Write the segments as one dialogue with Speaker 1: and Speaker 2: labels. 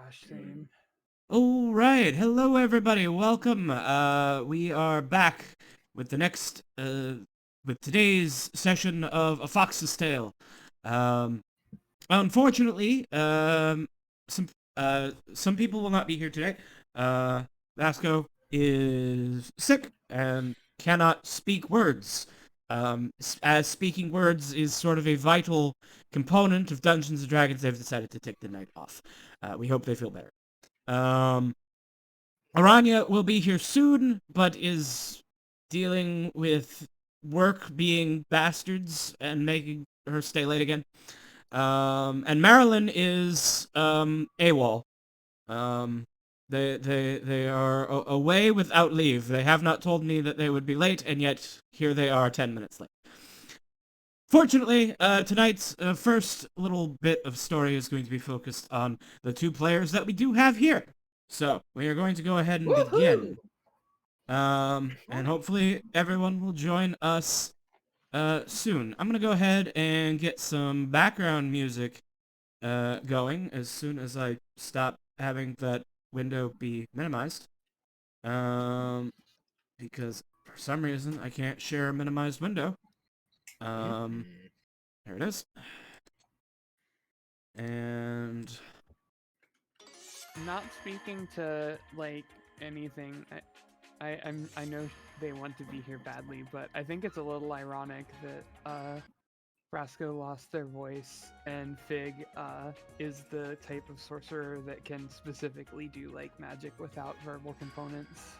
Speaker 1: gosh, same.
Speaker 2: All right, hello everybody. Welcome. We are back with with today's session of A Fox's Tale. Um, unfortunately, some people will not be here today. Vasco is sick and cannot speak words. As speaking words is sort of a vital component of Dungeons and Dragons, they've decided to take the night off. We hope they feel better. Aranya will be here soon, but is dealing with work being bastards and making her stay late again. And Marilyn is AWOL. Um, they are away without leave. They have not told me that they would be late, and yet here they are 10 minutes late. Fortunately, tonight's first little bit of story is going to be focused on the two players that we do have here. So, we are going to go ahead and begin. And hopefully everyone will join us soon. I'm gonna go ahead and get some background music going as soon as I stop having that window be minimized. Because for some reason I can't share a minimized window. There it is. And
Speaker 1: Not speaking to like anything. I know they want to be here badly, but I think it's a little ironic that Frasco lost their voice and Fig is the type of sorcerer that can specifically do like magic without verbal components.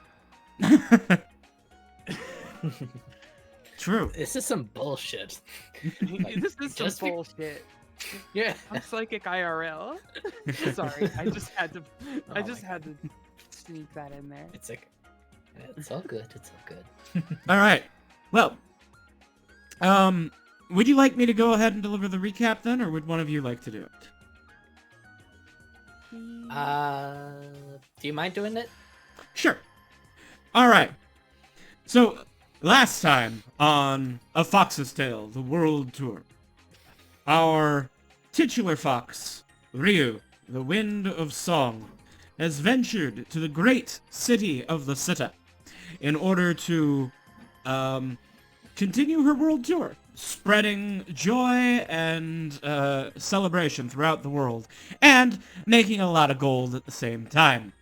Speaker 2: true.
Speaker 3: This is some bullshit.
Speaker 1: This is some
Speaker 3: just be-
Speaker 1: bullshit.
Speaker 3: Yeah.
Speaker 1: I'm psychic IRL. Sorry, I just had to. I
Speaker 3: Oh
Speaker 1: just
Speaker 3: my
Speaker 1: had to sneak that in there.
Speaker 3: It's like, it's all good. It's all good.
Speaker 2: All right. Well, would you like me to go ahead and deliver the recap then, or would one of you like to do it?
Speaker 3: Do you mind doing it?
Speaker 2: Sure. All right. So, last time on A Fox's Tale, the World Tour, our titular fox, Ryu, the Wind of Song, has ventured to the great city of the Citta in order to continue her world tour, spreading joy and celebration throughout the world, and making a lot of gold at the same time.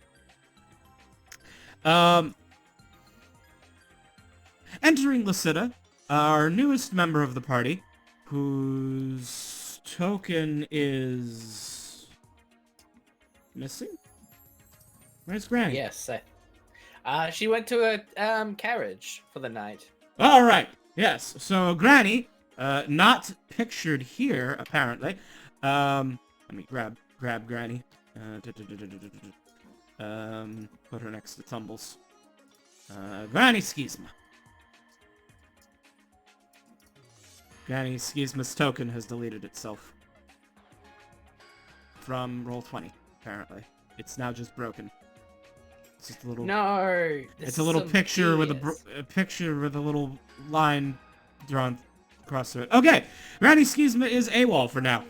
Speaker 2: Entering Lysita, our newest member of the party, whose token is missing? Where's Granny?
Speaker 3: Yes. She went to a carriage for the night.
Speaker 2: All right. Yes. So Granny, not pictured here apparently. Let me grab Granny. Put her next to Tumbles. Granny Schizma. Granny Schizma's token has deleted itself from Roll20. Apparently, it's now just broken. It's just a little.
Speaker 3: No.
Speaker 2: It's a little picture with a picture with a little line drawn across it. Okay, Granny Schizma is AWOL for now.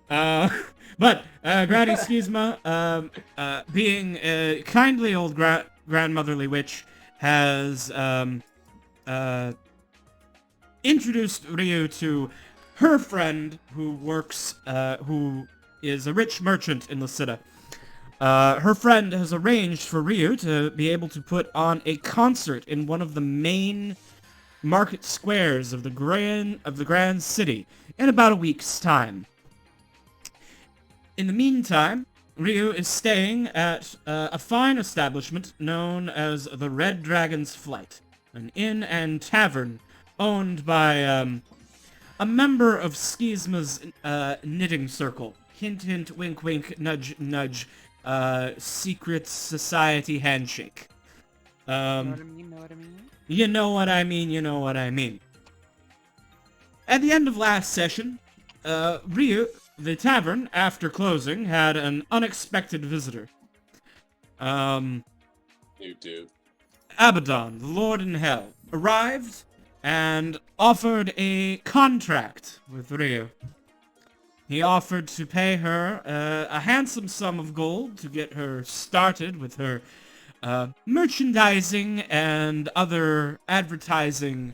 Speaker 2: But Granny Schizma, being a kindly old grandmotherly witch, has introduced Ryu to her friend who is a rich merchant in Lysita. Her friend has arranged for Ryu to be able to put on a concert in one of the main market squares of the grand city in about a week's time. In the meantime, Ryu is staying at a fine establishment known as the Red Dragon's Flight, an inn and tavern owned by a member of Schizma's knitting circle. Hint, hint, wink, wink, nudge, nudge. Secret society handshake.
Speaker 1: Know what I mean? Know what I mean?
Speaker 2: You know what I mean, you know what I mean. At the end of last session, Ryu, the tavern, after closing, had an unexpected visitor.
Speaker 4: You do.
Speaker 2: Abaddon, the Lord in Hell, arrived and offered a contract with Ryu. He offered to pay her a handsome sum of gold to get her started with her merchandising and other advertising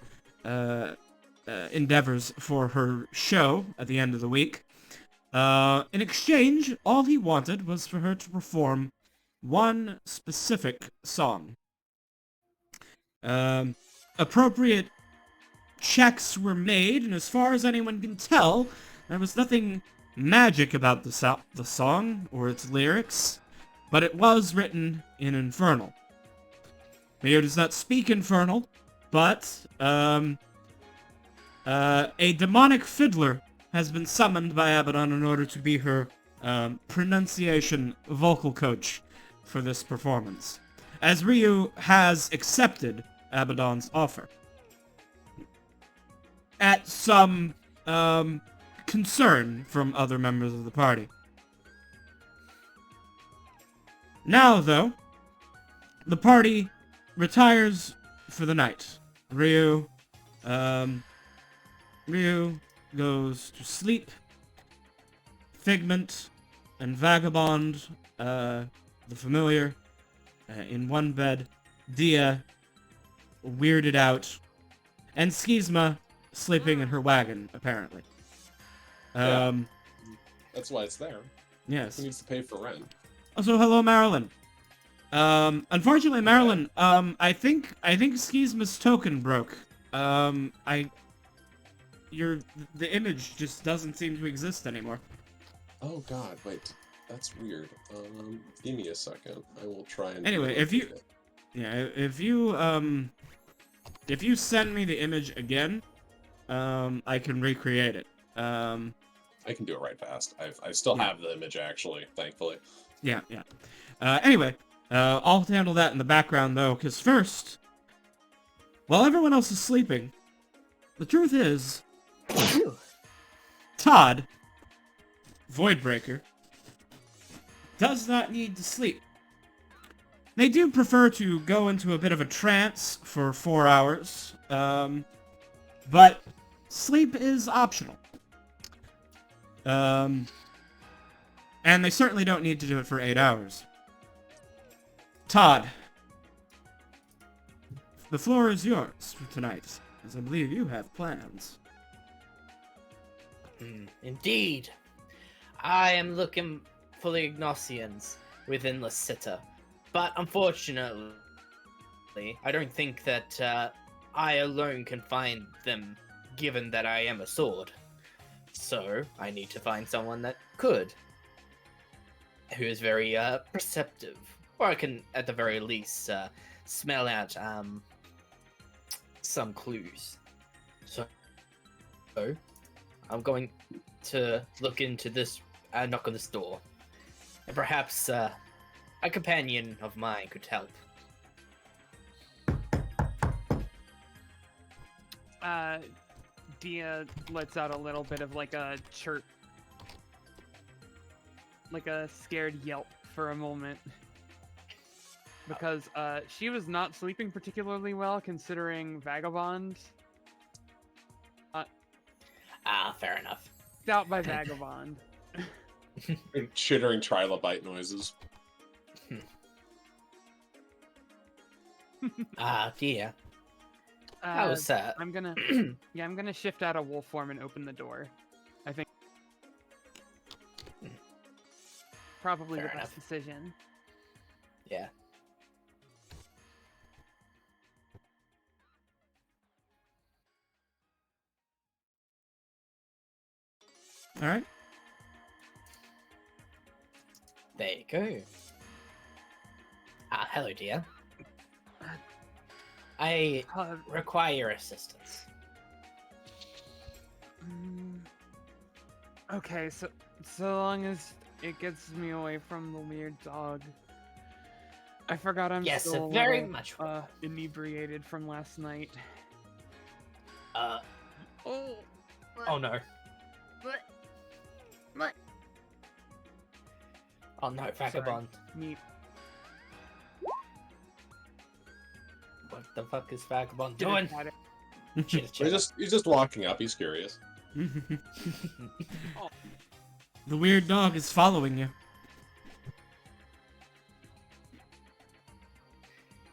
Speaker 2: endeavors for her show at the end of the week. In exchange, all he wanted was for her to perform one specific song. Appropriate checks were made, and as far as anyone can tell, there was nothing magic about the song or its lyrics, but it was written in Infernal. Mio does not speak Infernal, but a demonic fiddler has been summoned by Abaddon in order to be her pronunciation vocal coach for this performance, as Ryu has accepted Abaddon's offer. At some concern from other members of the party. Now, though, the party retires for the night. Ryu goes to sleep. Figment and Vagabond, the familiar, in one bed. Dia, weirded out. And Schizma, sleeping in her wagon, apparently.
Speaker 4: That's why it's there.
Speaker 2: Yes.
Speaker 4: Who needs to pay for rent?
Speaker 2: Also, hello, Marilyn. Unfortunately, Marilyn, I think Schizma's token broke. The image just doesn't seem to exist anymore.
Speaker 4: Oh god, wait. That's weird. Give me a second. I will try and...
Speaker 2: Anyway, if you send me the image again, I can recreate it.
Speaker 4: I can do it right fast. I still have the image, actually, thankfully.
Speaker 2: Yeah. Anyway, I'll handle that in the background, though, because first, while everyone else is sleeping, the truth is, Todd, Voidbreaker, does not need to sleep. They do prefer to go into a bit of a trance for 4 hours, but sleep is optional. And they certainly don't need to do it for 8 hours. Todd, the floor is yours for tonight, as I believe you have plans.
Speaker 3: Indeed. I am looking for the Ignatians within the Sitta, but unfortunately, I don't think that I alone can find them, given that I am a sword. So, I need to find someone that could, who is very perceptive, or I can, at the very least, smell out some clues. So, I'm going to look into this, knock on this door, and perhaps a companion of mine could help.
Speaker 1: Dia lets out a little bit of like a chirp, like a scared yelp for a moment, because she was not sleeping particularly well considering Vagabond.
Speaker 3: Fair enough.
Speaker 1: Out by Vagabond.
Speaker 4: Chittering trilobite noises.
Speaker 3: Dia. How was that?
Speaker 1: I'm gonna, I'm gonna shift out of wolf form and open the door. I think probably
Speaker 3: Fair
Speaker 1: the best
Speaker 3: enough.
Speaker 1: decision.
Speaker 3: Yeah.
Speaker 2: All right.
Speaker 3: There you go. Hello, dear. I require your assistance.
Speaker 1: Okay, so long as it gets me away from the weird dog. I forgot I'm
Speaker 3: Yes,
Speaker 1: still
Speaker 3: very
Speaker 1: a little,
Speaker 3: much.
Speaker 1: inebriated from last night.
Speaker 3: Oh no.
Speaker 1: What?
Speaker 3: Oh no, Vagabond.
Speaker 1: Meep.
Speaker 3: What the fuck is Vagabond
Speaker 1: Didn't
Speaker 3: doing?
Speaker 1: matter.
Speaker 3: Chill.
Speaker 4: He's just walking up. He's curious.
Speaker 2: The weird dog is following you.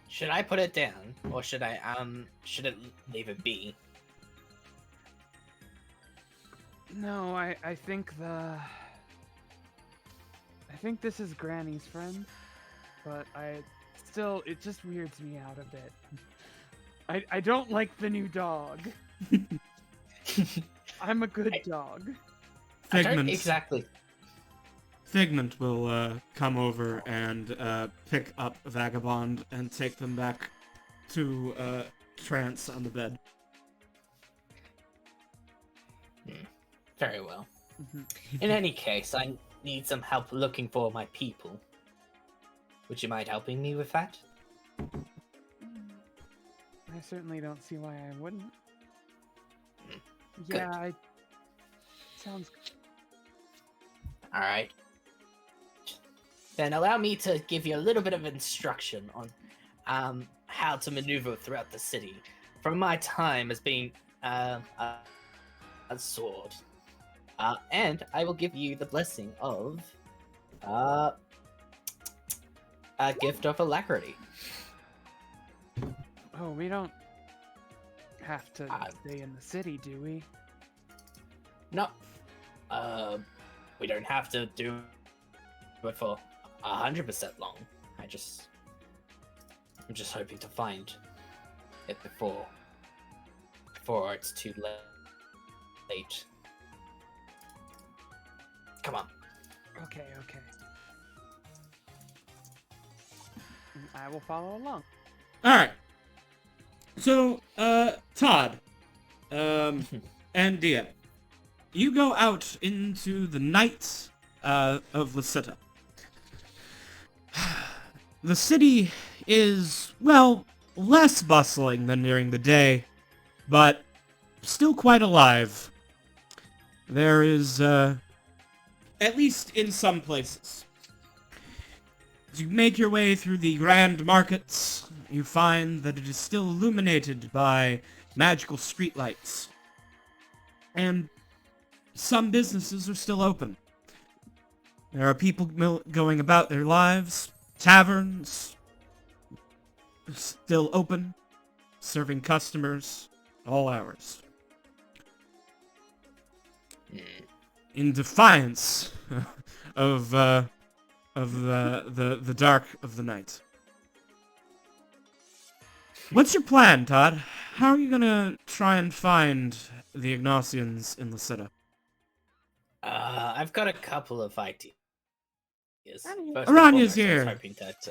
Speaker 3: Should I put it down, or should I should it leave it be?
Speaker 1: No, I think this is Granny's friend, but it just weirds me out a bit. I don't like the new dog. I'm a good dog.
Speaker 3: I don't
Speaker 2: Figment.
Speaker 3: exactly.
Speaker 2: Figment will come over and pick up Vagabond and take them back to trance on the bed.
Speaker 3: Very well.
Speaker 1: Mhm.
Speaker 3: In any case, I need some help looking for my people. Would you mind helping me with that?
Speaker 1: I certainly don't see why I wouldn't.
Speaker 3: Good.
Speaker 1: Yeah, sounds.
Speaker 3: Alright. Then allow me to give you a little bit of instruction on how to maneuver throughout the city from my time as being a sword. And I will give you the blessing of a gift of alacrity.
Speaker 1: Oh, we don't have to
Speaker 3: Uh,
Speaker 1: stay in the city, do we?
Speaker 3: No. We don't have to do it for 100% long. I'm just hoping to find it before it's too late. Come on.
Speaker 1: Okay. I will follow along.
Speaker 2: Alright. So, Todd, and Dia, you go out into the night of Lysita. The city is, well, less bustling than during the day, but still quite alive. There is, at least in some places. As you make your way through the grand markets, you find that it is still illuminated by magical streetlights. And some businesses are still open. There are people going about their lives. Taverns still open, serving customers all hours. In defiance of the dark of the night. What's your plan, Todd? How are you gonna try and find the Ignatians in Lysita?
Speaker 3: I've got a couple of ideas.
Speaker 5: I'm
Speaker 3: First and
Speaker 2: Aranya's
Speaker 3: foremost, I was
Speaker 2: here.
Speaker 3: hoping that,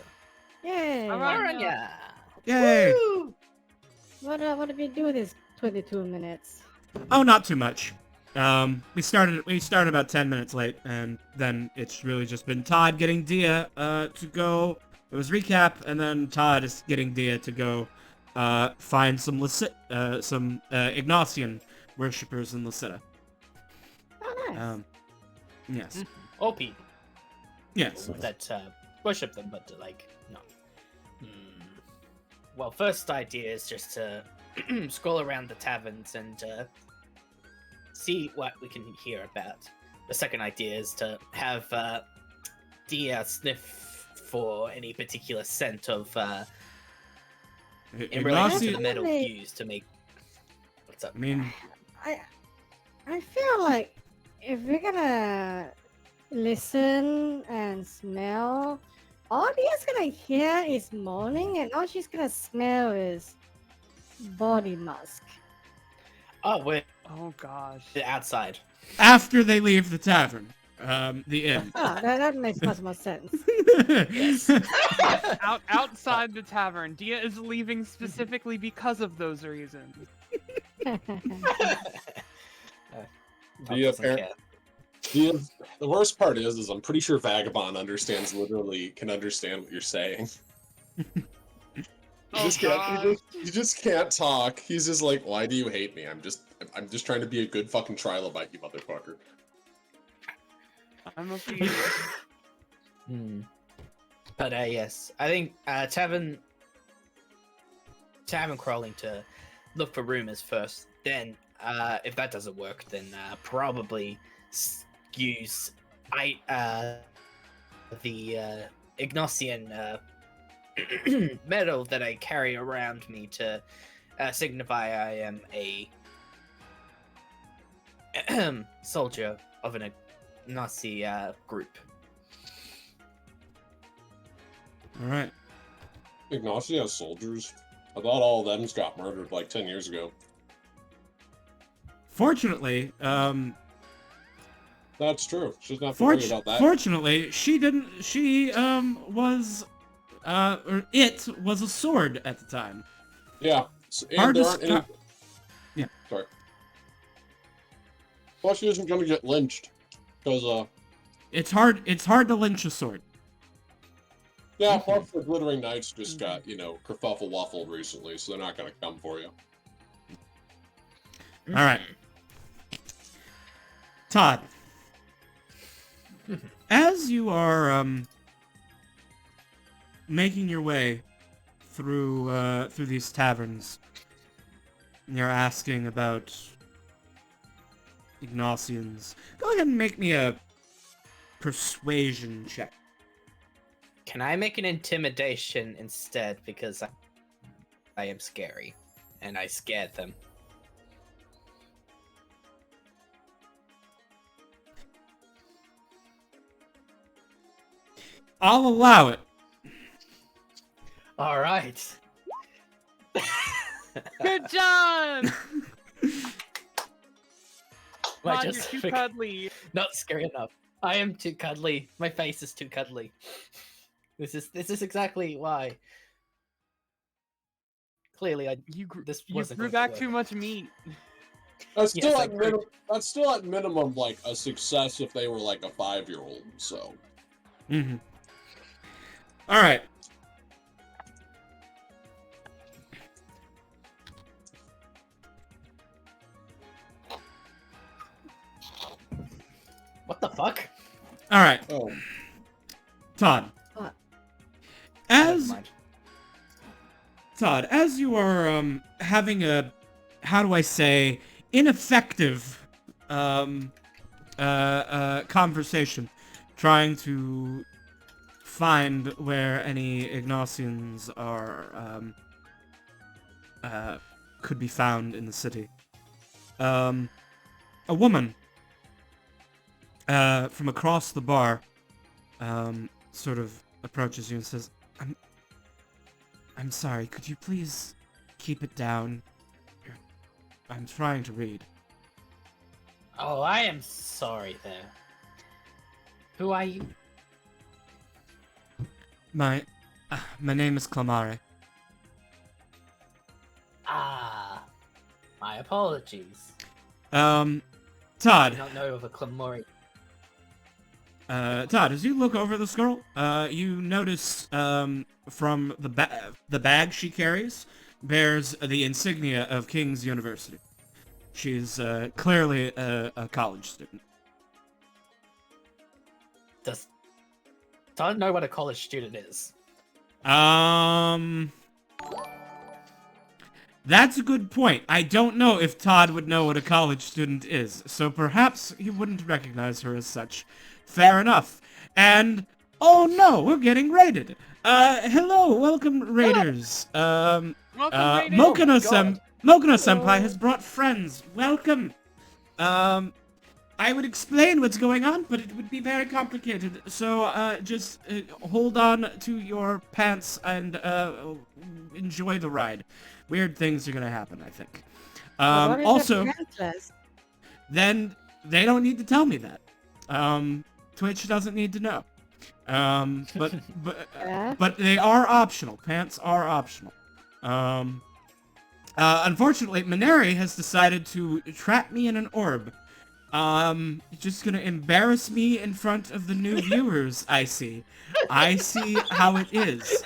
Speaker 5: Yay!
Speaker 3: Aranya!
Speaker 2: Yay!
Speaker 3: Woo!
Speaker 5: What did we do this 22 minutes?
Speaker 2: Oh, not too much. We started about 10 minutes late, and then it's really just been Todd getting Dia to go. It was recap, and then Todd is getting Dia to go find some Ignatian worshippers in Lysita.
Speaker 5: Oh, nice.
Speaker 2: Yes.
Speaker 3: Or people
Speaker 2: Yes.
Speaker 3: that worship them, but like, no. Well, first idea is just to scroll around the taverns and see what we can hear about. The second idea is to have Dia sniff for any particular scent of in relation to the
Speaker 2: Ignatian,
Speaker 3: metal
Speaker 5: Really?
Speaker 3: used to make. What's up?
Speaker 2: I mean,
Speaker 5: I feel like if we're gonna listen and smell, all Dia's gonna hear is moaning, and all she's gonna smell is body musk.
Speaker 3: Oh, we're
Speaker 1: Oh gosh.
Speaker 3: outside.
Speaker 2: after they leave the tavern, the inn.
Speaker 5: Ah, that makes much more sense.
Speaker 3: Yes.
Speaker 1: Outside the tavern, Dia is leaving specifically because of those reasons.
Speaker 4: Dia
Speaker 3: Doesn't care.
Speaker 4: The worst part is I'm pretty sure Vagabond can understand what you're saying.
Speaker 1: Oh, God.
Speaker 4: You just can't talk. He's just like, why do you hate me? I'm just trying to be a good fucking trilobite, you motherfucker.
Speaker 1: I'm a feed.
Speaker 3: But yes, I think tavern crawling to look for rumors first. Then, if that doesn't work, then probably use the Ignatian medal that I carry around me to signify I am a soldier of an Nazi group.
Speaker 2: All right.
Speaker 4: Ignacy has soldiers. I thought all of them got murdered like 10 years ago.
Speaker 2: Fortunately,
Speaker 4: That's true. She's not worried about that.
Speaker 2: fortunately, she didn't. She was, or it was a sword at the time.
Speaker 4: Yeah. And
Speaker 2: Hard
Speaker 4: there
Speaker 2: to
Speaker 4: aren't any...
Speaker 2: Yeah.
Speaker 4: Sorry. Well, she isn't going to get lynched. Because,
Speaker 2: It's hard. It's hard to lynch a sword.
Speaker 4: yeah, plus the Glittering Knights just got, kerfuffle waffled recently, so they're not going to come for you.
Speaker 2: All right. Todd, as you are making your way through these taverns, and you're asking about Ignatians, go ahead and make me a persuasion check.
Speaker 3: Can I make an intimidation instead, because I am scary and I scared them?
Speaker 2: I'll allow it.
Speaker 3: All right.
Speaker 1: Good job!
Speaker 3: Am I
Speaker 1: Todd, you're
Speaker 3: just
Speaker 1: too cuddly.
Speaker 3: not scary enough? I am too cuddly. My face is too cuddly. This is exactly why. Clearly,
Speaker 1: You
Speaker 3: this
Speaker 1: grew
Speaker 3: wasn't going to
Speaker 1: back
Speaker 3: work.
Speaker 1: too much meat.
Speaker 4: That's
Speaker 3: Yes,
Speaker 4: still,
Speaker 3: I
Speaker 4: at
Speaker 3: agree.
Speaker 4: that's still at minimum, like, a success if they were, like, a 5-year-old, so...
Speaker 2: Mm-hmm. All right.
Speaker 3: What the fuck?
Speaker 2: All right,
Speaker 4: Oh.
Speaker 2: Todd.
Speaker 5: What?
Speaker 3: Never
Speaker 2: As
Speaker 3: mind.
Speaker 2: Todd, as you are having a, how do I say, ineffective conversation, trying to find where any Ignatians are could be found in the city. A woman from across the bar sort of approaches you and says, I'm sorry, could you please keep it down? I'm trying to read.
Speaker 3: Oh, I am sorry there. Who are you?
Speaker 2: My name is Clamare.
Speaker 3: Ah, my apologies.
Speaker 2: Todd,
Speaker 3: I do not know of a Clamori.
Speaker 2: Todd, as you look over this girl, you notice from the bag she carries bears the insignia of King's University. She's clearly a college student.
Speaker 3: Does Todd know what a college student is?
Speaker 2: That's a good point. I don't know if Todd would know what a college student is, so perhaps he wouldn't recognize her as such. Fair enough. And, oh no, we're getting raided. Hello, welcome raiders.
Speaker 1: Welcome, Raiden.
Speaker 2: Mokino Senpai has brought friends. Welcome. I would explain what's going on, but it would be very complicated. So, just hold on to your pants and enjoy the ride. Weird things are gonna happen, I think.
Speaker 5: What is
Speaker 2: Also,
Speaker 5: the princess?
Speaker 2: then they don't need to tell me that. Twitch doesn't need to know.
Speaker 5: Yeah?
Speaker 2: But they are optional. Pants are optional. Unfortunately, Mineri has decided to trap me in an orb. Just gonna embarrass me in front of the new viewers, I see. I see how it is.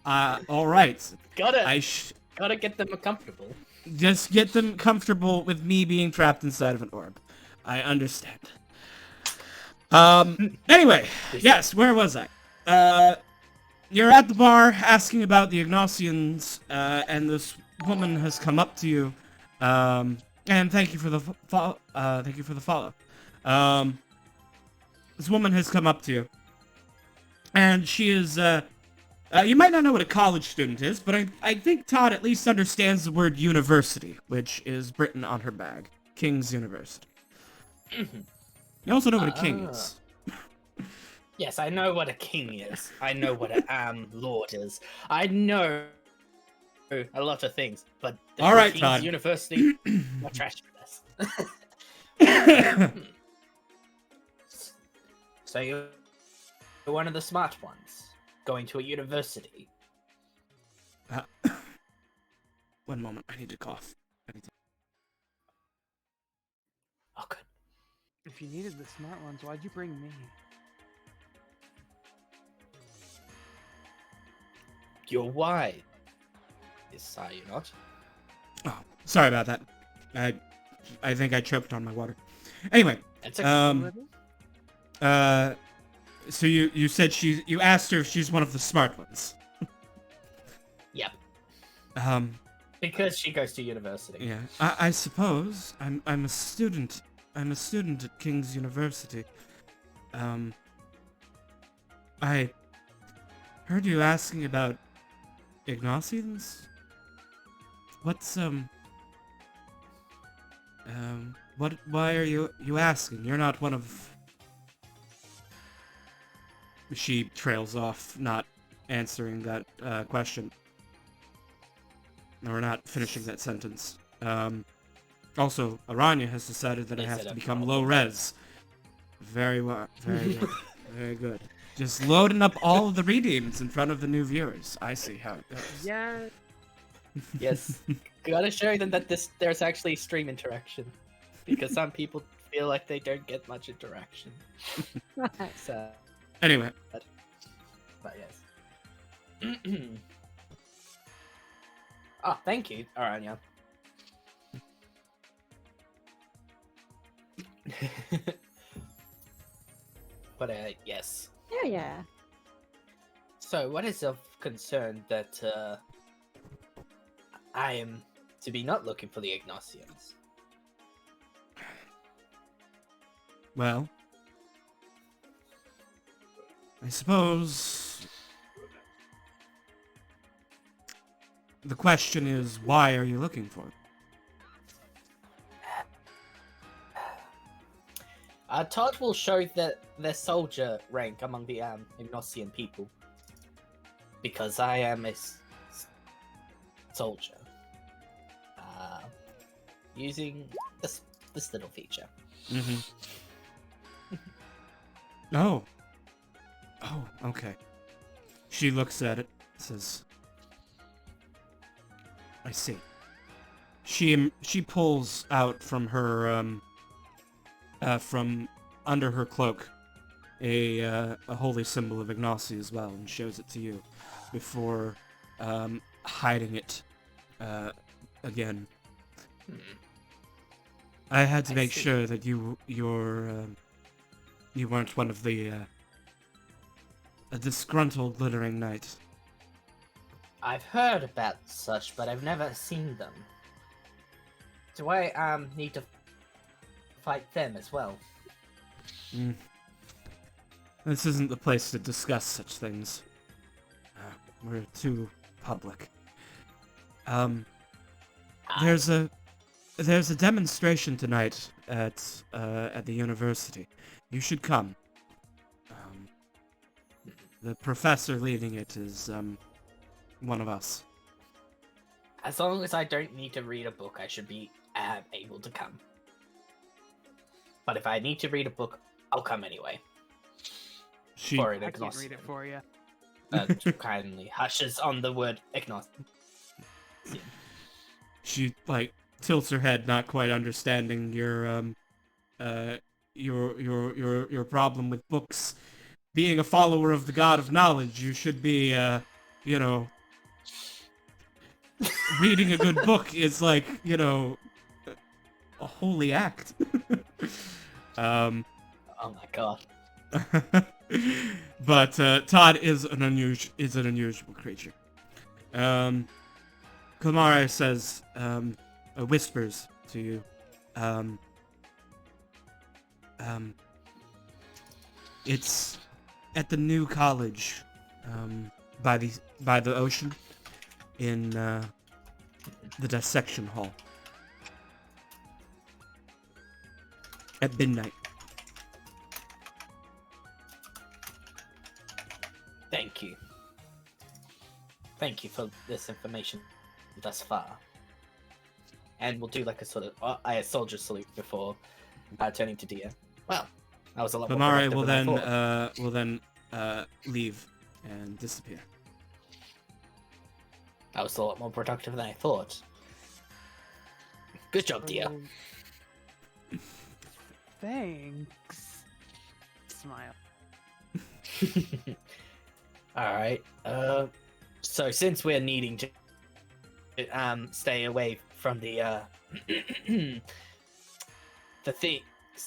Speaker 2: Alright.
Speaker 3: Gotta get them comfortable.
Speaker 2: Just get them comfortable with me being trapped inside of an orb. I understand. Anyway, yes, where was I? You're at the bar asking about the Ignatians, and this woman has come up to you, and thank you for the follow. this woman has come up to you. And she is, you might not know what a college student is, but I think Todd at least understands the word university, which is written on her bag. King's University. You also know what a king is.
Speaker 3: Yes, I know what a king is. I know what a lord is. I know a lot of things, but the
Speaker 2: All right,
Speaker 3: King's
Speaker 2: Todd.
Speaker 3: University, not trash for this. So you're one of the smart ones, going to a university.
Speaker 2: One moment, I need to cough.
Speaker 3: Oh, good.
Speaker 1: If you needed the smart ones, why'd you bring me?
Speaker 3: You're wise, are you not?
Speaker 2: Oh, sorry about that. I think I choked on my water. Anyway,
Speaker 3: It's
Speaker 2: so you said you asked her if she's one of the smart ones.
Speaker 3: Yep.
Speaker 2: Because
Speaker 3: she goes to university.
Speaker 2: Yeah, I suppose I'm a student. I'm a student at King's University. I heard you asking about Ignatians? Why are you asking? You're not one of... She trails off, not answering that, question. Or not finishing that sentence. Also, Aranya has decided that I have to become low res. Very well, very good, very good. Just loading up all of the redeems in front of the new viewers. I see how it goes.
Speaker 1: Yeah.
Speaker 3: Yes. Gotta show them that there's actually stream interaction. Because some people feel like they don't get much interaction. So,
Speaker 2: Anyway.
Speaker 3: but yes. Oh, thank you, Aranya. But yes.
Speaker 5: Yeah.
Speaker 3: So, what is of concern that I am to be not looking for the Ignatians?
Speaker 2: Well, I suppose the question is, why are you looking for it?
Speaker 3: Todd will show that their soldier rank among the Ignatian people. Because I am a soldier. Using this little feature.
Speaker 2: Mm-hmm. Oh, okay. She looks at it, says, I see. She pulls out from her, from under her cloak, a holy symbol of Ignacy as well, and shows it to you before, hiding it, again. I had to make sure that you weren't one of the, a disgruntled glittering knight.
Speaker 3: I've heard about such, but I've never seen them. Do I need to fight them as well?
Speaker 2: This isn't the place to discuss such things. We're too public. There's a demonstration tonight at the university. You should come. The professor leading it is one of us.
Speaker 3: As long as I don't need to read a book, I should be able to come. But if I need to read a book, I'll come anyway.
Speaker 1: I can't read it for you.
Speaker 3: Kindly hushes on the word Ignacy.
Speaker 2: She tilts her head, not quite understanding your problem with books. Being a follower of the God of Knowledge, you should be reading a good book is a holy act.
Speaker 3: Oh my god.
Speaker 2: But Todd is an unusual creature. Kamara says, whispers to you, It's at the new college, by the ocean, in the dissection hall at midnight.
Speaker 3: Thank you. Thank you for this information thus far. And we'll do like a sort of a soldier salute before turning to Dia. Well, that was a lot more
Speaker 2: Bamare
Speaker 3: productive than I thought.
Speaker 2: will then leave and disappear.
Speaker 3: That was a lot more productive than I thought. Good job, Dia.
Speaker 1: Thanks. Smile.
Speaker 3: Alright. So since we're needing to stay away from the the things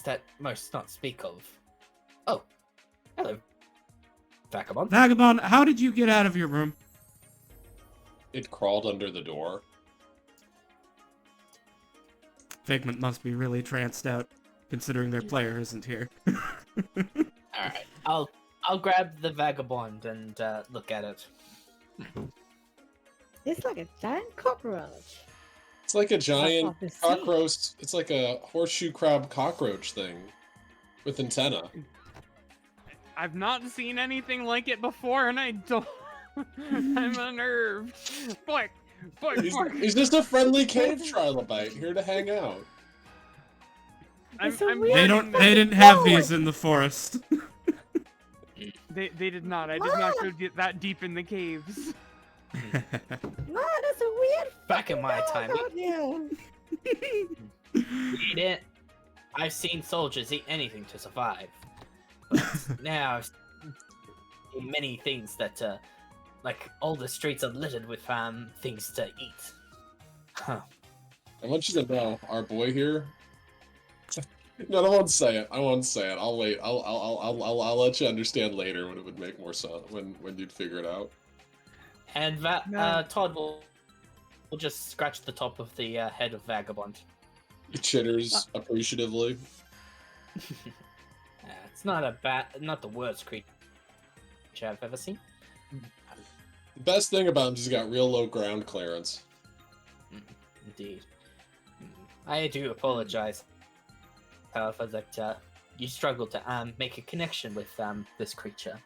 Speaker 3: that most not speak of. Oh. Hello. Vagabond.
Speaker 2: Vagabond, how did you get out of your room?
Speaker 4: It crawled under the door.
Speaker 2: Figment must be really tranced out, considering their player isn't here.
Speaker 3: Alright. I'll grab the vagabond and look at it.
Speaker 5: It's like a giant cockroach.
Speaker 4: It's like a giant
Speaker 5: off the sea.
Speaker 4: cockroach. It's like a horseshoe crab cockroach thing with antenna.
Speaker 1: I've not seen anything like it before, and I don't. I'm unnerved. Boink, boink, boink.
Speaker 4: He's just a friendly cave trilobite here to hang out.
Speaker 5: It's a
Speaker 1: I'm
Speaker 5: weird-
Speaker 2: They
Speaker 1: learning
Speaker 2: they
Speaker 1: that-
Speaker 2: didn't have
Speaker 5: No,
Speaker 2: these in the forest.
Speaker 1: They did not. I did not go that deep in the caves.
Speaker 5: No, that's a weird.
Speaker 3: Back in my time,
Speaker 5: out here.
Speaker 3: we didn't. I've seen soldiers eat anything to survive. But now I've seen many things that, like, all the streets are littered with things to eat. Huh.
Speaker 4: I want you to know, our boy here. No, I won't say it. I won't say it. I'll wait. I'll let you understand later when it would make more sense. When you'd figure it out.
Speaker 3: And
Speaker 1: No.
Speaker 3: Todd will just scratch the top of the head of Vagabond.
Speaker 4: He chitters appreciatively.
Speaker 3: It's not the worst creature I've ever seen.
Speaker 4: The best thing about him is he's got real low ground clearance.
Speaker 3: Indeed. I do apologize, however, that you struggled to make a connection with this creature.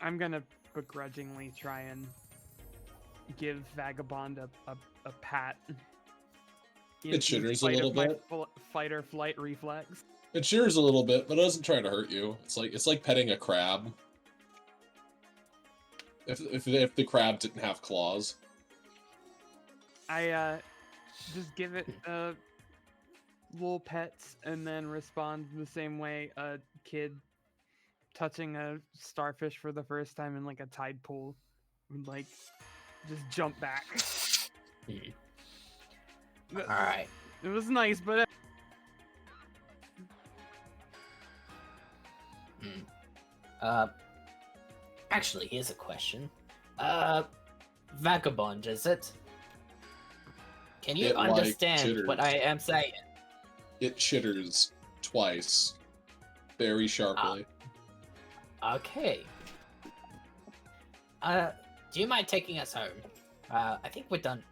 Speaker 1: I'm gonna begrudgingly try and give Vagabond a pat.
Speaker 4: It chitters a little bit.
Speaker 1: Fight or flight reflex.
Speaker 4: It cheers a little bit, but it doesn't try to hurt you. It's like petting a crab. If the crab didn't have claws.
Speaker 1: I just give it little pets and then respond the same way a kid touching a starfish for the first time in like a tide pool would like just jump back.
Speaker 3: All right.
Speaker 1: It was nice, but
Speaker 3: Actually, here's a question. Vagabond, is it? Can you
Speaker 4: It, like,
Speaker 3: understand what I am saying?
Speaker 4: It chitters twice, very sharply.
Speaker 3: Okay. Do you mind taking us home? I think we're done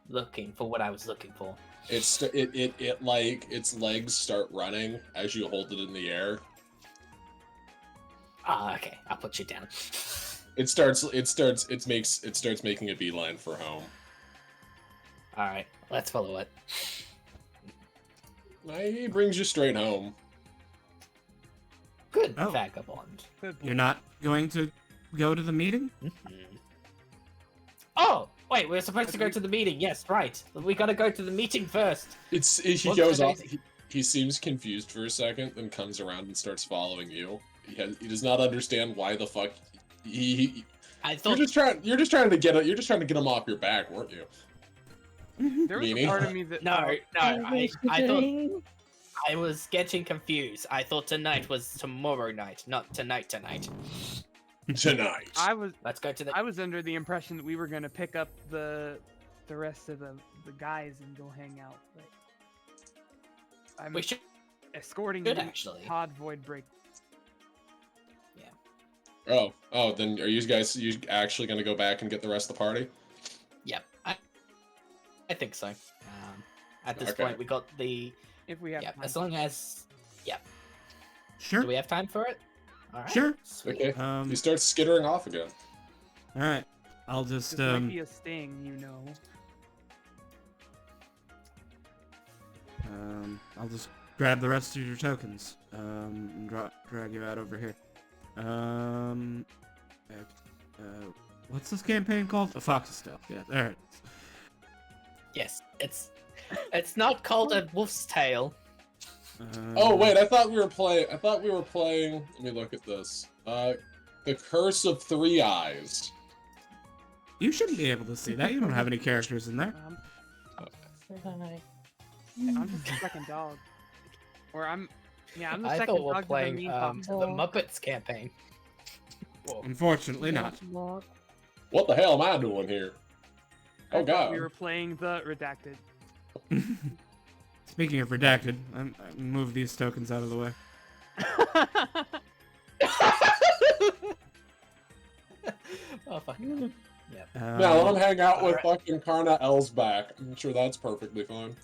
Speaker 3: looking for what I was looking for.
Speaker 4: It like its legs start running as you hold it in the air.
Speaker 3: Okay, I'll put you down.
Speaker 4: It starts making a beeline for home.
Speaker 3: All right, let's follow it.
Speaker 4: He brings you straight home.
Speaker 3: Good
Speaker 2: Oh.
Speaker 3: Vagabond.
Speaker 2: You're not going to go to the meeting?
Speaker 3: Oh, wait, we're supposed to go to the meeting. Yes, right. We gotta go to the meeting first.
Speaker 4: He
Speaker 3: What's
Speaker 4: goes
Speaker 3: the
Speaker 4: off.
Speaker 3: meeting?
Speaker 4: He seems confused for a second, then comes around and starts following you. He does not understand why the fuck
Speaker 3: I
Speaker 4: you're
Speaker 3: thought
Speaker 4: just trying to get him off your back, weren't you?
Speaker 1: there was a
Speaker 4: Meanie?
Speaker 1: part of me that
Speaker 3: no, I thought
Speaker 5: Doing-
Speaker 3: I was getting confused. I thought tonight was tomorrow night, not tonight.
Speaker 4: Tonight.
Speaker 3: Let's go to the.
Speaker 1: I was under the impression that we were gonna pick up the rest of the guys and go hang out. But I'm
Speaker 3: We should
Speaker 1: escorting
Speaker 3: good
Speaker 1: you,
Speaker 3: actually.
Speaker 1: Todd Voidbreak.
Speaker 4: Oh, then are you guys actually gonna go back and get the rest of the party?
Speaker 3: Yep, I think so. At this
Speaker 4: Okay.
Speaker 3: point, we got the
Speaker 1: If we have
Speaker 3: yep.
Speaker 1: time.
Speaker 3: As long as
Speaker 2: Sure.
Speaker 3: do we have time for it? All right.
Speaker 2: Sure.
Speaker 3: Sweet.
Speaker 4: Okay. You start skittering off again.
Speaker 2: All right. I'll just
Speaker 1: This might be a sting, you know.
Speaker 2: I'll just grab the rest of your tokens. And drag you out over here. What's this campaign called? A Fox's Tale. Yeah, there it is.
Speaker 3: Yes, it's not called a wolf's tale.
Speaker 4: Oh wait, I thought we were playing. Let me look at this. The Curse of Three Eyes.
Speaker 2: You shouldn't be able to see that. You don't have any characters in there.
Speaker 1: I'm just the second dog. Or I'm the
Speaker 3: I
Speaker 1: second
Speaker 3: thought we're
Speaker 1: dog to the
Speaker 3: playing
Speaker 1: mean
Speaker 3: the
Speaker 1: fox.
Speaker 3: Muppets campaign. Whoa.
Speaker 2: Unfortunately not.
Speaker 5: Lord.
Speaker 4: What the hell am I doing here?
Speaker 1: I
Speaker 4: Oh
Speaker 1: thought
Speaker 4: god.
Speaker 1: we were playing the redacted.
Speaker 2: Speaking of redacted, I move these tokens out of the way.
Speaker 3: Oh fuck. Yeah.
Speaker 4: Now let him hang out with
Speaker 3: alright.
Speaker 4: fucking Karna Elsback. I'm sure that's perfectly fine.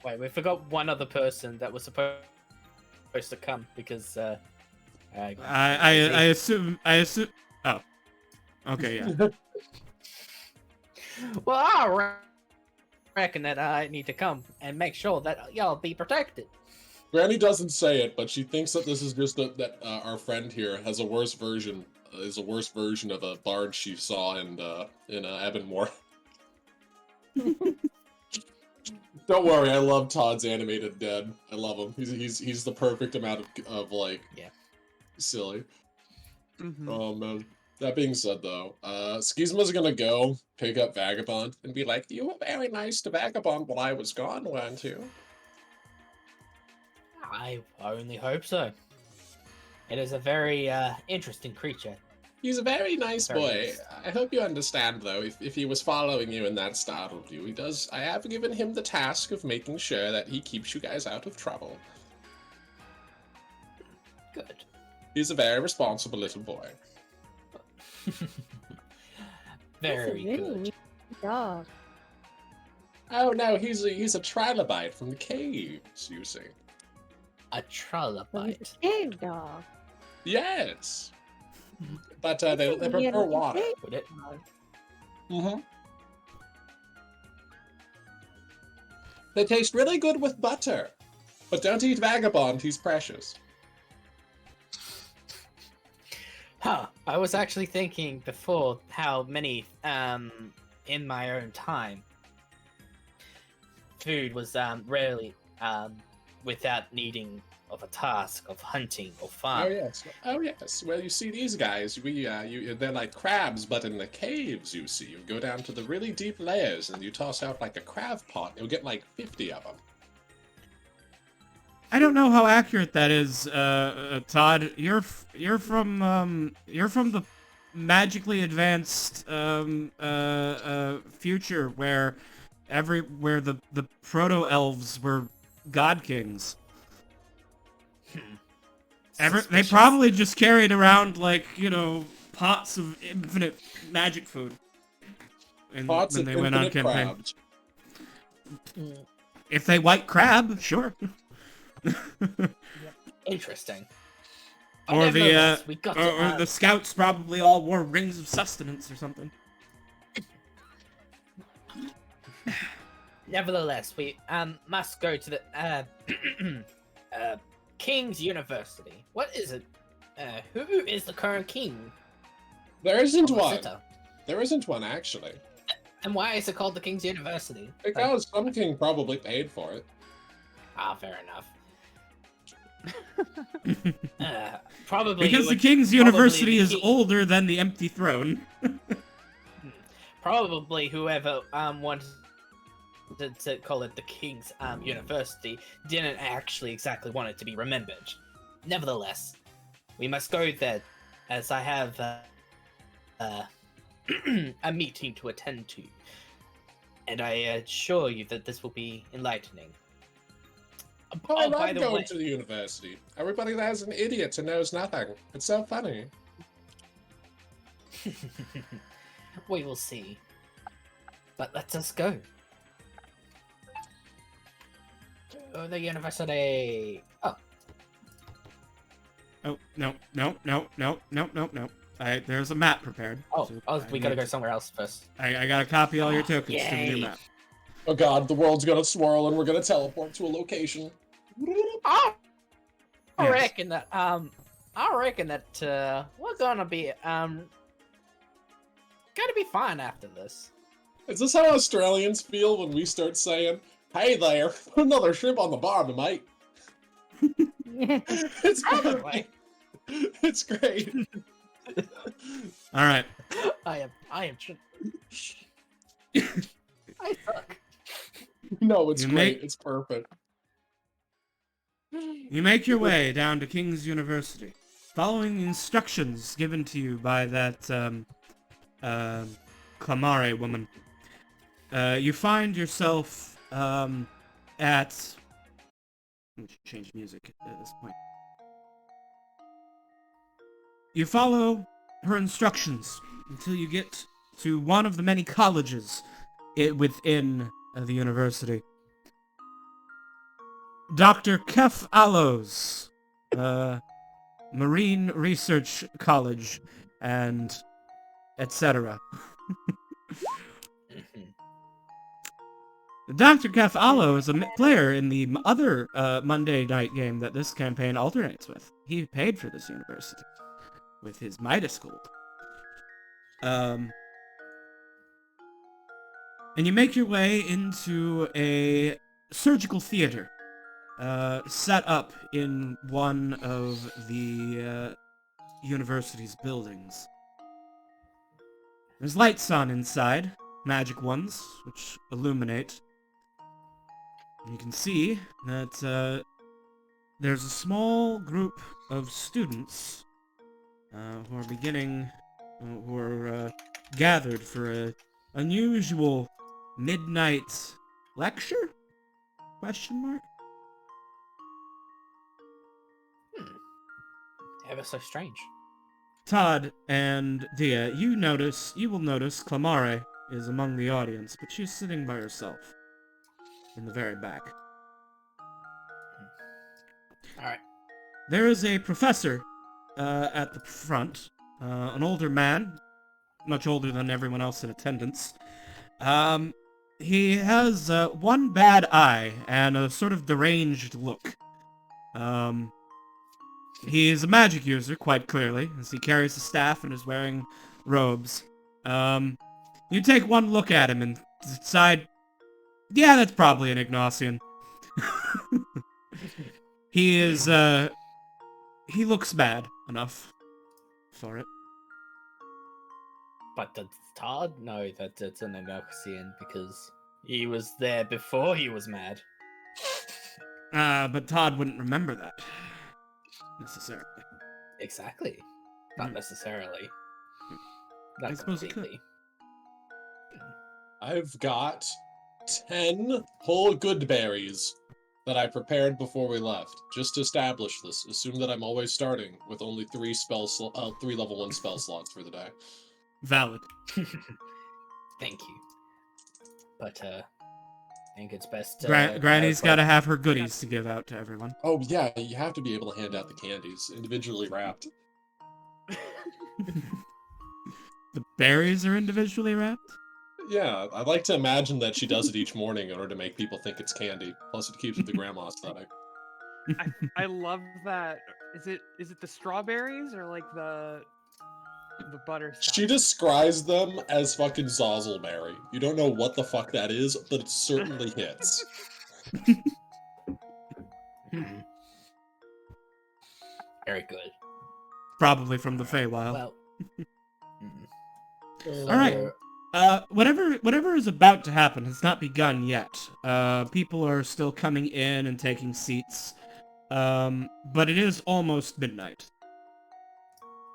Speaker 3: Wait, we forgot one other person that was supposed to come because
Speaker 2: I assume. Oh. Okay, yeah.
Speaker 3: well, I reckon that I need to come and make sure that y'all be protected.
Speaker 4: Granny doesn't say it, but she thinks that this is just that our friend here has a worse version. Is a worse version of a bard she saw in Ebonmore. Don't worry, I love Todd's animated dead. I love him. He's the perfect amount of like silly. Oh man. That being said, though, Schisma's gonna go pick up Vagabond and be like, "You were very nice to Vagabond while I was gone, weren't you?"
Speaker 3: I only hope so. It is a very interesting creature.
Speaker 4: He's a very nice
Speaker 3: Very
Speaker 4: boy.
Speaker 3: nice.
Speaker 4: I hope you understand, though, if he was following you and that startled you, I have given him the task of making sure that he keeps you guys out of trouble.
Speaker 3: Good.
Speaker 4: He's a very responsible little boy.
Speaker 3: Very
Speaker 5: That's a really
Speaker 3: good.
Speaker 5: neat dog.
Speaker 4: Oh no, he's a trilobite from the caves, you see.
Speaker 3: A
Speaker 5: But
Speaker 3: trilobite.
Speaker 5: it's a cave dog.
Speaker 4: Yes. But they
Speaker 5: It's a
Speaker 4: prefer
Speaker 5: weird
Speaker 4: water.
Speaker 5: cave
Speaker 3: Would it?
Speaker 5: dog.
Speaker 4: Mm-hmm. They taste really good with butter. But don't eat Vagabond, he's precious.
Speaker 3: Huh. I was actually thinking before how many, in my own time, food was rarely without needing of a task of hunting or
Speaker 4: Oh
Speaker 3: farming.
Speaker 4: yes. Oh yes. Well, you see, these guys, they're like crabs, but in the caves. You see, you go down to the really deep layers, and you toss out like a crab pot. You'll get like 50 of them.
Speaker 2: I don't know how accurate that is, Todd. You're from the magically advanced future where the proto elves were god kings. They
Speaker 3: Suspicious.
Speaker 2: probably just carried around like pots of infinite magic food.
Speaker 4: Pots
Speaker 2: when
Speaker 4: of
Speaker 2: they went on
Speaker 4: infinite
Speaker 2: campaign.
Speaker 4: crabs.
Speaker 3: Mm,
Speaker 2: If they white crab, sure.
Speaker 3: interesting.
Speaker 2: Or the
Speaker 3: Nevertheless, we got to,
Speaker 2: or the scouts probably all wore rings of sustenance or something.
Speaker 3: Nevertheless, we must go to the King's University. What is it? Who is the current king?
Speaker 4: There isn't
Speaker 3: of
Speaker 4: one.
Speaker 3: Lasita?
Speaker 4: There isn't one actually.
Speaker 3: And why is it called the King's University?
Speaker 4: Because some king probably paid for it.
Speaker 3: Fair enough. Probably
Speaker 2: Because the
Speaker 3: would-
Speaker 2: King's
Speaker 3: probably
Speaker 2: University
Speaker 3: the
Speaker 2: is
Speaker 3: king-
Speaker 2: older than the empty throne.
Speaker 3: Probably whoever wanted to call it the King's University didn't actually exactly want it to be remembered. Nevertheless, we must go there, as I have a meeting to attend to, and I assure you that this will be enlightening.
Speaker 4: Oh, I
Speaker 3: Oh, by
Speaker 4: love
Speaker 3: the
Speaker 4: going
Speaker 3: way,
Speaker 4: to the university. Everybody there's an idiot who knows nothing. It's so funny.
Speaker 3: we will see. But let us go to the university. Oh,
Speaker 2: Oh, no. There's a map prepared. so
Speaker 3: we
Speaker 2: I
Speaker 3: gotta
Speaker 2: need
Speaker 3: go
Speaker 2: to-
Speaker 3: somewhere else first.
Speaker 2: I gotta copy all your tokens to the new
Speaker 3: Yay.
Speaker 2: map.
Speaker 4: Oh god, the world's gonna swirl and we're gonna teleport to a location.
Speaker 3: I
Speaker 2: Yes.
Speaker 3: reckon that we're gonna be fine after this.
Speaker 4: Is this how Australians feel when we start saying, "Hey there, put another shrimp on the barbie, mate"? It's
Speaker 3: Anyway.
Speaker 4: It's great.
Speaker 2: All right.
Speaker 3: I am. I suck.
Speaker 4: No, it's
Speaker 2: You
Speaker 4: great.
Speaker 2: make-
Speaker 4: It's perfect.
Speaker 2: You make your way down to King's University, following the instructions given to you by that Clamare woman. You find yourself at. Let me change music at this point. You follow her instructions until you get to one of the many colleges within the university. Dr. Kef Allos, Marine Research College, and etc. Dr. Kef Allo is a player in the other Monday night game that this campaign alternates with. He paid for this university with his Midas Gold. And you make your way into a surgical theater set up in one of the university's buildings. There's lights on inside, magic ones, which illuminate. You can see that there's a small group of students who are gathered for a unusual midnight lecture? Question mark?
Speaker 3: Ever so strange.
Speaker 2: Todd and Dia, you will notice Clamare is among the audience, but she's sitting by herself in the very back.
Speaker 3: Alright.
Speaker 2: There is a professor at the front, an older man, much older than everyone else in attendance. He has one bad eye and a sort of deranged look. He is a magic user, quite clearly, as he carries a staff and is wearing robes. You take one look at him and decide, yeah, that's probably an Ignatian. He is, he looks bad enough for it.
Speaker 3: But does Todd know that it's an Enoxian because he was there before he was mad?
Speaker 2: But Todd wouldn't remember that, necessarily.
Speaker 3: Exactly. Not necessarily. Not
Speaker 2: I suppose it
Speaker 3: completely.
Speaker 4: I've got 10 whole good berries that I prepared before we left, just to establish this. Assume that I'm always starting with only 3 level 1 spell slots for the day.
Speaker 2: Valid.
Speaker 3: Thank you. But I think it's best.
Speaker 2: Granny's got to have her goodies to give out to everyone.
Speaker 4: Oh yeah, you have to be able to hand out the candies, individually wrapped.
Speaker 2: The berries are individually wrapped?
Speaker 4: Yeah, I'd like to imagine that she does it each morning in order to make people think it's candy. Plus, it keeps with the grandma aesthetic.
Speaker 1: I love that. Is it the strawberries or like the butterscotch?
Speaker 4: She describes them as fucking Zozzleberry. You don't know what the fuck that is, but it certainly hits.
Speaker 3: Very good.
Speaker 2: Probably from the Feywild.
Speaker 3: Well.
Speaker 2: Alright. Whatever is about to happen has not begun yet. People are still coming in and taking seats. But it is almost midnight.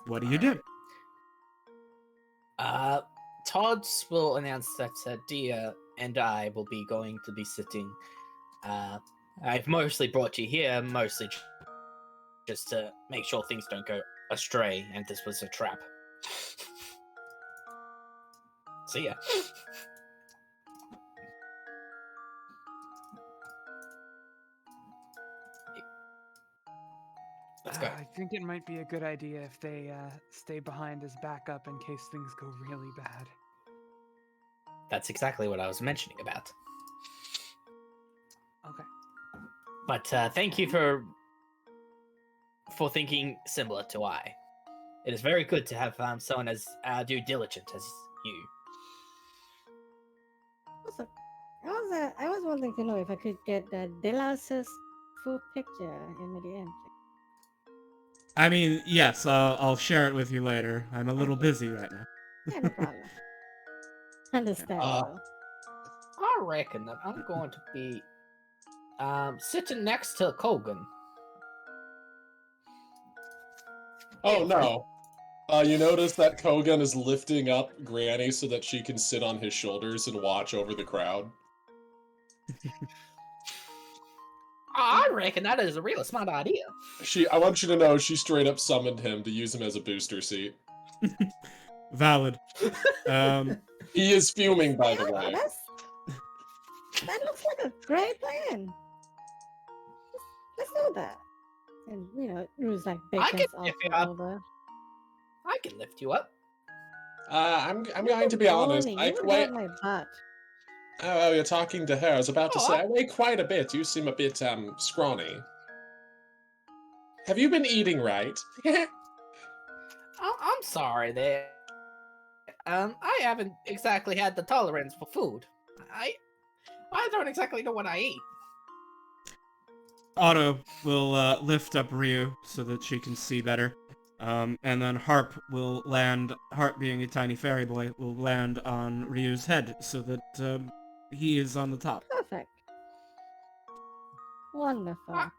Speaker 2: What do you do?
Speaker 3: Todd's will announce that Dia and I will be going to be sitting I've mostly brought you here, mostly just to make sure things don't go astray, and this was a trap. See ya. Let's go.
Speaker 1: I think it might be a good idea if they stay behind as backup in case things go really bad.
Speaker 3: That's exactly what I was mentioning about.
Speaker 1: Okay.
Speaker 3: But thank you for thinking similar to I. It is very good to have someone as due diligent as you.
Speaker 5: Also, I was wanting to know if I could get Delas's full picture in the DM.
Speaker 2: I mean, yes, I'll share it with you later. I'm a little busy right now.
Speaker 5: Yeah, no problem. Understandable.
Speaker 3: I reckon that I'm going to be sitting next to Kogan.
Speaker 4: Oh no. You notice that Kogan is lifting up Granny so that she can sit on his shoulders and watch over the crowd.
Speaker 3: I reckon that is a real smart idea.
Speaker 4: I want you to know she straight up summoned him to use him as a booster seat.
Speaker 2: Valid.
Speaker 4: He is fuming, by the way.
Speaker 5: That looks like a great plan. Let's do that. And Rue's like
Speaker 3: I
Speaker 5: beckons
Speaker 3: can lift you up.
Speaker 5: over.
Speaker 3: I can lift you up.
Speaker 4: I'm going to be honest.
Speaker 5: Morning,
Speaker 4: I
Speaker 5: you would
Speaker 4: weigh.
Speaker 5: have my butt.
Speaker 4: Oh, you're talking to her. I was about to
Speaker 3: Oh,
Speaker 4: say I weigh quite a bit. You seem a bit scrawny. Have you been eating right?
Speaker 3: I'm sorry there. I haven't exactly had the tolerance for food. I don't exactly know what I eat.
Speaker 2: Otto will lift up Ryu so that she can see better. And then Harp being a tiny fairy boy, will land on Ryu's head so that he is on the top.
Speaker 5: Perfect. Wonderful.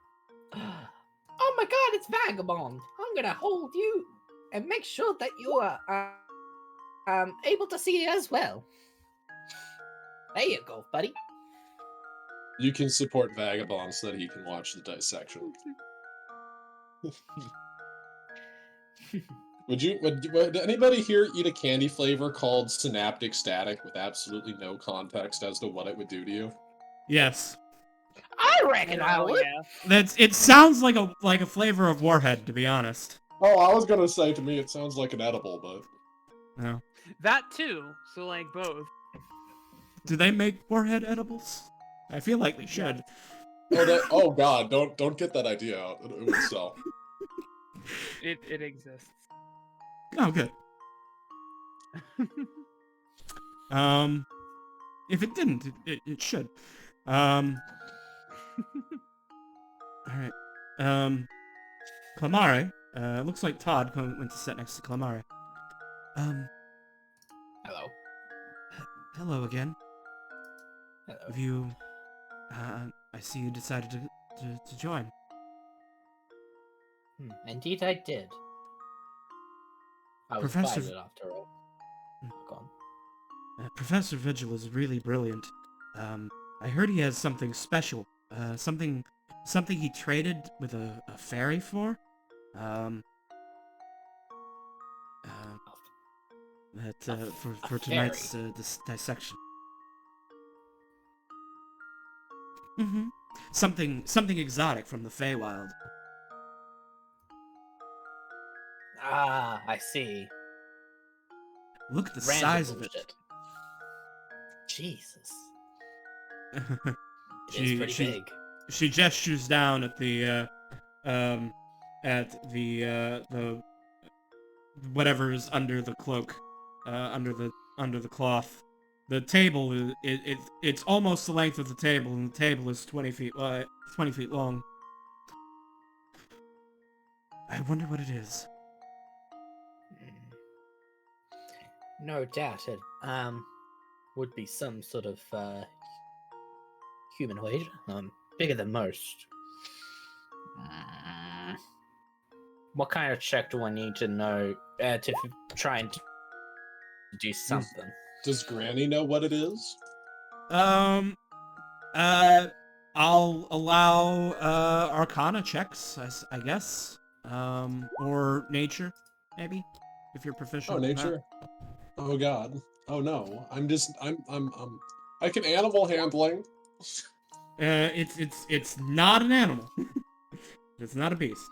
Speaker 3: Oh my god, it's Vagabond! I'm gonna hold you and make sure that you are able to see as well. There you go, buddy.
Speaker 4: You can support Vagabond so that he can watch the dissection. Would anybody here eat a candy flavor called Synaptic Static with absolutely no context as to what it would do to you?
Speaker 2: Yes.
Speaker 3: I reckon I would.
Speaker 1: Yeah.
Speaker 2: It sounds like a flavor of Warhead, to be honest.
Speaker 4: Oh, I was gonna say, to me it sounds like an edible, but...
Speaker 2: No.
Speaker 1: That too. So like both.
Speaker 2: Do they make Warhead edibles? I feel like they should.
Speaker 4: Oh god, don't get that idea out. It would sell.
Speaker 1: It exists.
Speaker 2: Oh, good. If it didn't, it should. Alright. Clamare. Looks like Todd went to sit next to Clamare.
Speaker 3: Hello.
Speaker 2: Hello again.
Speaker 3: Hello.
Speaker 2: Have you, I see you decided to join.
Speaker 3: Indeed I did. I was
Speaker 2: Professor-
Speaker 3: invited after all. Go on.
Speaker 2: Professor Vigil is really brilliant. I heard he has something special. Something he traded with a fairy for. For tonight's dissection. Mm-hmm. Something exotic from the Feywild.
Speaker 3: Ah, I see.
Speaker 2: Look at the
Speaker 3: Random
Speaker 2: size of it.
Speaker 3: bullshit. Jesus.
Speaker 2: She-
Speaker 3: It's pretty big.
Speaker 2: She gestures down at the whatever is under the cloak, under the cloth. The table it's almost the length of the table, and the table is 20 feet wide, 20 feet long. I wonder what it is.
Speaker 3: No doubt it would be some sort of humanoid, bigger than most. What kind of check do I need to know to try and do something?
Speaker 4: Does Granny know what it is?
Speaker 2: I'll allow Arcana checks, I guess, or Nature, maybe, if you're proficient.
Speaker 4: Oh,
Speaker 2: in that.
Speaker 4: nature. Oh God. Oh no. I can animal handling.
Speaker 2: It's not an animal. It's not a beast.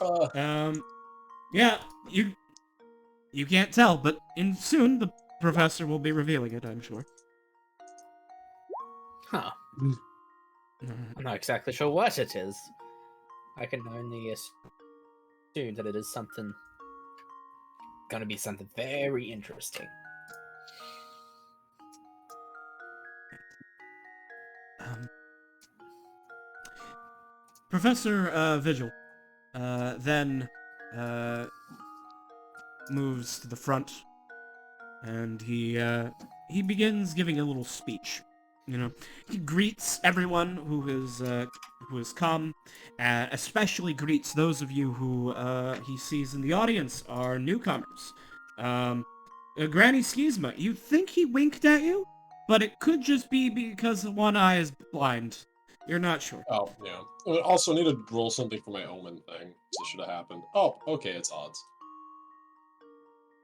Speaker 2: Yeah, you can't tell, but soon the professor will be revealing it, I'm sure.
Speaker 3: Huh. I'm not exactly sure what it is. I can only assume that it is gonna be something very interesting.
Speaker 2: Professor Vigil then moves to the front, and he begins giving a little speech. You know, he greets everyone who has come, especially greets those of you who he sees in the audience are newcomers. Granny Schizma, you'd think he winked at you, but it could just be because one eye is blind. You're not sure.
Speaker 4: Oh, yeah. I also need to roll something for my omen thing. This should have happened. Oh, okay, it's odds.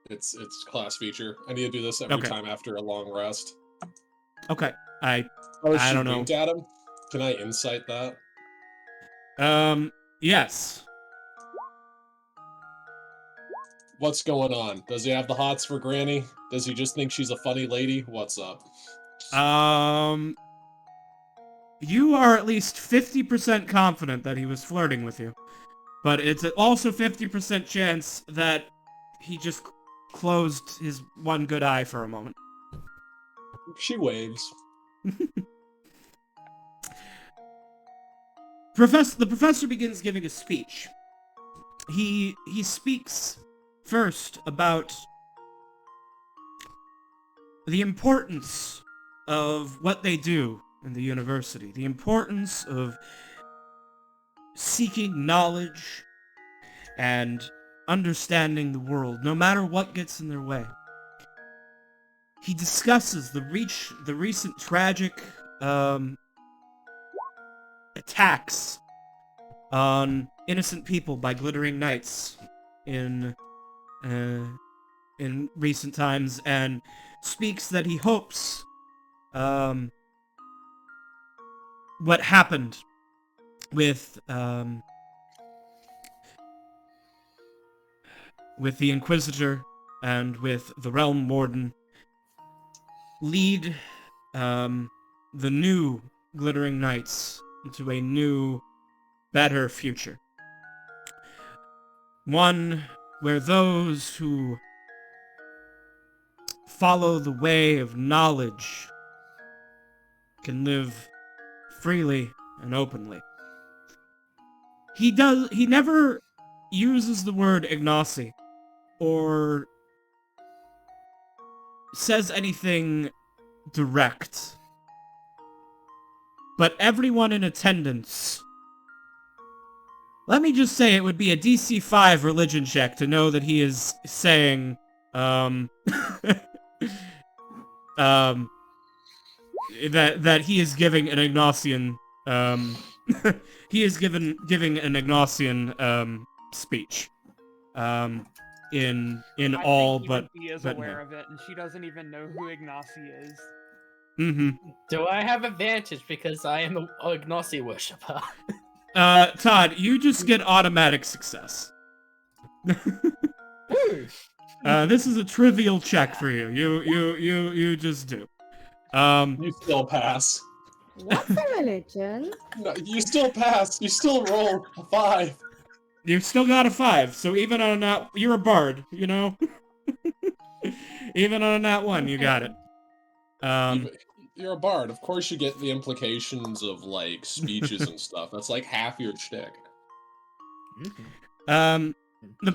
Speaker 4: It's class feature. I need to do this every time after a long rest.
Speaker 2: Okay, I
Speaker 4: she
Speaker 2: don't know.
Speaker 4: winked at him? Can I insight that?
Speaker 2: Yes.
Speaker 4: What's going on? Does he have the hots for Granny? Does he just think she's a funny lady? What's up?
Speaker 2: You are at least 50% confident that he was flirting with you. But it's also 50% chance that he just closed his one good eye for a moment.
Speaker 4: She waves.
Speaker 2: The professor begins giving a speech. He speaks first about the importance of what they do in the university, the importance of seeking knowledge and understanding the world, no matter what gets in their way. He discusses the recent tragic attacks on innocent people by glittering knights in recent times, and speaks that he hopes what happened with the Inquisitor and with the Realm Warden lead the new Glittering Knights into a new, better future. One where those who follow the way of knowledge can live freely and openly. He never uses the word Ignacy or says anything direct. But everyone in attendance, let me just say it would be a DC 5 religion check to know that he is saying, that he is giving an Ignacian, he is giving an Ignacian, speech. In all but
Speaker 1: he is aware of it, and she doesn't even know who Ignacy is.
Speaker 2: Mm-hmm.
Speaker 3: Do I have advantage because I am a Ignacy worshipper?
Speaker 2: Todd, you just get automatic success. This is a trivial check for you. You just do.
Speaker 4: You still pass.
Speaker 5: What's a religion?
Speaker 4: No, you still pass. You still roll a 5.
Speaker 2: You've still got a 5, so even on a nat, you're a bard, you know? Even on a nat 1, you got it.
Speaker 4: You're a bard. Of course you get the implications of, like, speeches and stuff. That's like half your shtick.
Speaker 2: The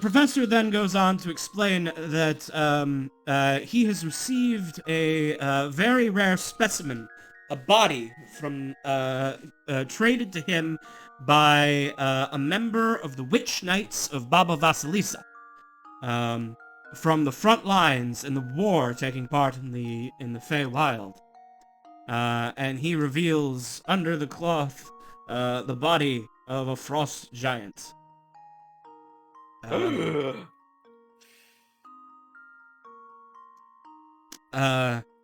Speaker 2: professor then goes on to explain that he has received a very rare specimen, a body from traded to him by a member of the Witch Knights of Baba Vasilisa, from the front lines in the war taking part in the Feywild. And he reveals under the cloth the body of a frost giant.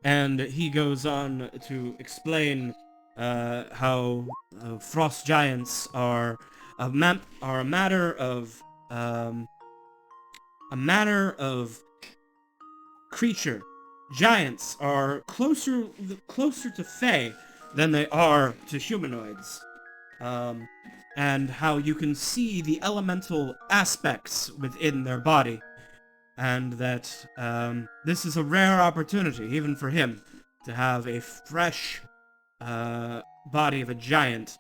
Speaker 2: And he goes on to explain how frost giants are a matter of creature. Giants are closer to Fae than they are to humanoids. And how you can see the elemental aspects within their body. And that this is a rare opportunity, even for him, to have a fresh body of a giant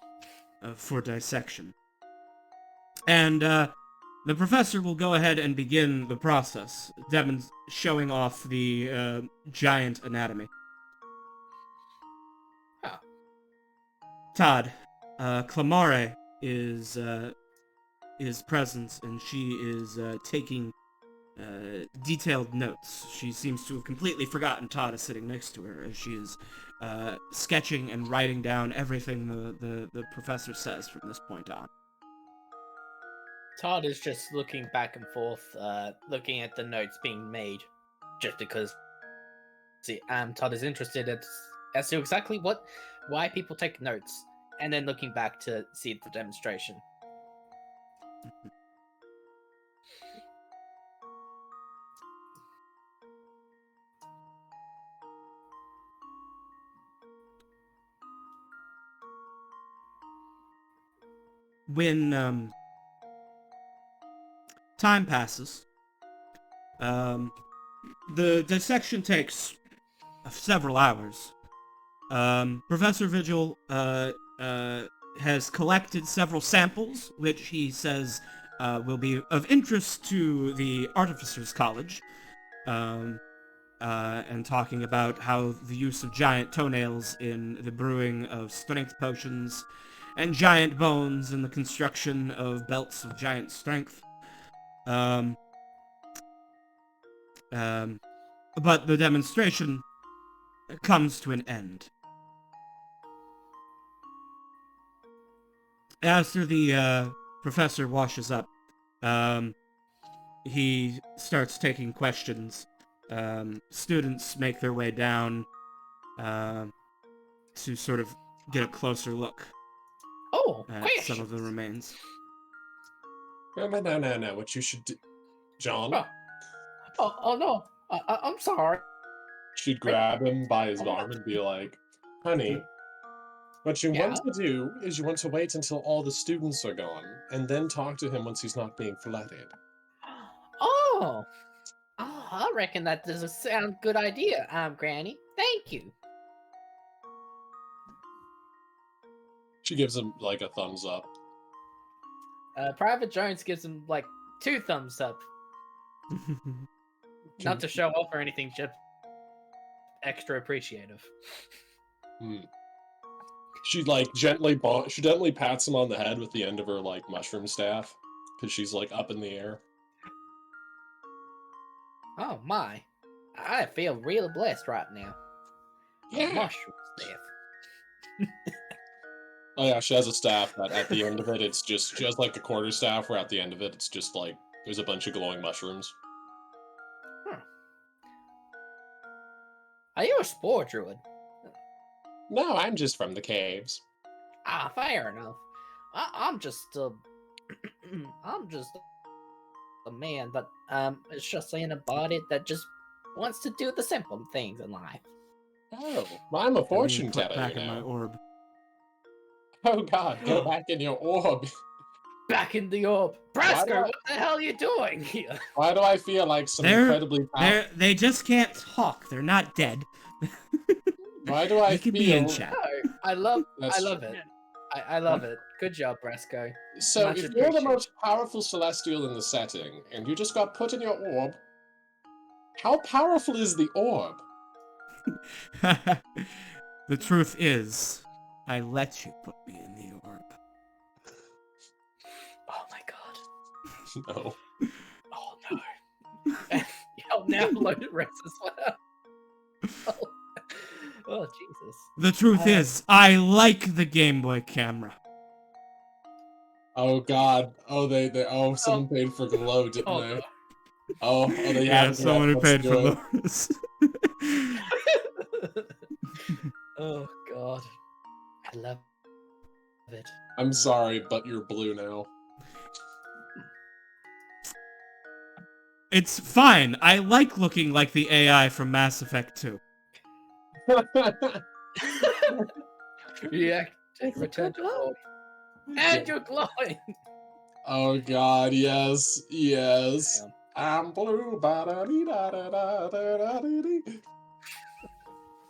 Speaker 2: for dissection. And the professor will go ahead and begin the process, showing off the giant anatomy.
Speaker 3: Oh.
Speaker 2: Todd, Clamare is present, and she is taking detailed notes. She seems to have completely forgotten Todd is sitting next to her, as she is sketching and writing down everything the professor says from this point on.
Speaker 3: Todd is just looking back and forth, looking at the notes being made, just because. Todd is interested as to exactly why people take notes, and then looking back to see the demonstration.
Speaker 2: When time passes, the dissection takes several hours. Professor Vigil has collected several samples, which he says will be of interest to the Artificers College, and talking about how the use of giant toenails in the brewing of strength potions and giant bones in the construction of belts of giant strength. But the demonstration comes to an end. After the professor washes up, he starts taking questions. Students make their way down to sort of get a closer look at some of the remains.
Speaker 4: No. What you should do, John?
Speaker 3: Oh no! I'm sorry.
Speaker 4: She'd grab him by his arm and be like, "Honey, what you want to do is you want to wait until all the students are gone, and then talk to him once he's not being flooded."
Speaker 3: Oh, I reckon that does a sound good idea, Granny. Thank you.
Speaker 4: She gives him like a thumbs up.
Speaker 3: Private Jones gives him like 2 thumbs up. Not to show off or anything, just extra appreciative.
Speaker 4: She gently pats him on the head with the end of her like mushroom staff, because she's like up in the air.
Speaker 3: Oh my, I feel real blessed right now.
Speaker 4: Yeah.
Speaker 3: Mushroom staff.
Speaker 4: Oh yeah, she has a staff that at the end of it, she has like a quarter staff where at the end of it, it's just like, there's a bunch of glowing mushrooms.
Speaker 3: Are you a spore druid?
Speaker 4: No, I'm just from the caves.
Speaker 3: Ah, fair enough. I'm just I'm just a man that is just in a body that just wants to do the simple things in life.
Speaker 4: Oh, well, I'm a fortune teller,
Speaker 2: back in my orb.
Speaker 4: Oh god, go back in your orb.
Speaker 3: Back in the orb. Brasker, what the hell are you doing here?
Speaker 4: Why do I feel like incredibly powerful?
Speaker 2: They just can't talk. They're not dead.
Speaker 4: Why do I
Speaker 2: feel...
Speaker 4: be in
Speaker 2: chat.
Speaker 3: No, I love it. I love it. Good job, Brasco.
Speaker 4: So, if you're the most powerful celestial in the setting, and you just got put in your orb, how powerful is the orb?
Speaker 2: The truth is, I let you put me in the orb.
Speaker 3: Oh my god.
Speaker 4: No.
Speaker 3: Oh no. Now load it rest as well. Oh Jesus.
Speaker 2: The truth is, I like the Game Boy camera.
Speaker 4: Oh God. Oh, someone paid for glow, didn't
Speaker 3: Oh,
Speaker 4: they?
Speaker 3: God.
Speaker 4: Oh, they
Speaker 2: Yeah,
Speaker 4: haven't yet.
Speaker 2: someone who
Speaker 4: Let's
Speaker 2: paid for
Speaker 4: do it.
Speaker 2: Lewis.
Speaker 3: Oh God, I love it.
Speaker 4: I'm sorry, but you're blue now.
Speaker 2: It's fine. I like looking like the AI from Mass Effect 2.
Speaker 3: React,
Speaker 5: It's a
Speaker 3: return
Speaker 5: good
Speaker 3: to
Speaker 5: glow.
Speaker 3: form. And you're glowing.
Speaker 4: Oh God, yes, yes.
Speaker 3: Damn.
Speaker 4: I'm blue. Ba-da-dee-da-da-da-da-da-da-dee.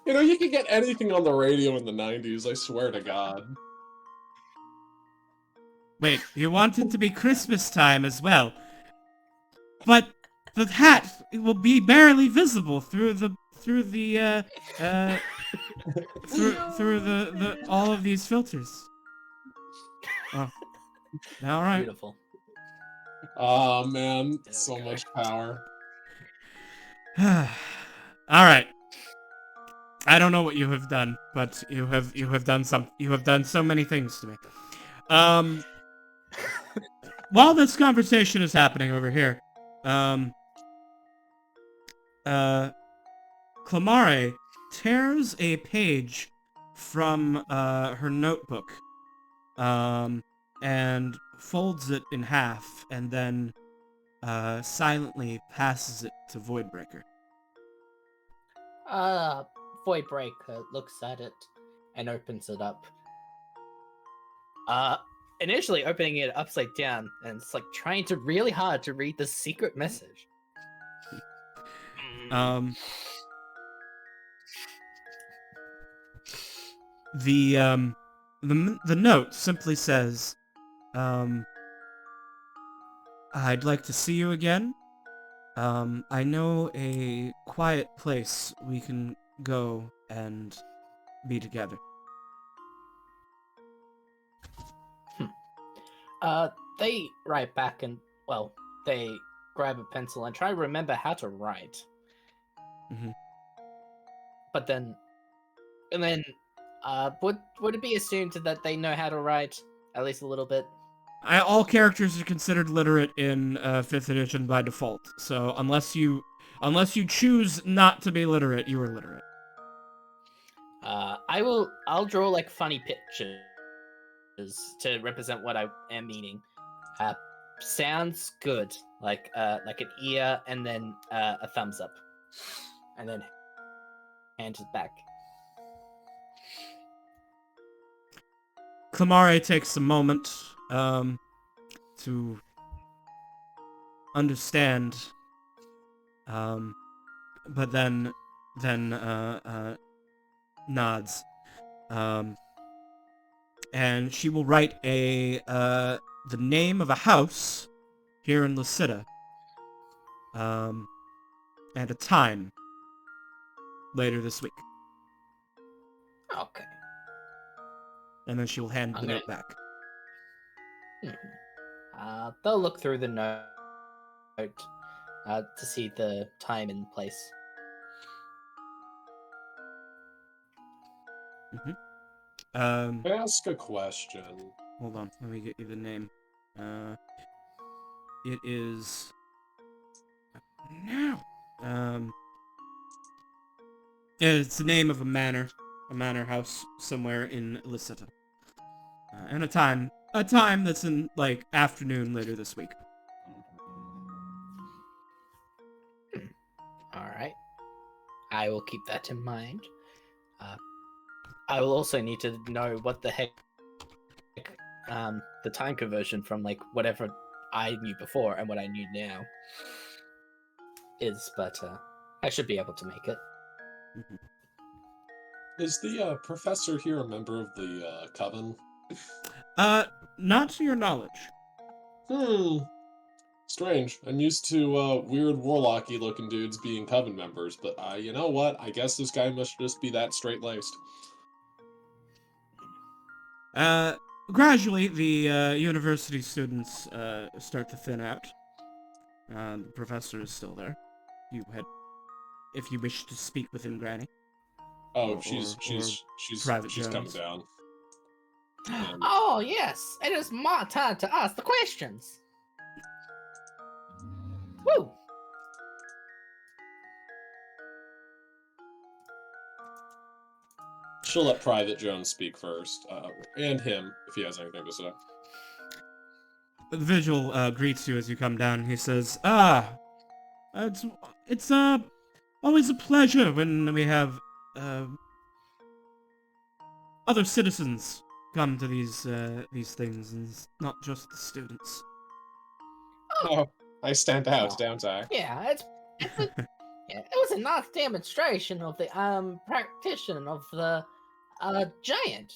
Speaker 4: You know, you could get anything on the radio in the 90s, I swear to God.
Speaker 2: Wait, you want it to be Christmas time as well. But the hat will be barely visible through the through the all of these filters. Oh. Alright.
Speaker 3: Beautiful.
Speaker 4: Oh man, so
Speaker 3: Okay.
Speaker 4: much power.
Speaker 2: Alright. I don't know what you have done, but you have done so many things to me. While this conversation is happening over here, Clamare tears a page from her notebook, and folds it in half, and then silently passes it to Voidbreaker.
Speaker 3: Voidbreaker looks at it and opens it up. Initially opening it upside down, and it's like trying to really hard to read the secret message.
Speaker 2: The note simply says, I'd like to see you again. I know a quiet place we can go and be together.
Speaker 3: They write back and, well, they grab a pencil and try to remember how to write.
Speaker 2: Mhm.
Speaker 3: But then, would it be assumed that they know how to write at least a little bit?
Speaker 2: All characters are considered literate in 5th edition by default. So unless you choose not to be literate, you are literate.
Speaker 3: I'll draw like funny pictures to represent what I am meaning. Sounds good, like an ear and then a thumbs up, and then hand it back.
Speaker 2: Clamare takes a moment to understand, but then nods, and she will write the name of a house here in Lucida, and a time later this week,
Speaker 3: Okay.
Speaker 2: and then she will hand the
Speaker 3: Okay.
Speaker 2: note back.
Speaker 3: They'll look through the note to see the time and place.
Speaker 2: Mm-hmm.
Speaker 4: Ask a question.
Speaker 2: Hold on, let me get you the name. It is now. It's the name of a manor house somewhere in Lucida, and a time that's in like afternoon later this week.
Speaker 3: All right. I will keep that in mind. I will also need to know what the heck the time conversion from like whatever I knew before and what I knew now is, but I should be able to make it.
Speaker 2: Mm-hmm.
Speaker 4: Is the professor here a member of the coven?
Speaker 2: Not to your knowledge.
Speaker 4: Strange. I'm used to weird warlocky looking dudes being coven members, but you know what? I guess this guy must just be that straight-laced.
Speaker 2: Gradually, the university students start to thin out. The professor is still there. If you wish to speak with him, Granny.
Speaker 4: Oh,
Speaker 2: Or
Speaker 4: she's
Speaker 2: Private
Speaker 4: coming
Speaker 2: Jones.
Speaker 4: down.
Speaker 3: Oh, yes, it is my turn to ask the questions. Woo!
Speaker 4: She'll let Private Jones speak first, and him, if he has anything to say.
Speaker 2: The Vigil greets you as you come down. He says, it's always a pleasure when we have other citizens come to these things, and it's not just the students.
Speaker 4: Oh, I stand out, don't I?
Speaker 3: Yeah, it was a nice demonstration of the practitioner of the giant.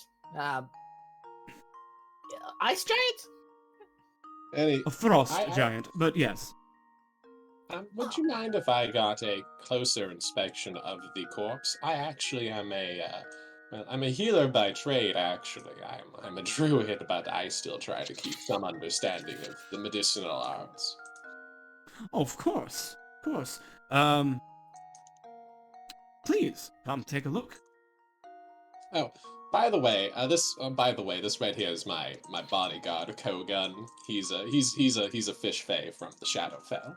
Speaker 3: Ice giant?
Speaker 2: A frost giant, but yes.
Speaker 4: Would you mind if I got a closer inspection of the corpse? I actually am I'm a healer by trade, actually. I'm a druid, but I still try to keep some understanding of the medicinal arts.
Speaker 2: Oh, of course. Of course. Please, come take a look.
Speaker 4: Oh, by the way, this right here is my bodyguard, Kogun. He's a fish fae from the Shadowfell.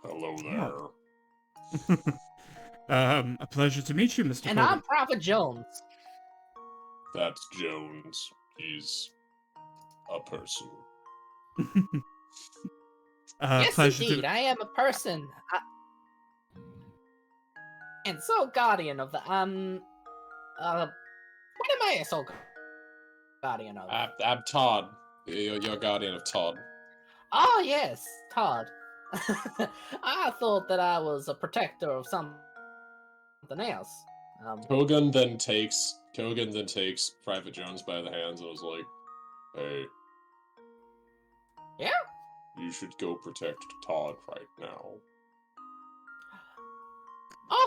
Speaker 4: Hello there.
Speaker 2: A pleasure to meet you, Mr.
Speaker 3: And
Speaker 2: Kogan.
Speaker 3: I'm Prophet Jones.
Speaker 4: That's Jones. He's a person.
Speaker 3: Yes,
Speaker 2: pleasure
Speaker 3: indeed, I am a person. And sole guardian of the, what am I a sole guardian of?
Speaker 4: I'm Todd. You're guardian of Todd.
Speaker 3: Oh, yes, Todd. I thought that I was a protector of something else.
Speaker 4: Kogan then takes Private Jones by the hands and was like, "Hey,
Speaker 3: Yeah?
Speaker 4: you should go protect Todd right now."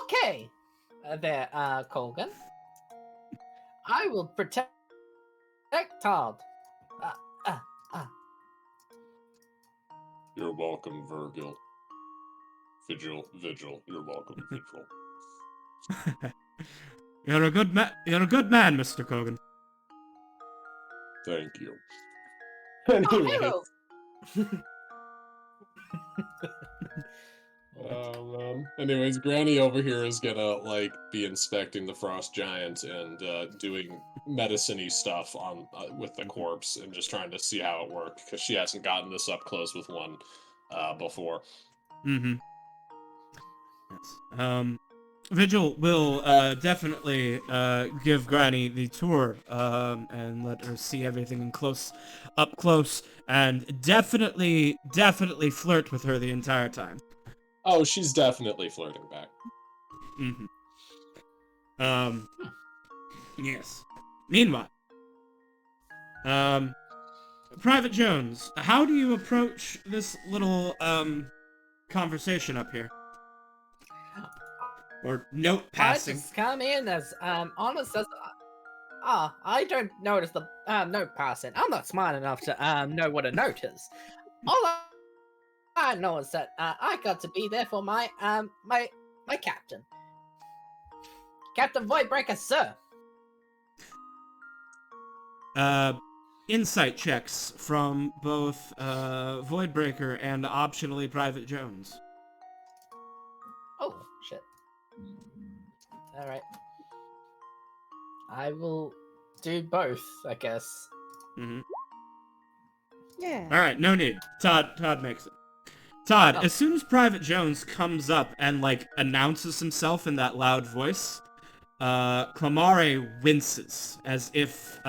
Speaker 3: Okay, there, Colgan. I will protect Todd.
Speaker 4: You're welcome, Virgil. Vigil. You're welcome, Vigil.
Speaker 2: You're a good man, Mr. Kogan.
Speaker 4: Thank you.
Speaker 3: Oh, hello.
Speaker 4: Anyways, Granny over here is gonna be inspecting the frost giant and doing medicine-y stuff on with the corpse and just trying to see how it worked because she hasn't gotten this up close with one before.
Speaker 2: Mm-hmm. Yes. Vigil will definitely give Granny the tour and let her see everything up close, and definitely flirt with her the entire time.
Speaker 4: Oh, she's definitely flirting back.
Speaker 2: Mm-hmm. Yes. Meanwhile, Private Jones, how do you approach this little conversation up here? Or note passing?
Speaker 3: I just come in as honest as I don't notice the note passing. I'm not smart enough to know what a note is. All I know is that I got to be there for my my captain, Captain Voidbreaker, sir.
Speaker 2: Insight checks from both Voidbreaker and optionally Private Jones.
Speaker 3: Oh shit! All right, I will do both, I guess.
Speaker 2: Mm-hmm.
Speaker 5: Yeah.
Speaker 2: All right, no need. Todd makes it. Todd,
Speaker 3: Oh.
Speaker 2: as soon as Private Jones comes up and announces himself in that loud voice, Clamare winces as if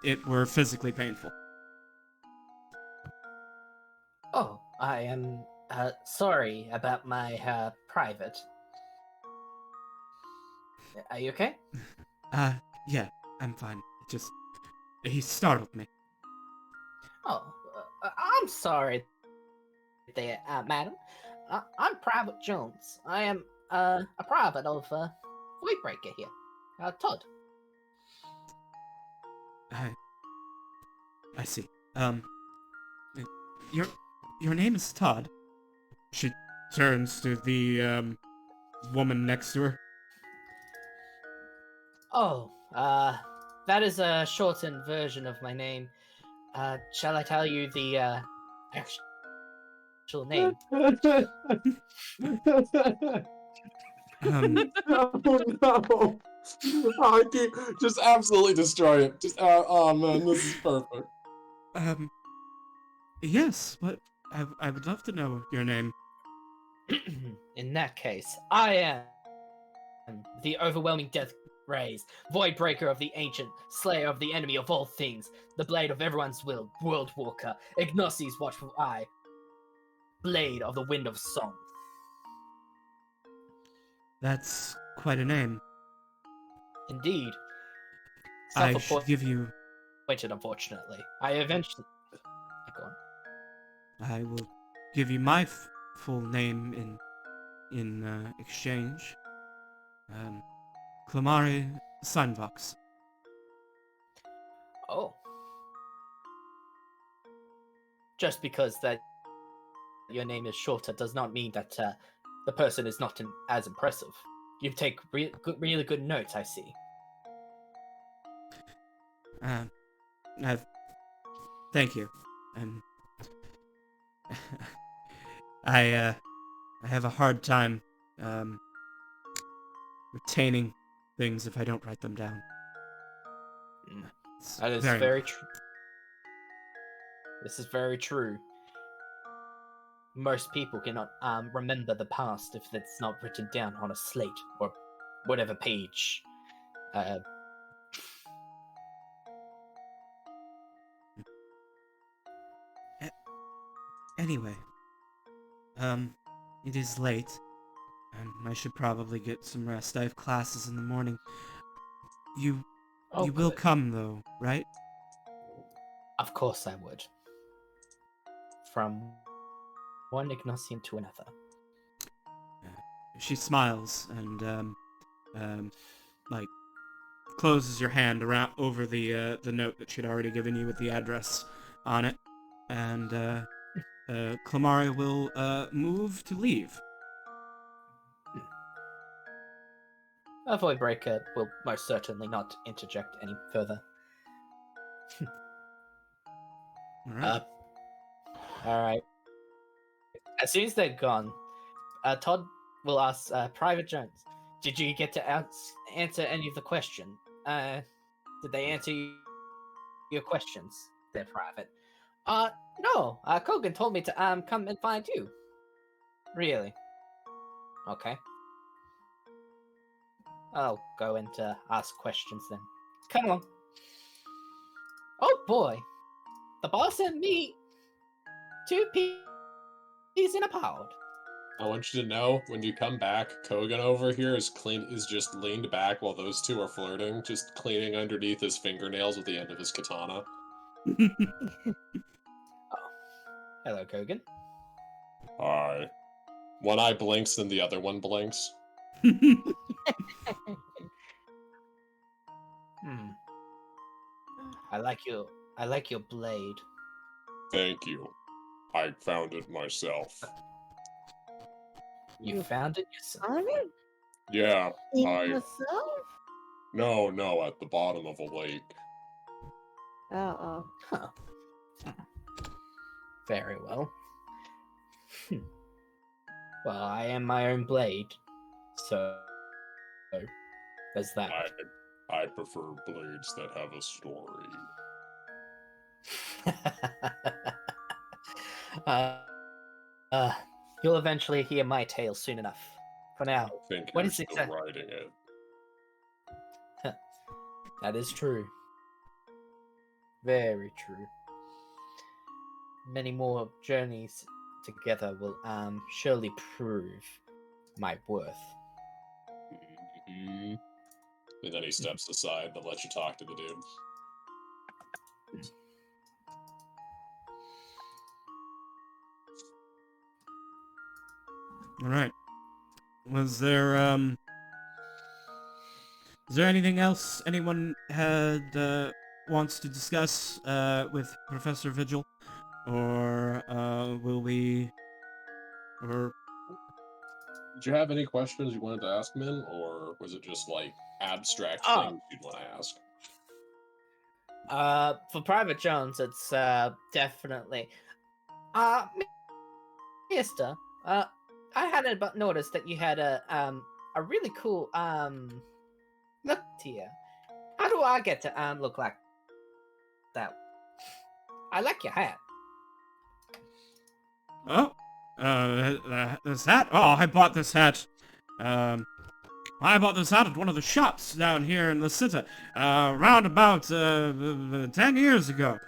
Speaker 2: it were physically painful.
Speaker 3: Oh, I am sorry about my private. Are you okay?
Speaker 2: Yeah, I'm fine. He startled me.
Speaker 3: Oh, I'm sorry there, madam. I'm Private Jones. I am a private of Voidbreaker here. Todd.
Speaker 2: I see. Your name is Todd. She turns to the woman next to her.
Speaker 3: Oh, that is a shortened version of my name. Shall I tell you the actual name?
Speaker 2: Um,
Speaker 4: Oh no! I keep just absolutely destroy it. Just oh man, this is perfect.
Speaker 2: um, yes, but I would love to know your name.
Speaker 3: In that case, I am the overwhelming death rays, void breaker of the ancient, slayer of the enemy of all things, the blade of everyone's will, world walker, Ignosi's watchful eye, blade of the wind of song.
Speaker 2: That's quite a name.
Speaker 3: Indeed.
Speaker 2: I should give you.
Speaker 3: Self-appointed, unfortunately. I eventually. Go on.
Speaker 2: I will give you my full name in exchange. Clamari Sunvox.
Speaker 3: Oh. Just because that your name is shorter does not mean that the person is not as impressive. You take really good notes, I see.
Speaker 2: Thank you. And I have a hard time retaining things if I don't write them down. It's
Speaker 3: That is very true. This is very true. Most people cannot remember the past if it's not written down on a slate or whatever page.
Speaker 2: Anyway, it is late, and I should probably get some rest. I have classes in the morning. You will
Speaker 3: good.
Speaker 2: come though, right?
Speaker 3: Of course I would. From one Ignatian to another.
Speaker 2: She smiles and like closes your hand around over the note that she'd already given you with the address on it, and Clamari will move to leave.
Speaker 3: A void breaker will most certainly not interject any further.
Speaker 2: All right.
Speaker 3: Alright. As soon as they're gone, Todd will ask Private Jones, did you get to answer any of the questions? Did they answer your questions there, Private? No. Kogan told me to come and find you. Really? Okay. I'll go and ask questions then. Come on. Oh boy. The boss and me, 2 peas in a pod.
Speaker 4: I want you to know when you come back, Kogan over here is just leaned back while those two are flirting, just cleaning underneath his fingernails with the end of his katana.
Speaker 3: Hello, Kogan.
Speaker 4: Hi. One eye blinks, then the other one blinks.
Speaker 3: I like your blade.
Speaker 4: Thank you. I found it myself.
Speaker 3: You found it yourself.
Speaker 5: Found it?
Speaker 4: Yeah,
Speaker 5: Yourself?
Speaker 4: No, at the bottom of a lake.
Speaker 5: Oh.
Speaker 3: Huh. Very well. Well, I am my own blade, so there's that.
Speaker 4: I prefer blades that have a story.
Speaker 3: You'll eventually hear my tale soon enough. For now,
Speaker 4: I think
Speaker 3: what
Speaker 4: you're
Speaker 3: is
Speaker 4: still
Speaker 3: exactly
Speaker 4: writing it.
Speaker 3: That is true. Very true. Many more journeys together will surely prove my worth.
Speaker 4: Mm-hmm. And then he steps aside to let you talk to the dude.
Speaker 2: All right. Is there anything else anyone had wants to discuss with Professor Vigil, or will we? Or
Speaker 4: Did you have any questions you wanted to ask Min, or was it just like abstract
Speaker 3: Oh.
Speaker 4: things you'd want to ask?
Speaker 3: For Private Jones, it's definitely. Mister, I hadn't but noticed that you had a really cool look to you. How do I get to look like that? I like your hat.
Speaker 2: Oh, this hat? Oh, I bought this hat. I bought this hat at one of the shops down here in the city, around about 10 years ago.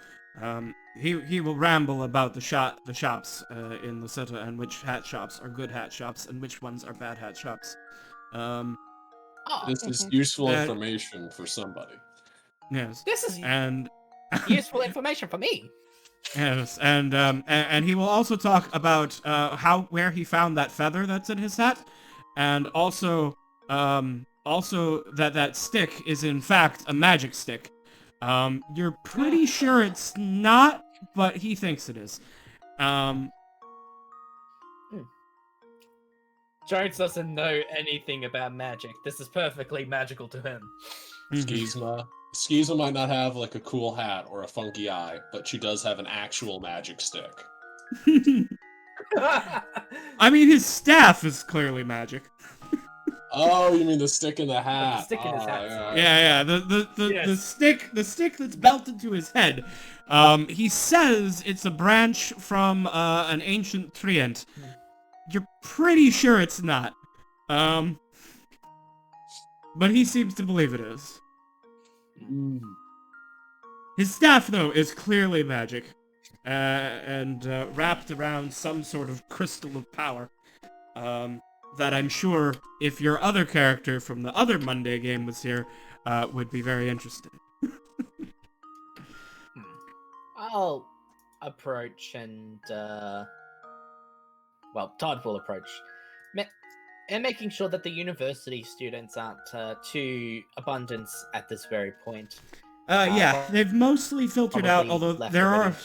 Speaker 2: He will ramble about the shops in the city and which hat shops are good hat shops and which ones are bad hat shops. Um,
Speaker 3: Oh,
Speaker 4: This is useful
Speaker 2: Uh,
Speaker 4: information for somebody.
Speaker 2: yes,
Speaker 3: this is
Speaker 2: and
Speaker 3: useful information for me.
Speaker 2: yes, and he will also talk about where he found that feather that's in his hat, and also that stick is in fact a magic stick. You're pretty sure it's not, but he thinks it is.
Speaker 3: Jones doesn't know anything about magic. This is perfectly magical to him.
Speaker 4: Schizma. Schizma might not have like a cool hat or a funky eye, but she does have an actual magic stick.
Speaker 2: I mean, his staff is clearly magic.
Speaker 4: Oh, you mean the stick in the hat?
Speaker 3: stick in his hat.
Speaker 2: Yeah, the stick that's belted to his head. He says it's a branch from an ancient treant. You're pretty sure it's not. But he seems to believe it is. His staff, though, is clearly magic, and wrapped around some sort of crystal of power. That I'm sure, if your other character from the other Monday game was here, would be very interested in.
Speaker 3: I'll approach and, well, Todd will approach. And making sure that the university students aren't too abundant at this very point.
Speaker 2: Yeah, they've mostly filtered out, although
Speaker 3: left
Speaker 2: there are...
Speaker 3: already.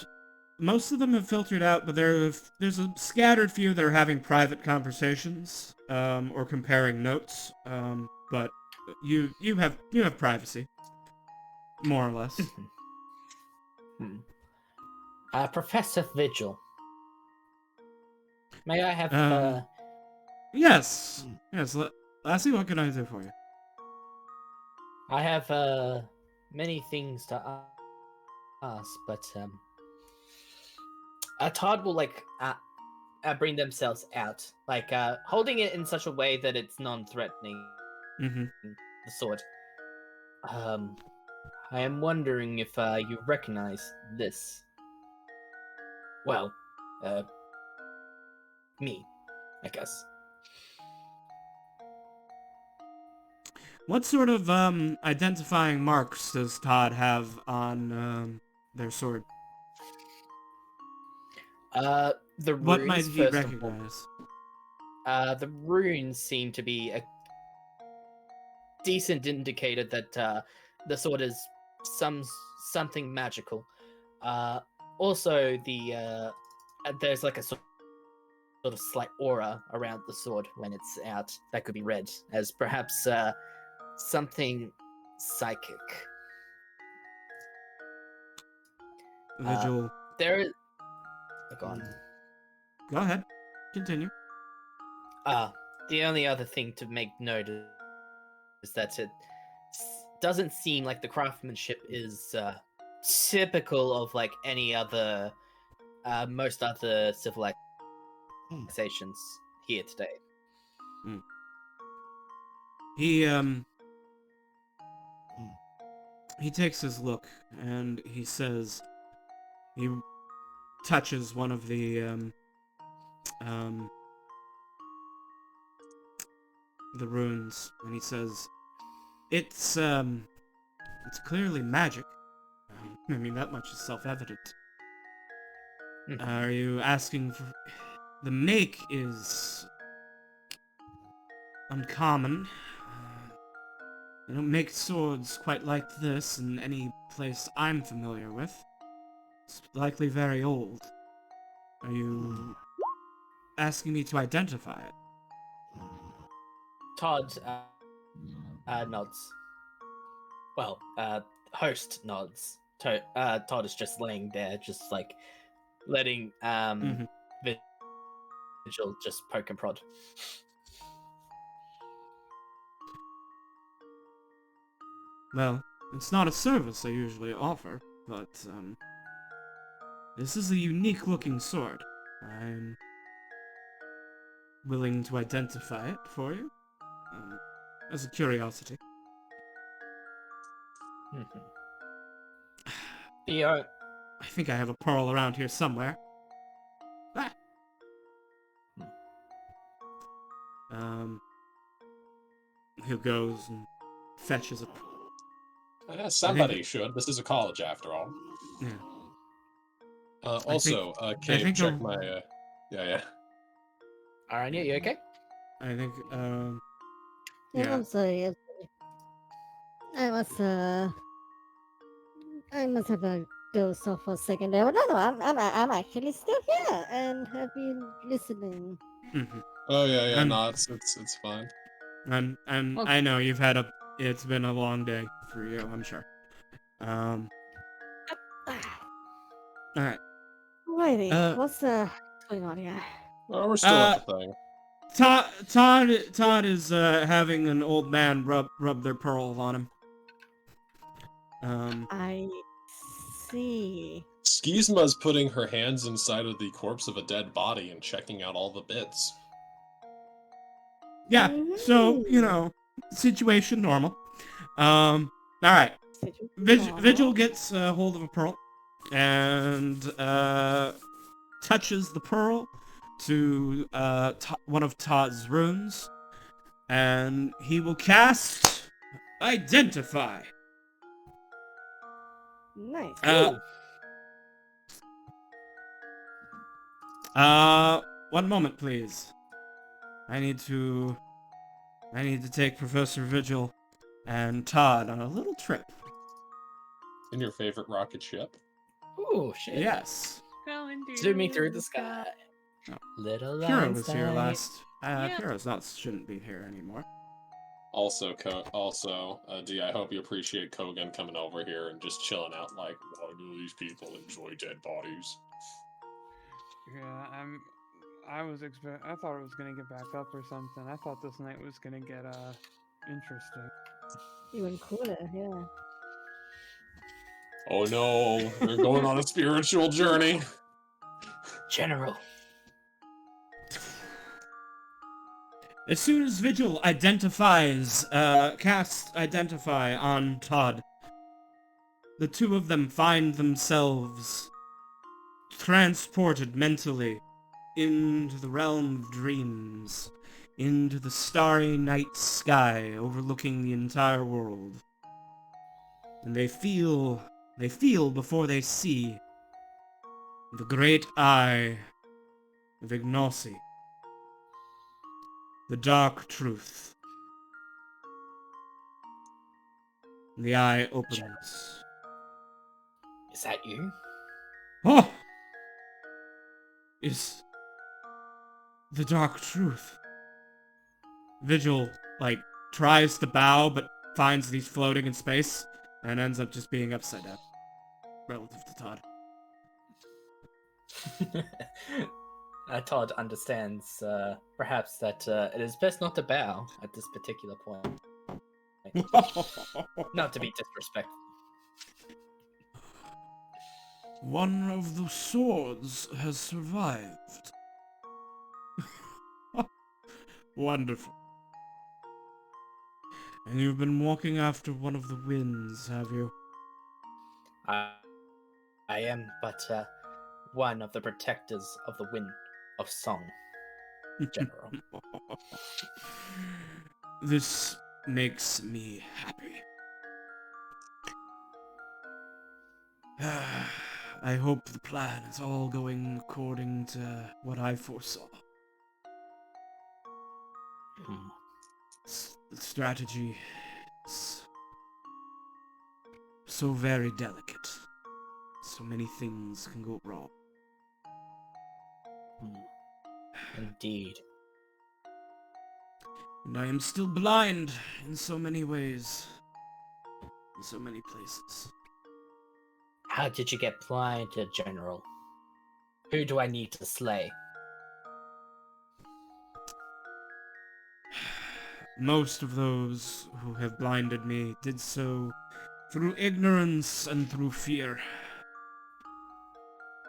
Speaker 2: Most of them have filtered out, but there's a scattered few that are having private conversations, or comparing notes. But you have privacy, more or less.
Speaker 3: Professor Vigil. May I have
Speaker 2: Yes. Lassie, what can I do for you?
Speaker 3: I have many things to ask, but Todd will bring themselves out, holding it in such a way that it's non-threatening.
Speaker 2: Mm-hmm.
Speaker 3: The sword. I am wondering if you recognize this. Well, me, I guess.
Speaker 2: What sort of identifying marks does Todd have on their sword?
Speaker 3: The runes.
Speaker 2: What might he
Speaker 3: first
Speaker 2: recognize?
Speaker 3: The runes seem to be a decent indicator that the sword is something magical. Also, there's like a sort of slight aura around the sword when it's out that could be read as perhaps something psychic.
Speaker 2: Vigil.
Speaker 3: There is. Go on.
Speaker 2: Go ahead. Continue.
Speaker 3: The only other thing to make note is that it doesn't seem like the craftsmanship is typical of like any other, most other civilizations here today.
Speaker 2: He takes his look and he says, he touches one of the runes and he says, it's clearly magic. I mean, that much is self-evident. Are you asking for... The make is uncommon. They don't make swords quite like this in any place I'm familiar with. It's likely very old. Are you asking me to identify it?
Speaker 3: Todd nods. Well, host nods. Todd is just laying there, just like letting
Speaker 2: Mhm.
Speaker 3: Vigil just poke and prod.
Speaker 2: Well, it's not a service I usually offer, but, this is a unique-looking sword. I'm willing to identify it for you, as a curiosity.
Speaker 3: The
Speaker 2: I think I have a pearl around here somewhere. Ah! He goes and fetches a...
Speaker 4: Somebody should. This is a college, after all.
Speaker 2: Yeah.
Speaker 4: Also,
Speaker 2: I
Speaker 4: Cave,
Speaker 2: think
Speaker 4: check my... Yeah.
Speaker 3: Alright, you okay?
Speaker 2: I think,
Speaker 5: Yeah,
Speaker 2: yeah.
Speaker 5: I'm sorry. I was I must have a dose off for a second there. But no, I'm actually still here and have been listening.
Speaker 2: Mhm.
Speaker 4: Oh, yeah,
Speaker 2: And-
Speaker 4: no, it's fine.
Speaker 2: And
Speaker 1: Okay.
Speaker 2: I know you've had it's been a long day for you, I'm sure. Alright.
Speaker 5: Alrighty, what's going on here?
Speaker 4: Oh, we're still at the thing.
Speaker 2: Todd is having an old man rub their pearls on him.
Speaker 5: I see.
Speaker 4: Skizma's putting her hands inside of the corpse of a dead body and checking out all the bits.
Speaker 2: Yeah, so, you know, situation normal. Alright. Vigil gets hold of a pearl and touches the pearl to one of Todd's runes, and he will cast Identify.
Speaker 5: Nice.
Speaker 2: One moment, please. I need to take Professor Vigil and Todd on a little trip.
Speaker 4: In your favorite rocket ship?
Speaker 3: Ooh, shit.
Speaker 2: Yes.
Speaker 3: Zooming through the sky.
Speaker 2: Oh.
Speaker 3: Little
Speaker 2: Kira was here
Speaker 3: Einstein.
Speaker 2: last.
Speaker 1: Yeah.
Speaker 2: Kira's shouldn't be here anymore.
Speaker 4: Also, D, I hope you appreciate Kogan coming over here and just chilling out like, why do these people enjoy dead bodies?
Speaker 1: Yeah, I thought it was gonna get back up or something. I thought this night was gonna get interesting.
Speaker 5: Even cooler, yeah.
Speaker 4: Oh no, they're going on a spiritual journey.
Speaker 3: General.
Speaker 2: As soon as Vigil casts Identify on Todd, the two of them find themselves transported mentally into the realm of dreams, into the starry night sky overlooking the entire world. And they feel before they see the great eye of Ignacy, the dark truth. And the eye opens.
Speaker 3: Is that you?
Speaker 2: Oh! Is the dark truth. Vigil, tries to bow, but finds that he's floating in space, and ends up just being upside down. Relative to Todd.
Speaker 3: Todd understands, perhaps, that it is best not to bow at this particular point. Not to be disrespectful.
Speaker 2: One of the swords has survived. Wonderful. And you've been walking after one of the winds, have you?
Speaker 3: I am but one of the protectors of the wind of song, General.
Speaker 2: This makes me happy. I hope the plan is all going according to what I foresaw. The strategy is so very delicate. So many things can go wrong.
Speaker 3: Indeed.
Speaker 2: And I am still blind in so many ways. In so many places.
Speaker 3: How did you get blinded, General? Who do I need to slay?
Speaker 2: Most of those who have blinded me did so through ignorance and through fear.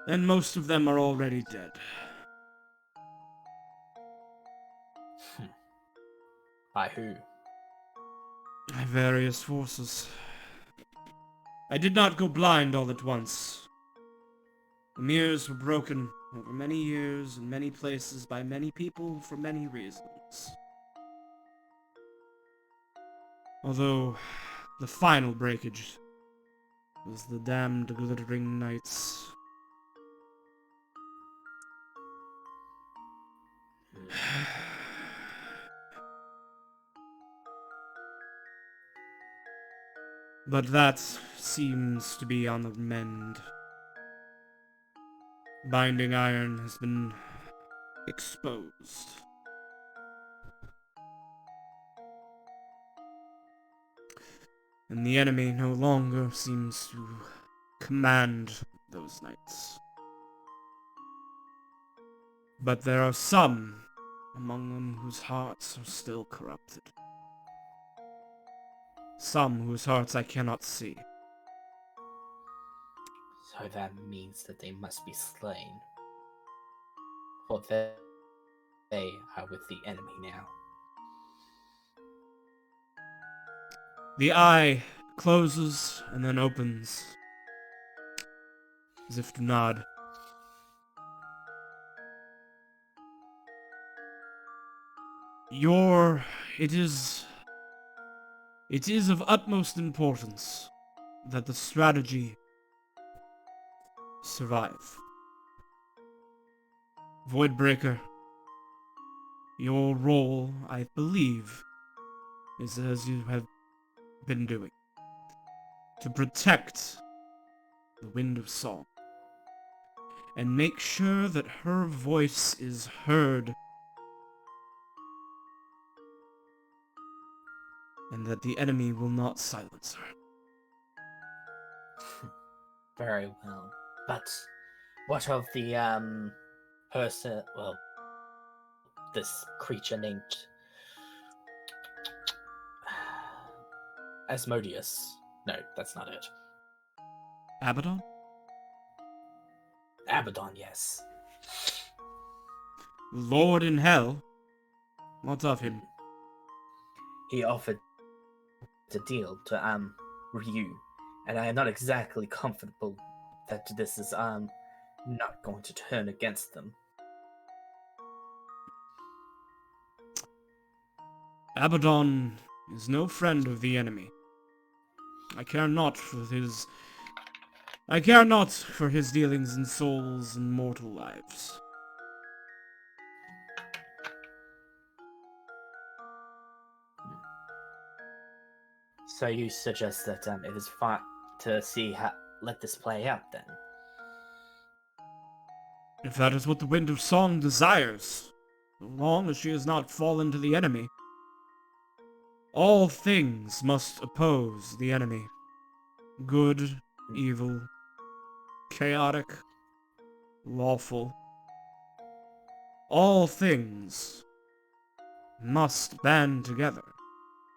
Speaker 2: And most of them are already dead.
Speaker 3: By who?
Speaker 2: By various forces. I did not go blind all at once. The mirrors were broken over many years in many places by many people for many reasons. Although, the final breakage was the damned glittering nights. But that seems to be on the mend. Binding iron has been exposed. And the enemy no longer seems to command those nights. But there are some among them whose hearts are still corrupted. Some whose hearts I cannot see.
Speaker 3: So that means that they must be slain. For they are with the enemy now.
Speaker 2: The eye closes and then opens, as if to nod. It is of utmost importance that the strategy survive. Voidbreaker, your role, I believe, is as you have been doing. To protect the Wind of Song. And make sure that her voice is heard. And that the enemy will not silence her.
Speaker 3: Very well. But what of the person, well, this creature named Asmodeus? No, that's not it.
Speaker 2: Abaddon?
Speaker 3: Abaddon, yes.
Speaker 2: Lord in Hell? What of him?
Speaker 3: He offered a deal to Ryu, and I am not exactly comfortable that this is not going to turn against them.
Speaker 2: Abaddon is no friend of the enemy. I care not for his dealings in souls and mortal lives.
Speaker 3: So you suggest that it is fine to let this play out then?
Speaker 2: If that is what the Wind of Song desires, so long as she has not fallen to the enemy. All things must oppose the enemy. Good, evil, chaotic, lawful. All things must band together.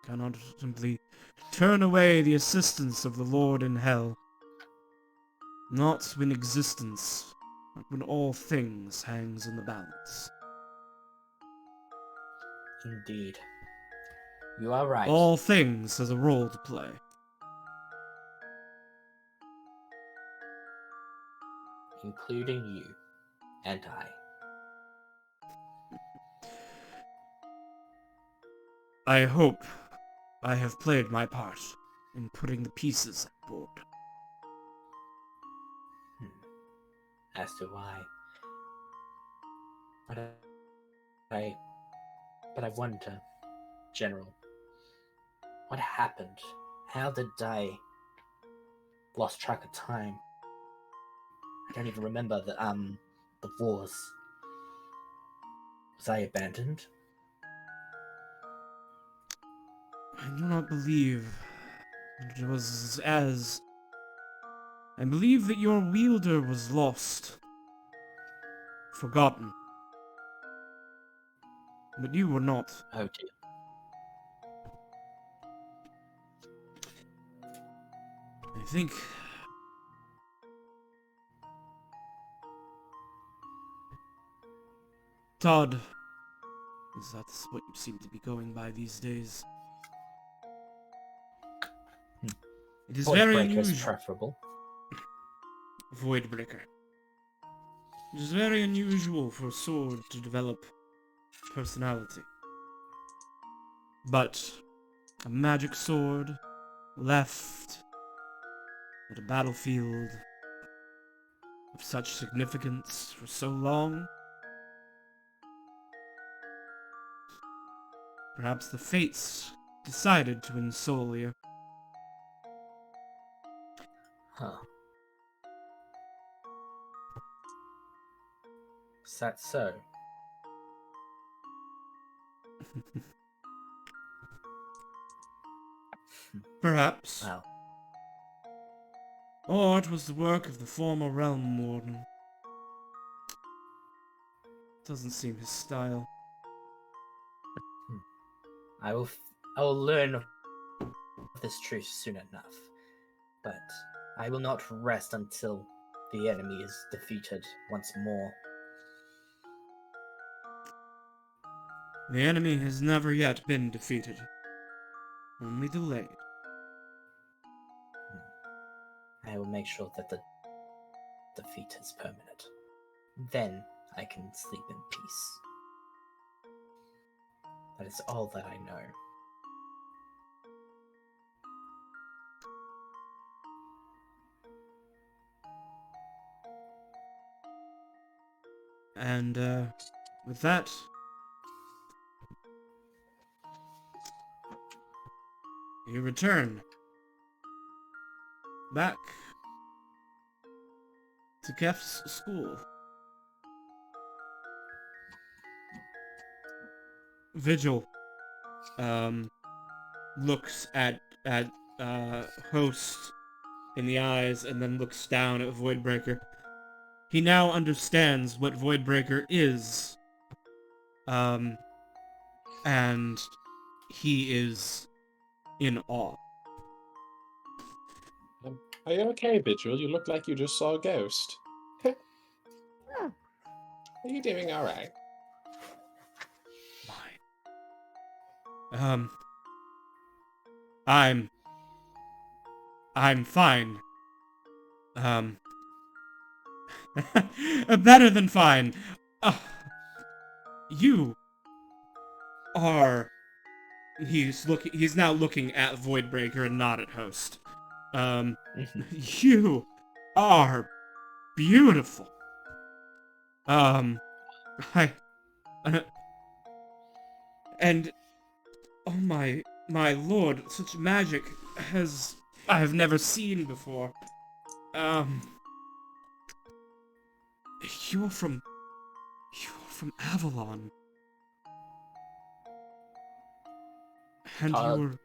Speaker 2: Cannot simply turn away the assistance of the Lord in Hell. Not when existence, but when all things hangs in the balance.
Speaker 3: Indeed. You are right.
Speaker 2: All things has a role to play.
Speaker 3: Including you and I.
Speaker 2: I hope I have played my part in putting the pieces on board.
Speaker 3: As do I. But I wonder, General, what happened? How did I lost track of time? I don't even remember the wars. Was I abandoned?
Speaker 2: I do not believe it was as I believe that your wielder was lost. Forgotten. But you were not.
Speaker 3: Oh dear.
Speaker 2: I think... Todd. Is that what you seem to be going by these days? It is very
Speaker 3: Voidbreaker is
Speaker 2: unusual.
Speaker 3: preferable.
Speaker 2: Voidbreaker. It is very unusual for a sword to develop personality. But a magic sword left at a battlefield of such significance for so long, perhaps the fates decided to ensoul you.
Speaker 3: Huh. Is that so?
Speaker 2: Perhaps.
Speaker 3: Wow.
Speaker 2: Or it was the work of the former Realm Warden. Doesn't seem his style.
Speaker 3: I will learn of this truth soon enough. But I will not rest until the enemy is defeated once more.
Speaker 2: The enemy has never yet been defeated. Only delayed.
Speaker 3: I will make sure that the defeat is permanent. Then I can sleep in peace. That is all that I know.
Speaker 2: And, with that, you return back to Kef's school. Vigil, looks at Host in the eyes and then looks down at Voidbreaker. He now understands what Voidbreaker is. And he is in awe.
Speaker 4: Are you okay, Vigil? You look like you just saw a ghost.
Speaker 5: Yeah.
Speaker 4: Are you doing alright?
Speaker 2: Fine. I'm fine. Better than fine. You are... He's now looking at Voidbreaker and not at Host. You are beautiful. And oh my lord, such magic I have never seen before. You're from Avalon. And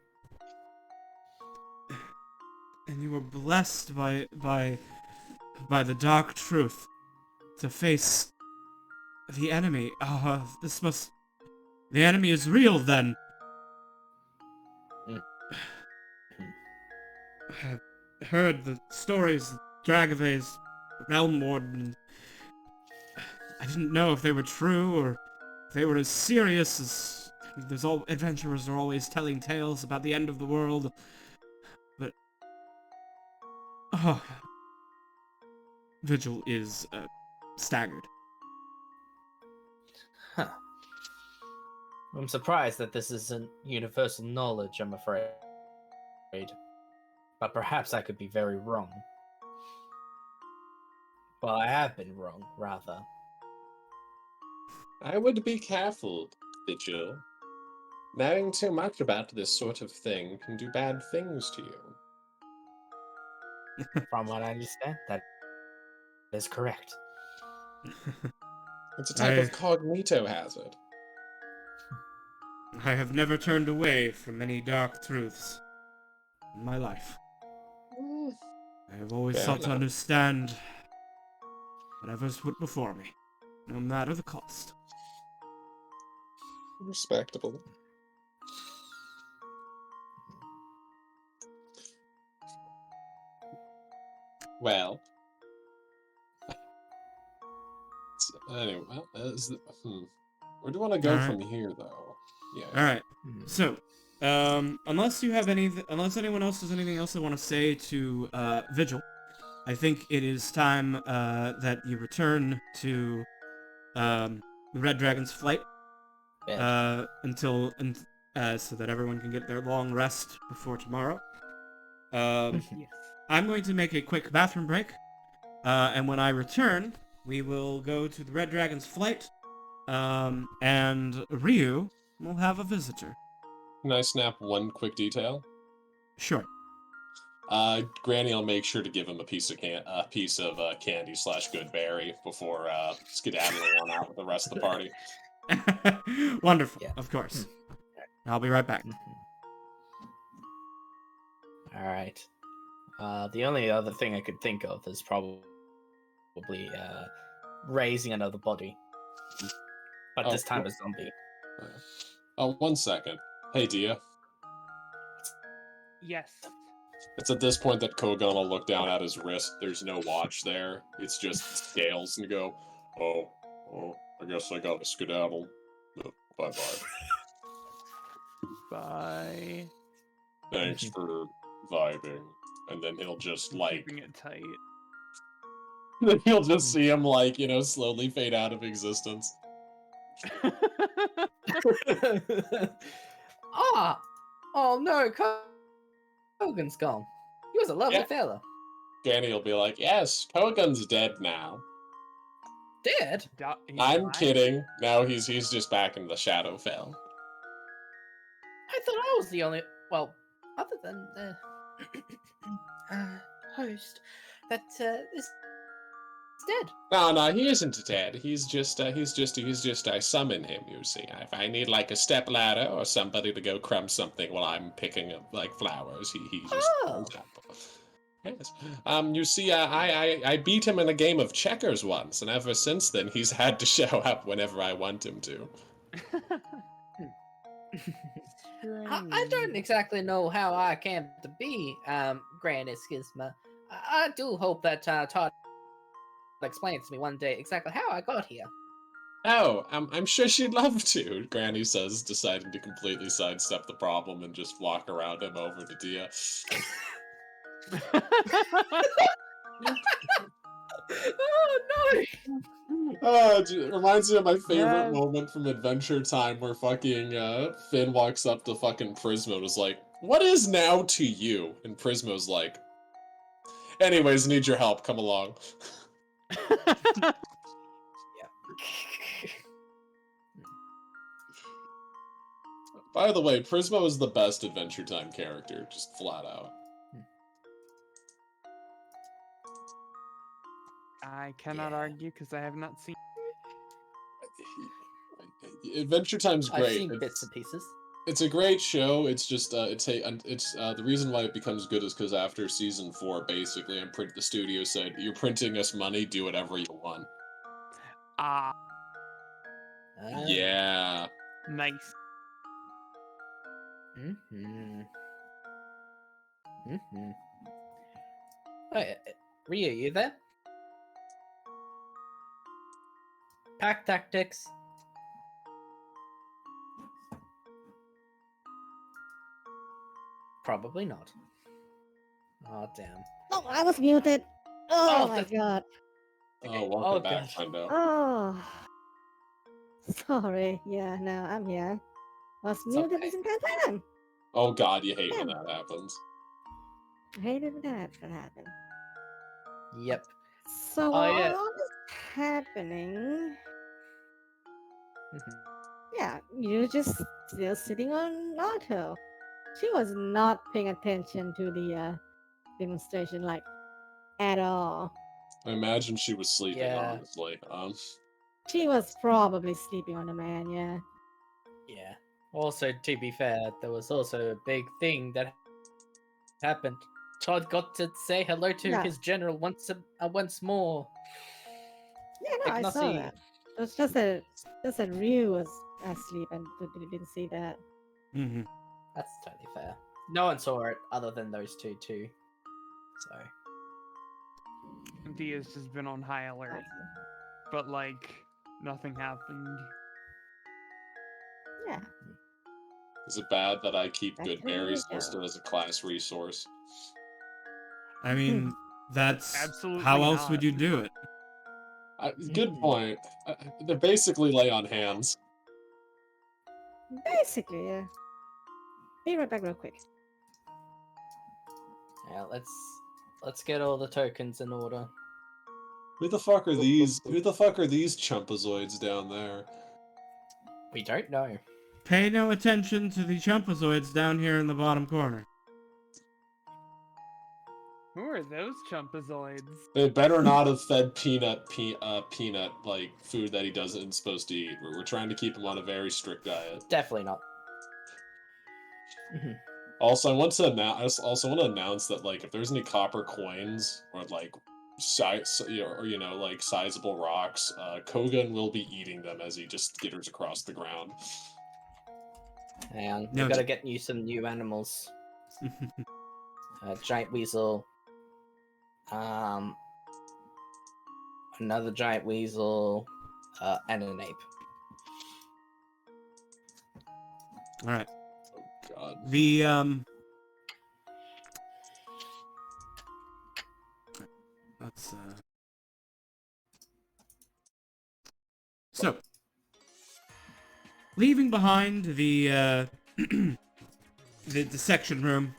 Speaker 2: you were blessed by the dark truth to face the enemy. The enemy is real then. I've heard the stories of Dragave's Realm Warden. I didn't know if they were true or if they were as serious as adventurers are always telling tales about the end of the world. But Vigil is staggered.
Speaker 3: Huh. I'm surprised that this isn't universal knowledge, I'm afraid. But perhaps I could be very wrong. Well, I have been wrong, rather.
Speaker 4: I would be careful, Vigil. Knowing too much about this sort of thing can do bad things to you.
Speaker 3: From what I understand, that is correct.
Speaker 4: It's a type of cognito hazard.
Speaker 2: I have never turned away from any dark truths in my life. I have always
Speaker 4: Fair
Speaker 2: sought to
Speaker 4: enough.
Speaker 2: understand whatever's put before me, no matter the cost.
Speaker 4: Respectable. Well. Anyway, where do you want to go
Speaker 2: Alright.
Speaker 4: from here, though? Yeah.
Speaker 2: Alright,
Speaker 3: Hmm.
Speaker 2: so, unless anyone else has anything else they want to say to, Vigil, I think it is time, that you return to, the Red Dragon's flight,
Speaker 3: Bed.
Speaker 2: so that everyone can get their long rest before tomorrow. Um,
Speaker 1: Yes.
Speaker 2: I'm going to make a quick bathroom break, and when I return, we will go to the Red Dragon's flight, and Ryu will have a visitor.
Speaker 4: Can I snap one quick detail?
Speaker 2: Sure.
Speaker 4: Granny will make sure to give him a piece of candy / good berry before skedaddling on out with the rest of the party.
Speaker 2: Wonderful,
Speaker 3: Yeah.
Speaker 2: of course. I'll be right back.
Speaker 3: All right. The only other thing I could think of is probably raising another body, but
Speaker 4: Oh,
Speaker 3: this time
Speaker 4: well-
Speaker 3: a zombie.
Speaker 4: Oh, 1 second. Hey, Dia.
Speaker 1: Yes.
Speaker 4: It's at this point that Kogan will look down at his wrist. There's no watch there. It's just scales and go, oh, I guess I gotta skedaddle. Bye-bye.
Speaker 1: Bye.
Speaker 4: Thanks for vibing. And then he'll just, like...
Speaker 1: Keeping it tight.
Speaker 4: Then you'll just see him, like, slowly fade out of existence.
Speaker 3: Ah! Oh no, Kogan's gone. He was a lovely
Speaker 4: Yeah.
Speaker 3: fella.
Speaker 4: Danny will be like, yes, Kogan's dead now.
Speaker 3: Dead?
Speaker 1: He
Speaker 4: I'm
Speaker 1: died?
Speaker 4: kidding. Now he's just back in the Shadowfell.
Speaker 3: I thought I was the only. Well, other than the host that is dead.
Speaker 4: No, he isn't dead. He's just I summon him, you see. If I need like a step ladder or somebody to go crumb something while I'm picking up like flowers, he just
Speaker 3: Oh.
Speaker 4: turns up. Yes. You see, I beat him in a game of checkers once, and ever since then he's had to show up whenever I want him to.
Speaker 3: I don't exactly know how I came to be Grand Schisma. I do hope that Todd explains to me one day exactly how I got here.
Speaker 4: Oh, I'm sure she'd love to, Granny says, deciding to completely sidestep the problem and just walk around him over to Dia.
Speaker 3: Oh no!
Speaker 4: It reminds me of my favorite
Speaker 1: Yes.
Speaker 4: moment from Adventure Time where fucking Finn walks up to fucking Prismo and is like, what is now to you? And Prismo's like, anyways, need your help, come along. By the way, Prismo is the best Adventure Time character, just flat out.
Speaker 1: I cannot
Speaker 3: Yeah.
Speaker 1: argue because I have not seen.
Speaker 4: Adventure Time's
Speaker 3: I've
Speaker 4: great.
Speaker 3: seen bits and pieces.
Speaker 4: It's a great show. It's just the reason why it becomes good is because after season 4, basically, the studio said, "You're printing us money. Do whatever you want."
Speaker 1: Ah,
Speaker 4: Yeah.
Speaker 1: nice.
Speaker 3: Wait, Ryu, you there? Pack tactics. Probably not. Oh damn.
Speaker 5: Oh, I was muted. Oh,
Speaker 3: Oh,
Speaker 5: my
Speaker 3: that's-
Speaker 5: god.
Speaker 4: Oh, welcome
Speaker 3: Oh,
Speaker 4: back,
Speaker 3: God.
Speaker 4: friendo.
Speaker 5: Oh. Sorry. Yeah, no, I'm here. Was muted
Speaker 3: okay.
Speaker 5: this entire time.
Speaker 4: Oh god, you hate when that happens.
Speaker 5: I hated that happened.
Speaker 3: Yep.
Speaker 5: So
Speaker 3: Oh,
Speaker 5: while
Speaker 3: yeah.
Speaker 5: all this happening,
Speaker 3: Mhm.
Speaker 5: yeah, you're just still sitting on Otto. She was not paying attention to the demonstration, like, at all.
Speaker 4: I imagine she was sleeping,
Speaker 3: Yeah.
Speaker 4: honestly.
Speaker 5: She was probably sleeping on the man, yeah.
Speaker 3: Yeah. Also, to be fair, there was also a big thing that happened Todd got to say hello to
Speaker 5: Yeah.
Speaker 3: his general once more.
Speaker 5: Yeah, no, I saw that. It was just that Ryu was asleep and didn't see that.
Speaker 2: Mm-hmm.
Speaker 3: That's totally fair. No one saw it other than those two too. So
Speaker 1: Dia's just been on high alert, but like nothing happened.
Speaker 5: Yeah.
Speaker 4: Is it bad that I keep
Speaker 5: Back
Speaker 4: good
Speaker 5: to the
Speaker 4: berries
Speaker 5: video.
Speaker 4: listed as a class resource?
Speaker 2: I mean, that's
Speaker 1: Absolutely
Speaker 2: how else
Speaker 1: not.
Speaker 2: would you do it?
Speaker 4: Good point. They're basically lay on hands.
Speaker 5: Basically, yeah. Be right back real quick.
Speaker 3: yeah, let's get all the tokens in order.
Speaker 4: Who the fuck are these? Who the fuck are these chumpazoids down there?
Speaker 3: We don't know.
Speaker 2: Pay no attention to the chumpazoids down here in the bottom corner.
Speaker 1: Who are those chumpazoids?
Speaker 4: They better not have fed peanut like food that he doesn't supposed to eat. We're trying to keep him on a very strict diet.
Speaker 3: Definitely not.
Speaker 4: Also, I want to announce that like if there's any copper coins or like like sizable rocks, Kogan will be eating them as he just skitters across the ground.
Speaker 3: Hang on,
Speaker 2: No,
Speaker 3: we gotta get you some new animals. Giant weasel. Another giant weasel, and an ape.
Speaker 2: All right.
Speaker 4: Oh god.
Speaker 2: The let's so leaving behind the the section room,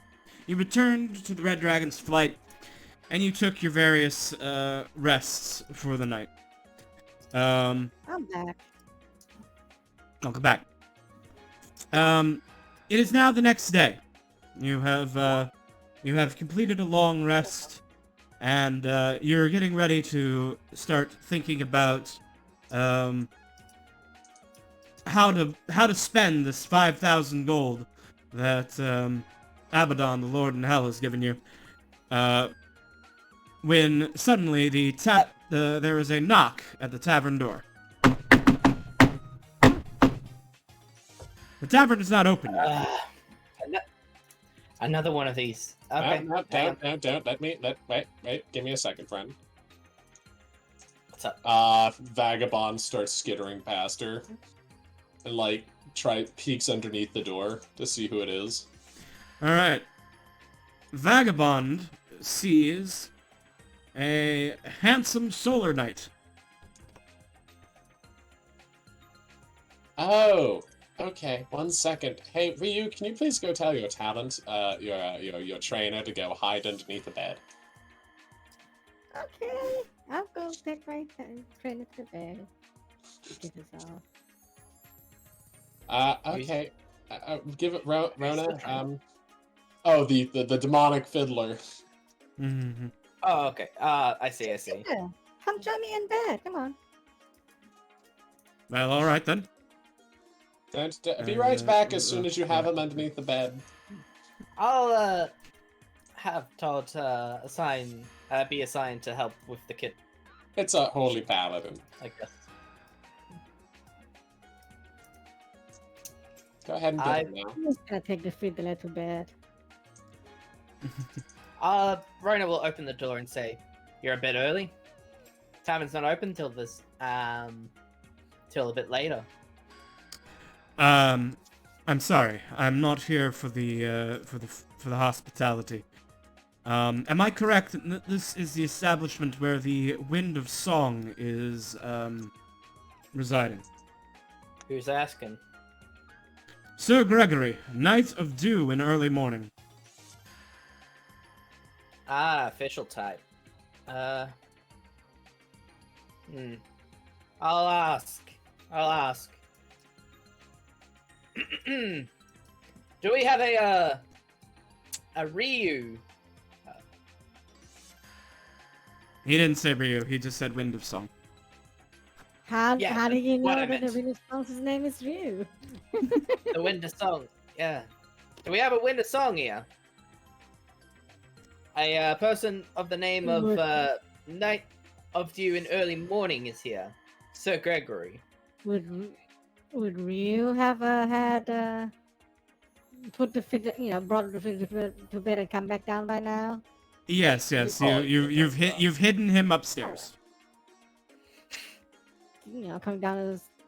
Speaker 2: you returned to the Red Dragon's flight, and you took your various rests for the night.
Speaker 5: I'm back.
Speaker 2: I'll come back. It is now the next day. You have completed a long rest, and you're getting ready to start thinking about how to spend this 5,000 gold that Abaddon, the Lord in Hell, has given you. When suddenly there is a knock at the tavern door. The tavern is not open yet.
Speaker 3: Another one of these. Okay.
Speaker 4: No, don't. Wait. Give me a second, friend.
Speaker 3: What's up?
Speaker 4: Vagabond starts skittering past her, and like peeks underneath the door to see who it is.
Speaker 2: All right. Vagabond sees a handsome solar knight.
Speaker 4: Oh, okay. 1 second. Hey, Ryu, can you please go tell your your trainer to go hide underneath the bed?
Speaker 5: Okay. I'll go take my trainer to bed. Get this off.
Speaker 4: Okay. Give it Rona. Oh, the demonic fiddler.
Speaker 2: Mm-hmm.
Speaker 3: Oh, okay. I see.
Speaker 5: Yeah. Come join me in bed. Come on.
Speaker 2: Well, all right then.
Speaker 4: Be right back as soon as you have him underneath the bed.
Speaker 3: I'll have Todd be assigned to help with the kid.
Speaker 4: It's a holy paladin.
Speaker 3: I guess.
Speaker 4: Go ahead and get him now.
Speaker 5: I'm just gonna take the fiddler to bed.
Speaker 3: Rona will open the door and say, "You're a bit early. Tavern's not open till till a bit later."
Speaker 2: I'm sorry. I'm not here for the hospitality. Am I correct that this is the establishment where the Wind of Song is residing?
Speaker 3: Who's asking?
Speaker 2: Sir Gregory, Knight of Dew in early morning.
Speaker 3: Official type. I'll ask. Do we have a Ryu?
Speaker 2: He didn't say Ryu, he just said Wind of Song.
Speaker 5: How
Speaker 3: Yeah,
Speaker 5: do you
Speaker 3: what
Speaker 5: know
Speaker 3: I
Speaker 5: that the
Speaker 3: meant.
Speaker 5: Renaissance name is Ryu?
Speaker 3: The Wind of Song. Yeah. Do we have a Wind of Song here? A person of the name of Night of Dew in Early Morning is here. Sir Gregory.
Speaker 5: Would Ryu have had put the fit, brought the fit to bed and come back down by now?
Speaker 2: Yes. You've hidden him upstairs.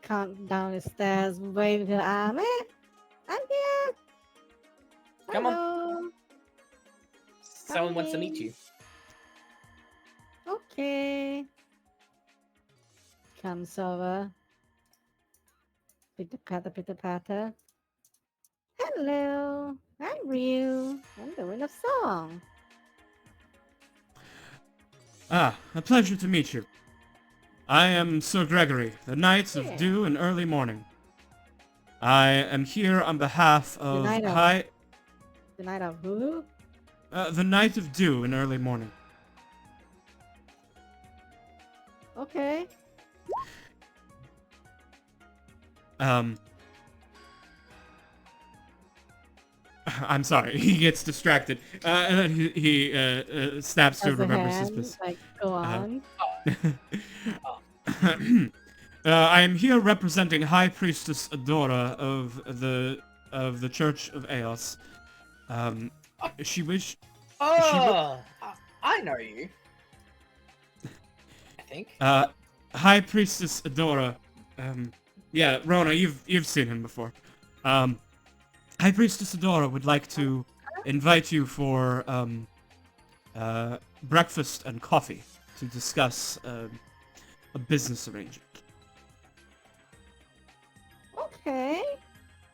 Speaker 5: Come down the stairs, waving her arm. I'm here.
Speaker 3: Come on.
Speaker 5: Hello.
Speaker 3: Someone wants to meet you.
Speaker 5: Okay. Comes over. Pitter patter. Hello. I'm Ryu. I'm doing a song.
Speaker 2: Ah, a pleasure to meet you. I am Sir Gregory, the Knights of Dew and Early Morning. I am here on behalf of
Speaker 5: The Night of who?
Speaker 2: the Knight of Dew and Early Morning.
Speaker 5: Okay.
Speaker 2: I'm sorry, he gets distracted. And then he snaps to
Speaker 5: As a
Speaker 2: remember his
Speaker 5: hand,
Speaker 2: business.
Speaker 5: like, go on.
Speaker 2: I am here representing High Priestess Adora of the Church of Eos. She wish.
Speaker 3: Oh, I know you. I think.
Speaker 2: High Priestess Adora. Yeah, Rona, you've seen him before. High Priestess Adora would like to invite you for breakfast and coffee to discuss a business arrangement.
Speaker 5: Okay.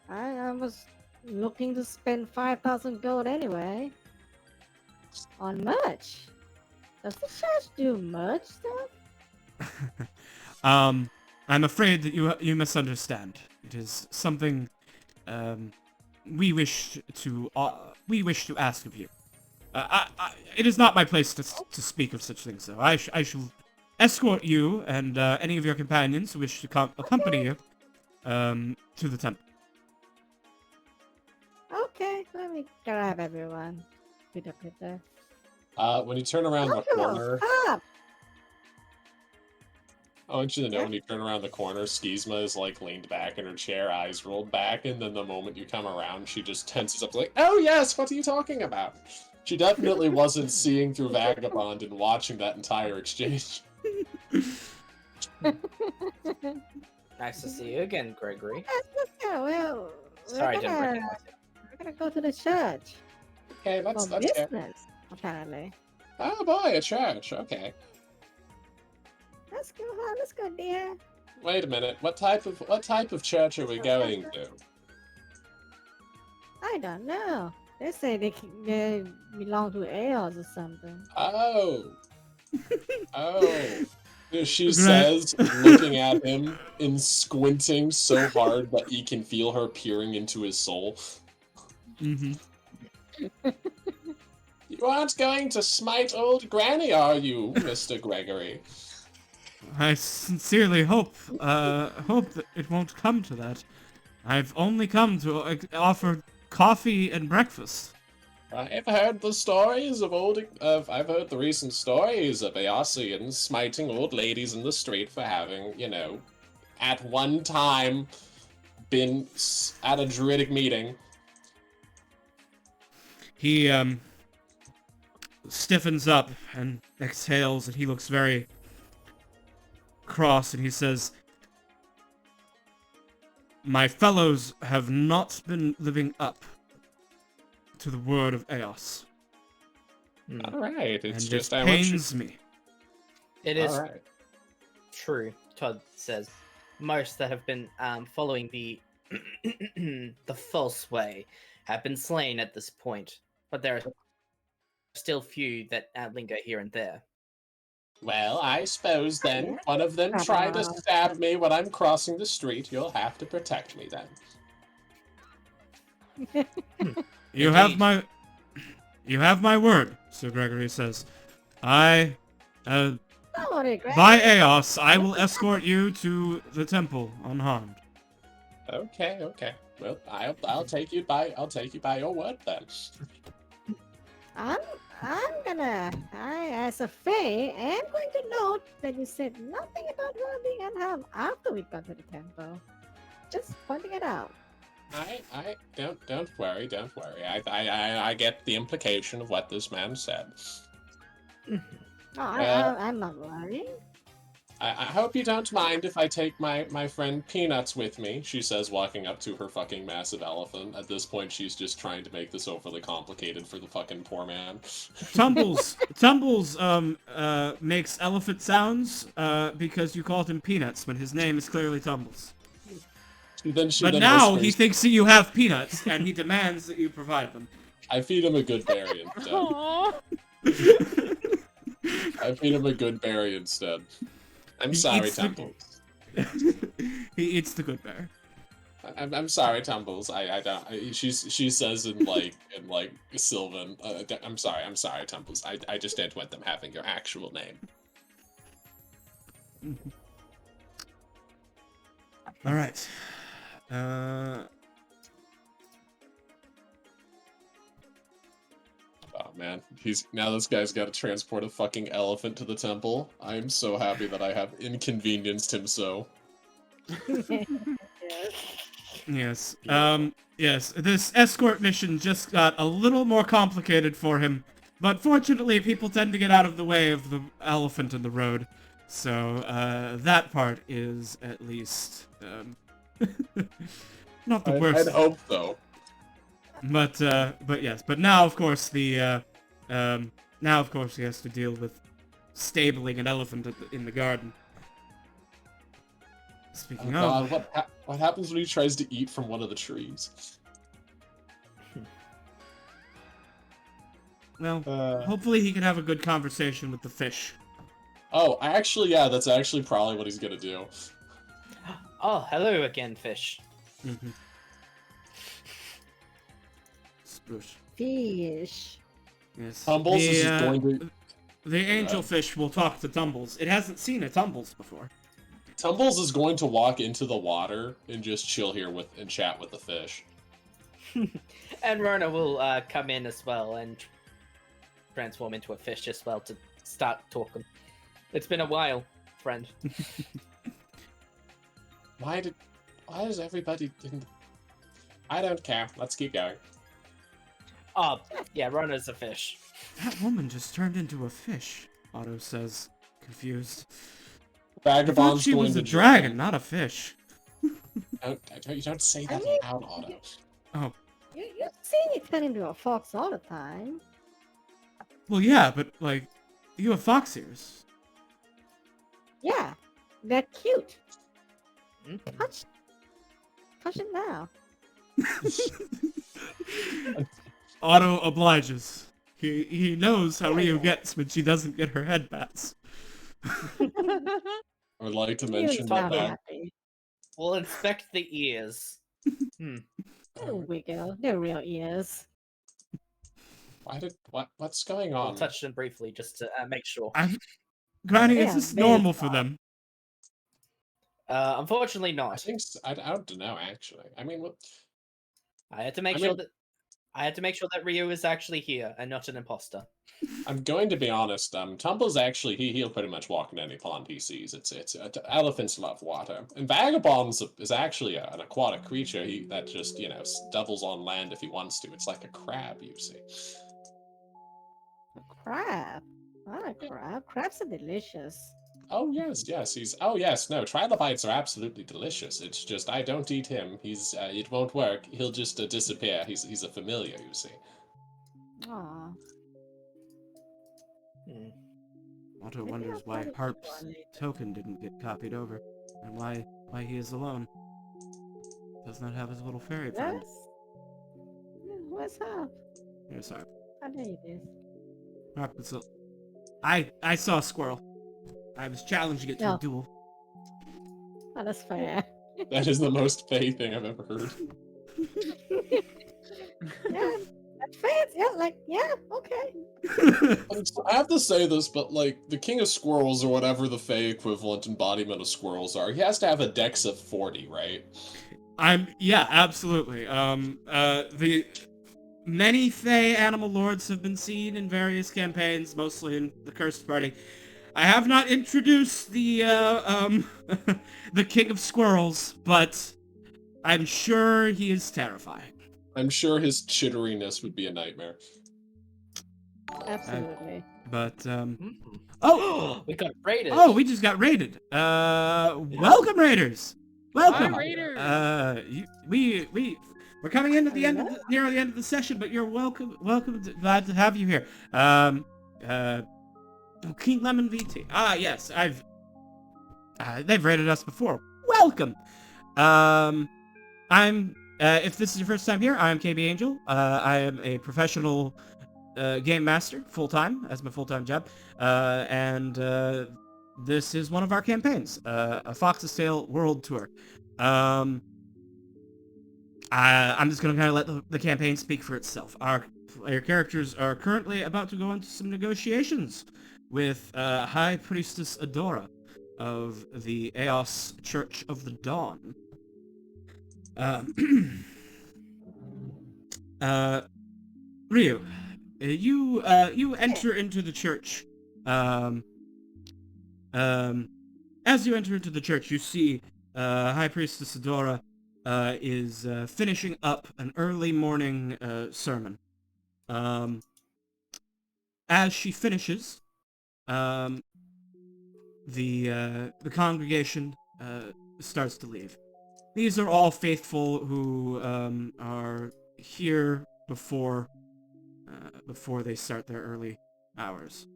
Speaker 5: I was looking to spend 5,000 gold anyway. On merch. Does the church do merch stuff?
Speaker 2: I'm afraid that you misunderstand. It is something we wish to ask of you. It is not my place to speak of such things, though. I shall escort you and any of your companions who wish to accompany you to the temple.
Speaker 5: Okay, let me grab everyone. Pitter.
Speaker 4: When you turn around the corner,
Speaker 5: Up.
Speaker 4: I want you to know when you turn around the corner, Skizma is like leaned back in her chair, eyes rolled back, and then the moment you come around, she just tenses up like, "Oh yes, what are you talking about?" She definitely wasn't seeing through Vagabond and watching that entire exchange.
Speaker 3: Nice to see you again, Gregory.
Speaker 5: Yeah, well,
Speaker 3: Sorry, I didn't recognize you.
Speaker 5: we're gonna go to the church.
Speaker 4: Okay,
Speaker 5: For
Speaker 4: that's
Speaker 5: business, apparently.
Speaker 4: Oh boy, a church. Okay.
Speaker 5: Let's go, hon. Let's go, dear.
Speaker 4: Wait a minute. What type of church are we going to?
Speaker 5: I don't know. They say they belong to Eos or something.
Speaker 4: Oh. Oh. She
Speaker 2: Right.
Speaker 4: says, looking at him and squinting so hard that he can feel her peering into his soul.
Speaker 2: Mm-hmm.
Speaker 4: You aren't going to smite old Granny, are you, Mr. Gregory?
Speaker 2: I sincerely hope that it won't come to that. I've only come to offer coffee and breakfast.
Speaker 4: I've heard the stories I've heard the recent stories of Eosians smiting old ladies in the street for having, at one time been at a druidic meeting.
Speaker 2: He stiffens up and exhales, and he looks very cross, and he says, "My fellows have not been living up to the word of Eos.
Speaker 4: All right, it's
Speaker 2: And
Speaker 4: just
Speaker 2: it
Speaker 4: I want you.
Speaker 2: pains me."
Speaker 3: It is
Speaker 4: All right.
Speaker 3: true, Todd says. Most that have been following the the false way have been slain at this point, but there are still few that linger here and there.
Speaker 4: Well, I suppose then one of them tried to stab me when I'm crossing the street. You'll have to protect me then.
Speaker 2: You have my word, Sir Gregory says. By Eos, I will escort you to the temple unharmed.
Speaker 4: Okay. Well, I'll take you by your word then.
Speaker 5: I'm as a Fae, am going to note that you said nothing about her being unharmed after we got to the temple. Just pointing it out.
Speaker 4: I don't worry. I get the implication of what this man said.
Speaker 5: Oh, I'm not worrying.
Speaker 4: I hope you don't mind if I take my friend Peanuts with me, she says, walking up to her fucking massive elephant. At this point, she's just trying to make this overly complicated for the fucking poor man.
Speaker 2: Tumbles makes elephant sounds because you called him Peanuts when his name is clearly Tumbles. But now he thinks that you have peanuts, and he demands that you provide them.
Speaker 4: I feed him a good berry instead. I feed him a good berry instead. I'm sorry, Tumbles.
Speaker 2: He eats the good berry.
Speaker 4: I'm sorry, Tumbles. I don't. She says in Sylvan. I'm sorry, Tumbles. I just don't want them having your actual name.
Speaker 2: All right.
Speaker 4: Oh man, now this guy's got to transport a fucking elephant to the temple. I'm so happy that I have inconvenienced him so.
Speaker 2: Yes. Yes. This escort mission just got a little more complicated for him, but fortunately, people tend to get out of the way of the elephant in the road, so that part is at least not the worst.
Speaker 4: I'd hope so.
Speaker 2: But yes. But now, of course, now of course he has to deal with stabling an elephant in the garden. Speaking of,
Speaker 4: God, what happens when he tries to eat from one of the trees?
Speaker 2: well, hopefully he can have a good conversation with the fish.
Speaker 4: Oh, yeah, that's actually probably what he's gonna do.
Speaker 3: Oh, hello again, fish.
Speaker 2: Mm-hmm. Sploosh.
Speaker 5: Fish.
Speaker 2: Yes.
Speaker 4: Tumbles is going to...
Speaker 2: The angelfish will talk to Tumbles. It hasn't seen a Tumbles before.
Speaker 4: Tumbles is going to walk into the water and just chill here and chat with the fish.
Speaker 3: And Rona will come in as well and transform into a fish as well to start talking. It's been a while, friend.
Speaker 4: Why does everybody... I don't care. Let's keep going.
Speaker 3: Oh, yeah, Rona's a fish.
Speaker 2: That woman just turned into a fish, Otto says, confused.
Speaker 4: I
Speaker 2: thought she was a dragon, not a fish.
Speaker 4: You don't say that out, Otto.
Speaker 2: Oh.
Speaker 5: You see me turn into a fox all the time.
Speaker 2: Well, yeah, but, like, you have fox ears.
Speaker 5: Yeah, they're cute.
Speaker 3: Mm-hmm.
Speaker 5: Touch it now.
Speaker 2: Otto obliges. He knows how Ryu gets when she doesn't get her head bats.
Speaker 4: I would like to mention that.
Speaker 3: We'll inspect the ears.
Speaker 5: They're wiggle. They're real ears.
Speaker 4: What's going on?
Speaker 3: We'll touch them briefly just to make sure.
Speaker 2: Granny, is this normal for them?
Speaker 3: Unfortunately not.
Speaker 4: I think I don't know actually. I mean, what?
Speaker 3: I had to make sure that Ryu is actually here and not an imposter.
Speaker 4: I'm going to be honest. Tumbles actually he'll pretty much walk in any pond he sees. Elephants love water, and Vagabonds is actually an aquatic creature. That just doubles on land if he wants to. It's like a crab, you see.
Speaker 5: A crab. I like crab. Crabs are delicious.
Speaker 4: Oh yes. Oh yes. No, trilobites are absolutely delicious. It's just I don't eat him. It won't work. He'll just disappear. He's a familiar, you see.
Speaker 5: Aww.
Speaker 2: Otto wonders why Harp's token didn't get copied over, and why he is alone. Does not have his little fairy friend.
Speaker 5: What's up?
Speaker 2: Here's Harp.
Speaker 5: I know it is.
Speaker 2: Harp is I saw a squirrel. I was challenging it to a duel.
Speaker 5: Oh, that's fair.
Speaker 4: That is the most Faye thing I've ever heard.
Speaker 5: Yeah, that's fair. Yeah, okay.
Speaker 4: I have to say this, but the king of squirrels or whatever the Faye equivalent embodiment of squirrels are, he has to have a dex of 40, right?
Speaker 2: Yeah, absolutely. Many Fey animal lords have been seen in various campaigns, mostly in the Cursed Party. I have not introduced the, the King of Squirrels, but I'm sure he is terrifying.
Speaker 4: I'm sure his chitteriness would be a nightmare.
Speaker 5: Absolutely.
Speaker 2: Oh!
Speaker 3: We got raided.
Speaker 2: Oh, we just got raided. Welcome, Raiders! Welcome!
Speaker 1: Hi, Raiders!
Speaker 2: We're coming into the end of near the end of the session, but you're welcome, glad to have you here. King Lemon VT. Ah, yes, they've raided us before. Welcome! If this is your first time here, I'm KB Angel. I am a professional game master, full-time, as my full-time job. And this is one of our campaigns, a Fox's Tale World Tour. I'm just going to kind of let the campaign speak for itself. Our player characters are currently about to go into some negotiations with High Priestess Adora of the Eos Church of the Dawn. Ryu, you enter into the church. As you enter into the church, you see High Priestess Adora is finishing up an early morning sermon. As she finishes, the congregation starts to leave. These are all faithful who are here before they start their early hours.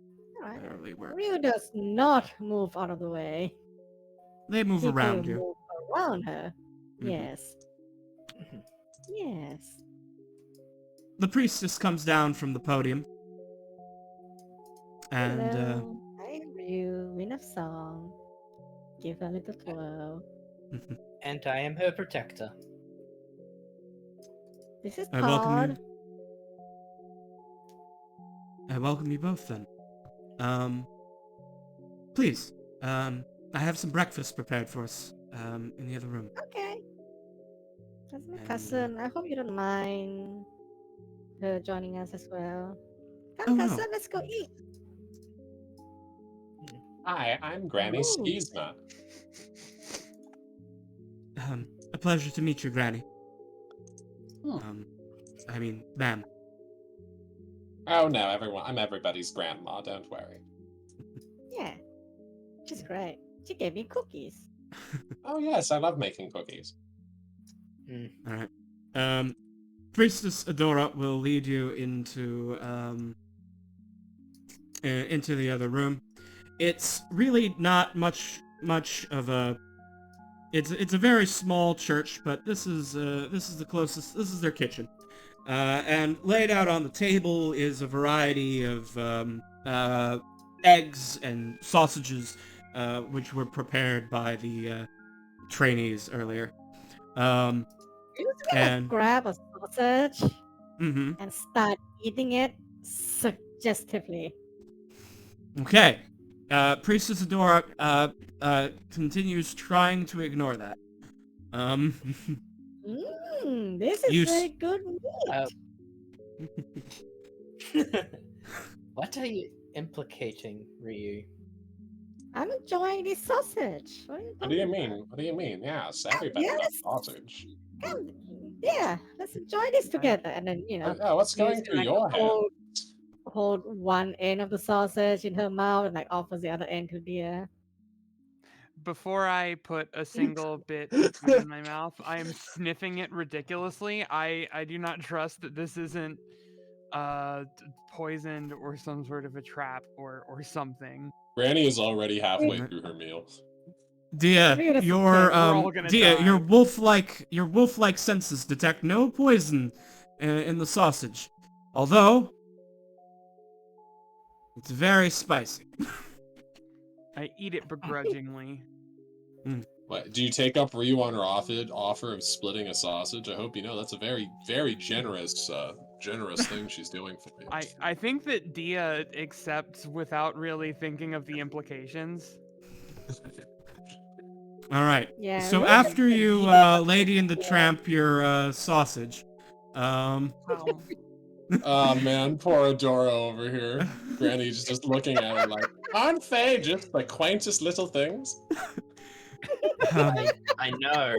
Speaker 2: Their early work.
Speaker 5: Ryu does not move out of the way.
Speaker 2: They move
Speaker 5: People
Speaker 2: around you.
Speaker 5: move around her.
Speaker 2: Mhm.
Speaker 5: Yes. Yes.
Speaker 2: The priestess comes down from the podium. And
Speaker 5: Hello. Hi, Ryu. Win of song. Give a little twirl.
Speaker 3: And I am her protector.
Speaker 5: This is
Speaker 2: I
Speaker 5: Todd.
Speaker 2: welcome you both then. Please, I have some breakfast prepared for us, in the other room.
Speaker 5: Okay. That's my
Speaker 2: And,
Speaker 5: cousin. I hope you don't mind her joining us as well.
Speaker 2: Oh,
Speaker 5: Come,
Speaker 2: no.
Speaker 5: cousin, let's go eat.
Speaker 4: Hi, I'm Granny
Speaker 5: Ooh.
Speaker 4: Skisma.
Speaker 2: A pleasure to meet you, Granny.
Speaker 4: Hmm.
Speaker 2: Ma'am.
Speaker 4: Oh no, I'm everybody's grandma, don't worry.
Speaker 5: Yeah. She's great. She gave me cookies.
Speaker 4: Oh yes, I love making cookies.
Speaker 2: Alright. Priestess Adora will lead you into the other room. It's really not much of a... It's a very small church, but this is the closest... This is their kitchen. And laid out on the table is a variety of eggs and sausages, which were prepared by the trainees earlier.
Speaker 5: You just gonna
Speaker 2: And-
Speaker 5: grab a sausage
Speaker 2: Mm-hmm.
Speaker 5: and start eating it suggestively.
Speaker 2: Okay. Priestess Adora continues trying to ignore that.
Speaker 5: This is
Speaker 2: You
Speaker 5: very good meat.
Speaker 3: What are you implicating, Ryu?
Speaker 5: I'm enjoying this sausage. What are you
Speaker 4: What do you
Speaker 5: talking
Speaker 4: mean?
Speaker 5: about?
Speaker 4: What do you mean? Yes, everybody
Speaker 5: Yes.
Speaker 4: loves sausage.
Speaker 5: Come, yeah, let's enjoy this together. And then,
Speaker 4: Oh, what's going
Speaker 5: Ryu's
Speaker 4: through
Speaker 5: gonna
Speaker 4: your head?
Speaker 5: hold one end of the sausage in her mouth and like offers the other end to Dia.
Speaker 1: Before I put a single bit of food in my mouth, I am sniffing it ridiculously. I do not trust that this isn't poisoned or some sort of a trap or something.
Speaker 4: Granny is already halfway
Speaker 2: Mhm.
Speaker 4: through her meal.
Speaker 2: Dia,
Speaker 5: We're gonna
Speaker 2: your
Speaker 1: We're all gonna die.
Speaker 2: your wolf-like senses detect no poison in the sausage, although it's very spicy.
Speaker 1: I eat it begrudgingly.
Speaker 4: What, do you take up Ryu on her offer of splitting a sausage? I hope you know that's a very, very generous thing she's doing for you.
Speaker 1: I think that Dia accepts without really thinking of the implications.
Speaker 2: All right.
Speaker 5: Yeah.
Speaker 2: So
Speaker 5: Ryu's
Speaker 2: after
Speaker 5: just
Speaker 2: you
Speaker 5: eating
Speaker 2: Lady and the
Speaker 5: yeah.
Speaker 2: Tramp your sausage,
Speaker 1: Oh,
Speaker 4: Oh man, poor Adora over here. Granny's just looking at her like, aren't they just the quaintest little things?
Speaker 2: Um,
Speaker 3: I know.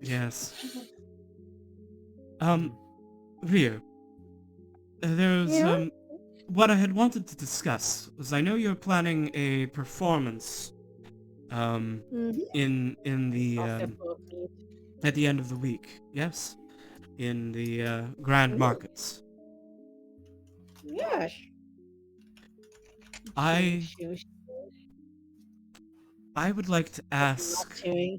Speaker 2: yes. Ryu, there's,
Speaker 5: Yeah?
Speaker 2: what I had wanted to discuss was I know you're planning a performance,
Speaker 5: Mm-hmm.
Speaker 2: in the,
Speaker 5: After Poopy.
Speaker 2: at the end of the week, yes? In the, Grand Markets.
Speaker 5: Yes.
Speaker 2: I
Speaker 5: Chewing,
Speaker 2: would like to ask,
Speaker 5: chewing.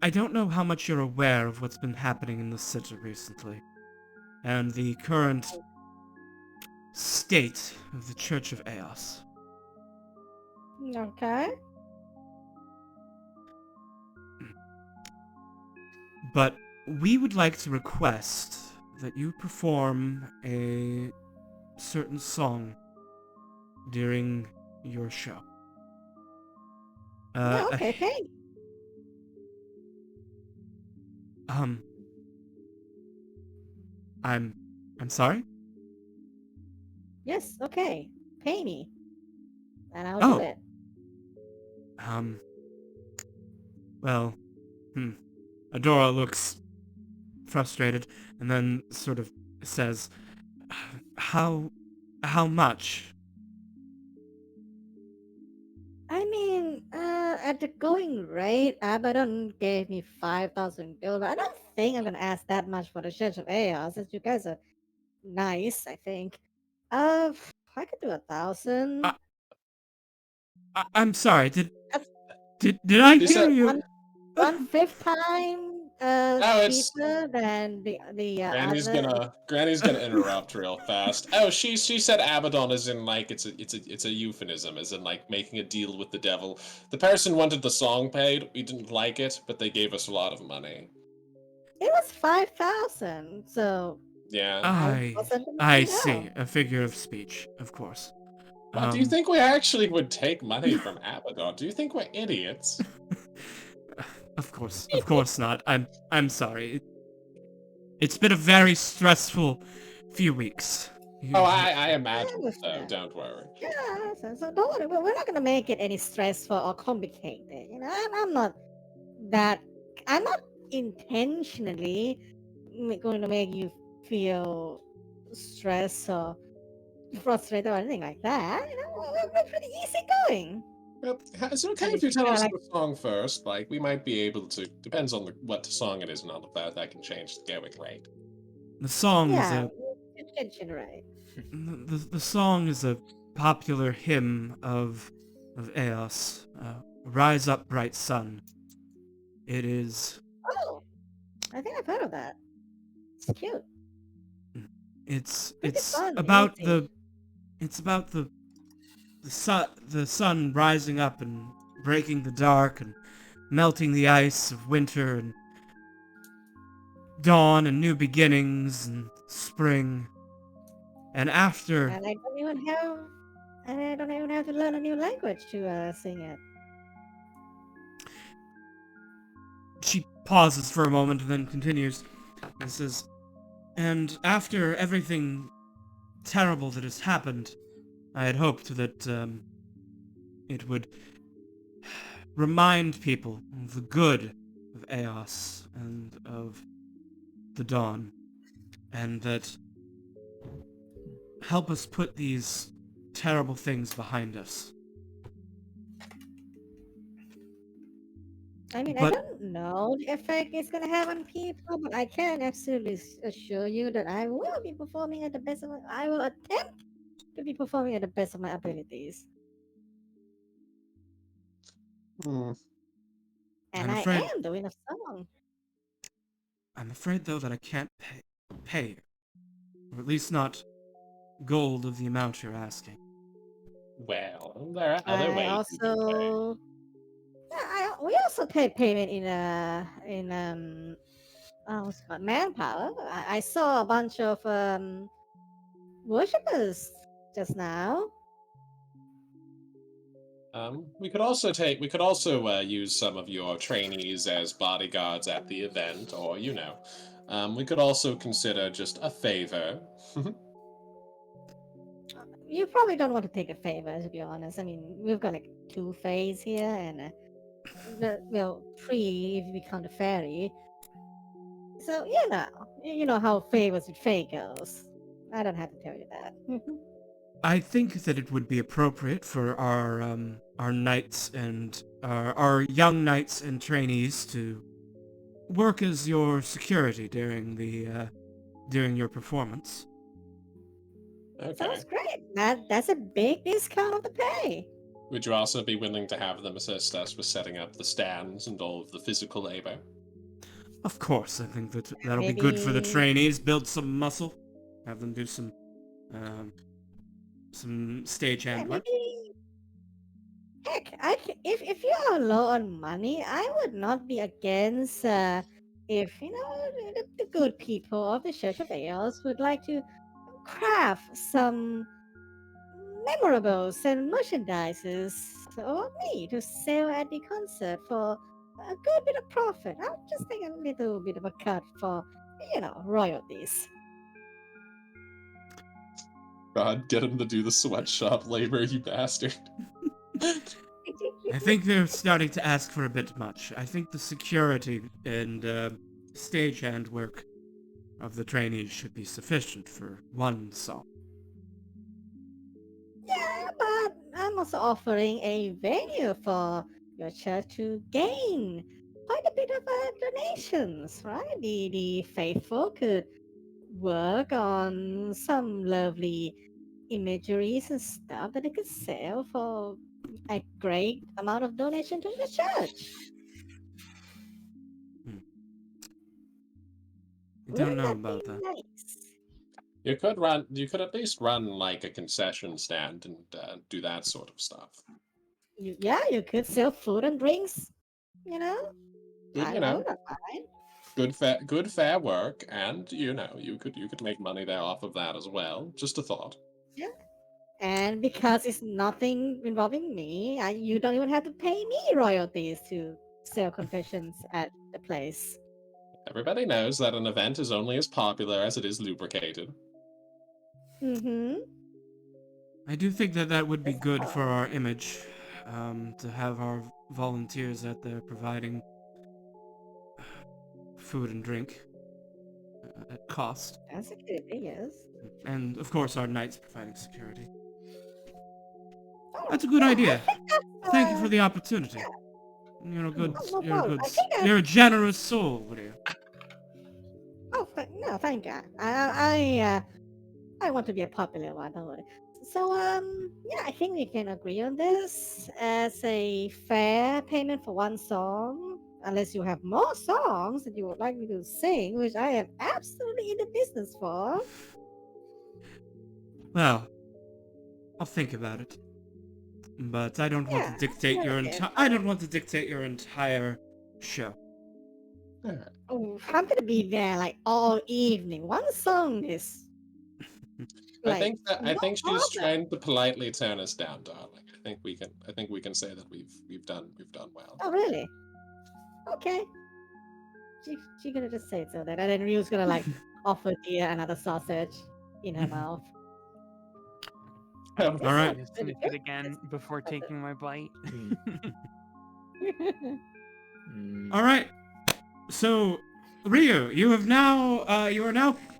Speaker 2: I don't know how much you're aware of what's been happening in the city recently, and the current state of the Church of Eos.
Speaker 5: Okay.
Speaker 2: But we would like to request that you perform a certain song during your show.
Speaker 5: Yeah,
Speaker 2: a-
Speaker 5: okay, hey.
Speaker 2: um, I'm sorry?
Speaker 5: Yes, okay. Pay me. And I'll
Speaker 2: Oh.
Speaker 5: do it.
Speaker 2: Well, Adora looks frustrated and then sort of says, how much?
Speaker 5: I mean, at the going rate, Abaddon gave me 5,000 gold. I don't think I'm gonna ask that much for the Church of Chaos, since you guys are nice, I think. I could do 1,000.
Speaker 2: I'm sorry,
Speaker 5: That's
Speaker 2: did I
Speaker 4: She
Speaker 2: hear
Speaker 4: said,
Speaker 2: you?
Speaker 5: one fifth time
Speaker 4: "No, it's
Speaker 5: cheaper than the other.
Speaker 4: Granny's gonna interrupt real fast. Oh, she said Abaddon is in like it's a euphemism, as in like making a deal with the devil. The person wanted the song paid. We didn't like it, but they gave us a lot of money.
Speaker 5: It was 5,000, so
Speaker 4: Yeah.
Speaker 5: I wasn't gonna
Speaker 2: I
Speaker 5: say
Speaker 2: see.
Speaker 5: no.
Speaker 2: A figure of speech, of course.
Speaker 4: Well, do you think we actually would take money from Abaddon? Do you think we're idiots?
Speaker 2: Of course not. I'm sorry. It's been a very stressful few weeks.
Speaker 4: Oh,
Speaker 2: You-
Speaker 4: I imagine so.
Speaker 5: understand.
Speaker 4: Don't worry.
Speaker 5: Yeah, so don't worry. We're not gonna make it any stressful or complicated. You know, I'm not that. I'm not intentionally going to make you feel stressed or frustrated or anything like that. You know, we're pretty easygoing.
Speaker 4: Well, is it okay
Speaker 5: And
Speaker 4: if
Speaker 5: if
Speaker 4: you
Speaker 5: you
Speaker 4: tell
Speaker 5: feel
Speaker 4: us
Speaker 5: like
Speaker 4: the song first? Like, we might be able to. Depends on what song it is and all of that. That can change the going rate.
Speaker 2: the song is
Speaker 5: yeah,
Speaker 2: a
Speaker 5: intention right.
Speaker 2: the song is a popular hymn of Eos. Rise up, bright sun. It is.
Speaker 5: Oh, I think I've heard of that. It's cute.
Speaker 2: It's
Speaker 5: Pretty fun,
Speaker 2: about
Speaker 5: easy.
Speaker 2: the sun rising up and breaking the dark and melting the ice of winter and dawn and new beginnings and spring. And after
Speaker 5: And I don't even have to learn a new language to sing it.
Speaker 2: she pauses for a moment and then continues and says, and after everything terrible that has happened, I had hoped that it would remind people of the good of Eos and of the dawn, and that help us put these terrible things behind us.
Speaker 5: I mean, I
Speaker 2: But
Speaker 5: don't know the effect it's gonna have on people, but I can absolutely assure you that I will be performing at the best of I will attempt to be performing at the best of my abilities.
Speaker 4: Hmm.
Speaker 5: And
Speaker 2: I'm
Speaker 5: I
Speaker 2: afraid
Speaker 5: am doing a song.
Speaker 2: though that I can't pay you, or at least not gold of the amount you're asking.
Speaker 4: Well, there are other
Speaker 5: I
Speaker 4: ways you can pay.
Speaker 5: also we also take payment in what's it called, manpower. I saw a bunch of worshippers just now.
Speaker 4: We could also use some of your trainees as bodyguards at the event, or We could also consider just a favor.
Speaker 5: You probably don't want to take a favor, to be honest. I mean, we've got like 2 fays here, and well, 3 if we count the fairy. So you know how favors with fey goes. I don't have to tell you that.
Speaker 2: I think that it would be appropriate for our knights and our young knights and trainees to work as your security during your performance.
Speaker 4: Okay.
Speaker 5: Sounds great. That's a big discount of the pay.
Speaker 4: Would you also be willing to have them assist us with setting up the stands and all of the physical labor?
Speaker 2: Of course, I think that'll be good for the
Speaker 5: Maybe-
Speaker 2: trainees. Build some muscle. Have them do some stagehand work.
Speaker 5: Maybe. Heck, if you are low on money, I would not be against if the good people of the Church of Eos would like to craft some memorables and merchandises for me to sell at the concert for a good bit of profit. I'll just take a little bit of a cut for royalties.
Speaker 4: God, get him to do the sweatshop labor, you bastard.
Speaker 2: I think they're starting to ask for a bit much. I think the security and stagehand work of the trainees should be sufficient for one song.
Speaker 5: Yeah, but I'm also offering a venue for your church to gain quite a bit of donations, right? The faithful could work on some lovely imageries and stuff that they could sell for a great amount of donation to the church.
Speaker 2: I don't
Speaker 5: Wouldn't
Speaker 2: know
Speaker 5: that
Speaker 2: about
Speaker 5: be
Speaker 2: that.
Speaker 5: nice?
Speaker 4: You could at least run like a concession stand and do that sort of stuff.
Speaker 5: You could sell food and drinks.
Speaker 4: Good,
Speaker 5: I would not mind.
Speaker 4: good fair work, and you could make money there off of that as well. Just a thought.
Speaker 5: Yeah. And because it's nothing involving me, you don't even have to pay me royalties to sell confessions at the place.
Speaker 4: Everybody knows that an event is only as popular as it is lubricated.
Speaker 5: Mm-hmm.
Speaker 2: I do think that would be
Speaker 5: That's
Speaker 2: good
Speaker 5: all.
Speaker 2: for our image, to have our volunteers out there providing food and drink at cost.
Speaker 5: That's a good idea, yes.
Speaker 2: And, of course, our knights providing security.
Speaker 5: Oh,
Speaker 2: That's a good
Speaker 5: yeah, I
Speaker 2: idea.
Speaker 5: think that's,
Speaker 2: Thank you for the opportunity. You're a good,
Speaker 5: no
Speaker 2: you're a
Speaker 5: problem.
Speaker 2: good,
Speaker 5: I think
Speaker 2: you're a generous soul, Lydia.
Speaker 5: no, thank you. I want to be a popular one, don't worry. So, yeah, I think we can agree on this as a fair payment for one song. Unless you have more songs that you would like me to sing, which I am absolutely in the business for.
Speaker 2: Well, I'll think about it. But I don't want to
Speaker 5: Yeah,
Speaker 2: dictate
Speaker 5: very
Speaker 2: your
Speaker 5: good.
Speaker 2: I don't want to dictate your entire show.
Speaker 4: Alright.
Speaker 5: Oh, I'm gonna be there like all evening. One song is
Speaker 4: I
Speaker 5: like
Speaker 4: think
Speaker 5: no
Speaker 4: she's
Speaker 5: problem.
Speaker 4: trying to politely turn us down, darling. I think we can say that we've done well.
Speaker 5: Oh, really? Okay. She gonna just say it so that, and then Ryu's gonna like offer Dia another sausage in her mouth.
Speaker 2: All right.
Speaker 1: I sniff it again before taking my bite.
Speaker 2: All right. So, Ryu, you now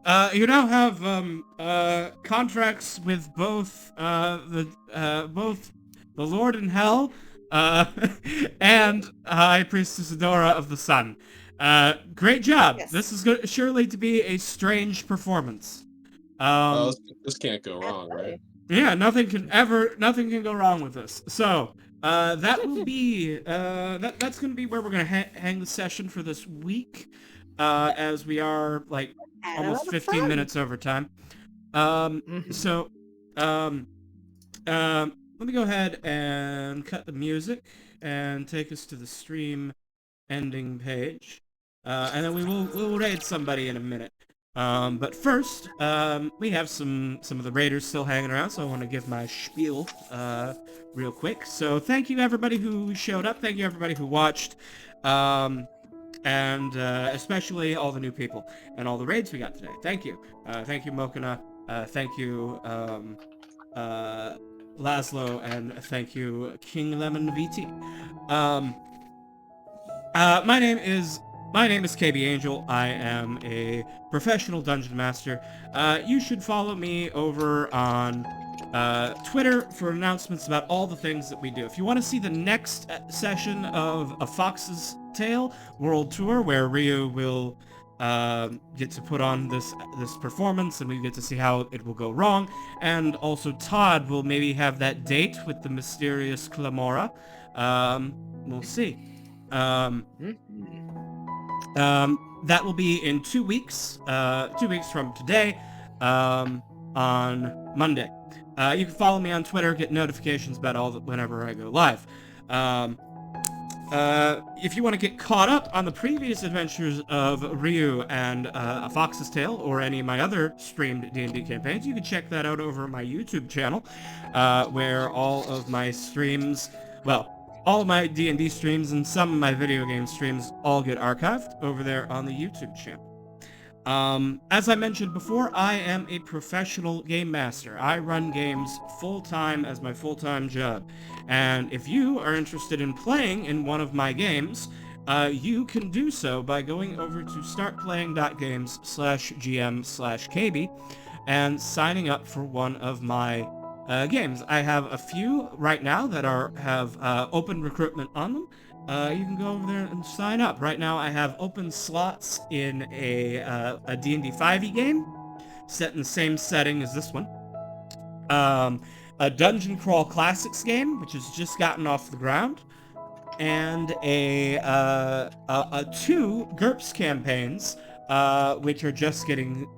Speaker 2: have contracts with both both the Lord in Hell and High Priestess Adora of the Sun. Great job.
Speaker 5: Yes.
Speaker 2: This is surely to be a strange performance.
Speaker 4: This can't go wrong, right?
Speaker 2: Yeah, nothing can go wrong with this. So, that will be, that's gonna be where we're gonna hang the session for this week, as we are, like,
Speaker 5: Had a
Speaker 2: almost
Speaker 5: lot of
Speaker 2: 15
Speaker 5: fun.
Speaker 2: minutes over time. So, let me go ahead and cut the music and take us to the stream ending page, and then we'll raid somebody in a minute. But first, we have some of the raiders still hanging around, so I want to give my spiel real quick. So thank you everybody who showed up. Thank you everybody who watched. and especially all the new people and all the raids we got today. Thank you. Thank you, Mokana. Thank you, Laszlo, and thank you, King Lemon VT. My name is KB Angel. I am a professional dungeon master. You should follow me over on Twitter for announcements about all the things that we do. If you want to see the next session of A Fox's Tale World Tour, where Ryu will get to put on this performance, and we get to see how it will go wrong, and also Todd will maybe have that date with the mysterious Clamora. We'll see. That will be in 2 weeks. 2 weeks from today, on Monday. You can follow me on Twitter, get notifications about whenever I go live. If you want to get caught up on the previous adventures of Ryu and A Fox's Tale, or any of my other streamed D&D campaigns, you can check that out over my YouTube channel, where all of my streams, all of my D&D streams and some of my video game streams all get archived over there on the YouTube channel. As I mentioned before, I am a professional game master. I run games full-time as my full-time job. And if you are interested in playing in one of my games, you can do so by going over to startplaying.games/GM/KB and signing up for one of my games. I have a few right now that have open recruitment on them. You can go over there and sign up. Right now I have open slots in a D&D 5e game set in the same setting as this one. A Dungeon Crawl Classics game, which has just gotten off the ground, and a 2 GURPS campaigns, which are just getting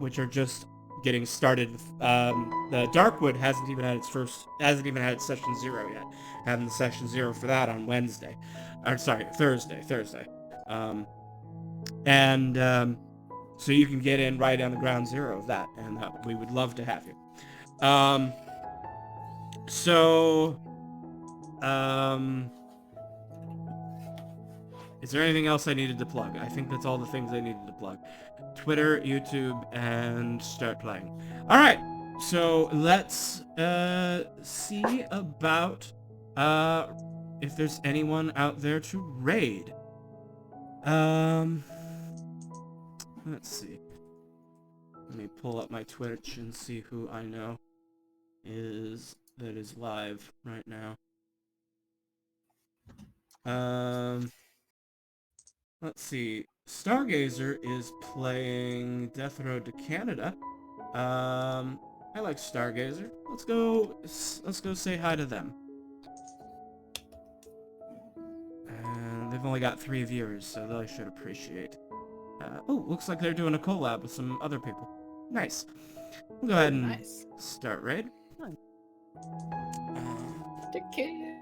Speaker 2: started. The Darkwood hasn't even had its session 0 yet. Having the session 0 for that on Thursday. So you can get in right on the ground zero of that, and we would love to have you. Is there anything else I needed to plug? I think that's all the things I needed to plug. Twitter, YouTube, and start playing. Alright, so let's see about if there's anyone out there to raid. Let's see. Let me pull up my Twitch and see who I know is live right now. Let's see. Stargazer is playing Death Road to Canada. I like Stargazer. Let's go say hi to them. They've only got 3 viewers, so they should appreciate. Looks like they're doing a collab with some other people. Nice. We'll go ahead and start raid.
Speaker 3: Take care.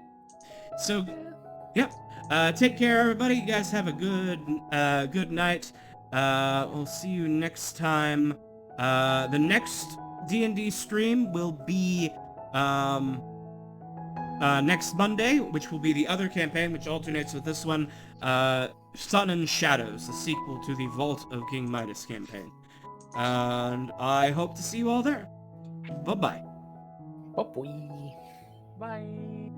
Speaker 2: So, yep. Take care, everybody. You guys have a good night. We'll see you next time. The next D&D stream will be next Monday, which will be the other campaign, which alternates with this one, Sun and Shadows, the sequel to the Vault of King Midas campaign. And I hope to see you all there. Bye-bye.
Speaker 3: Bye-bye.
Speaker 1: Bye.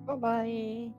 Speaker 5: Bye-bye.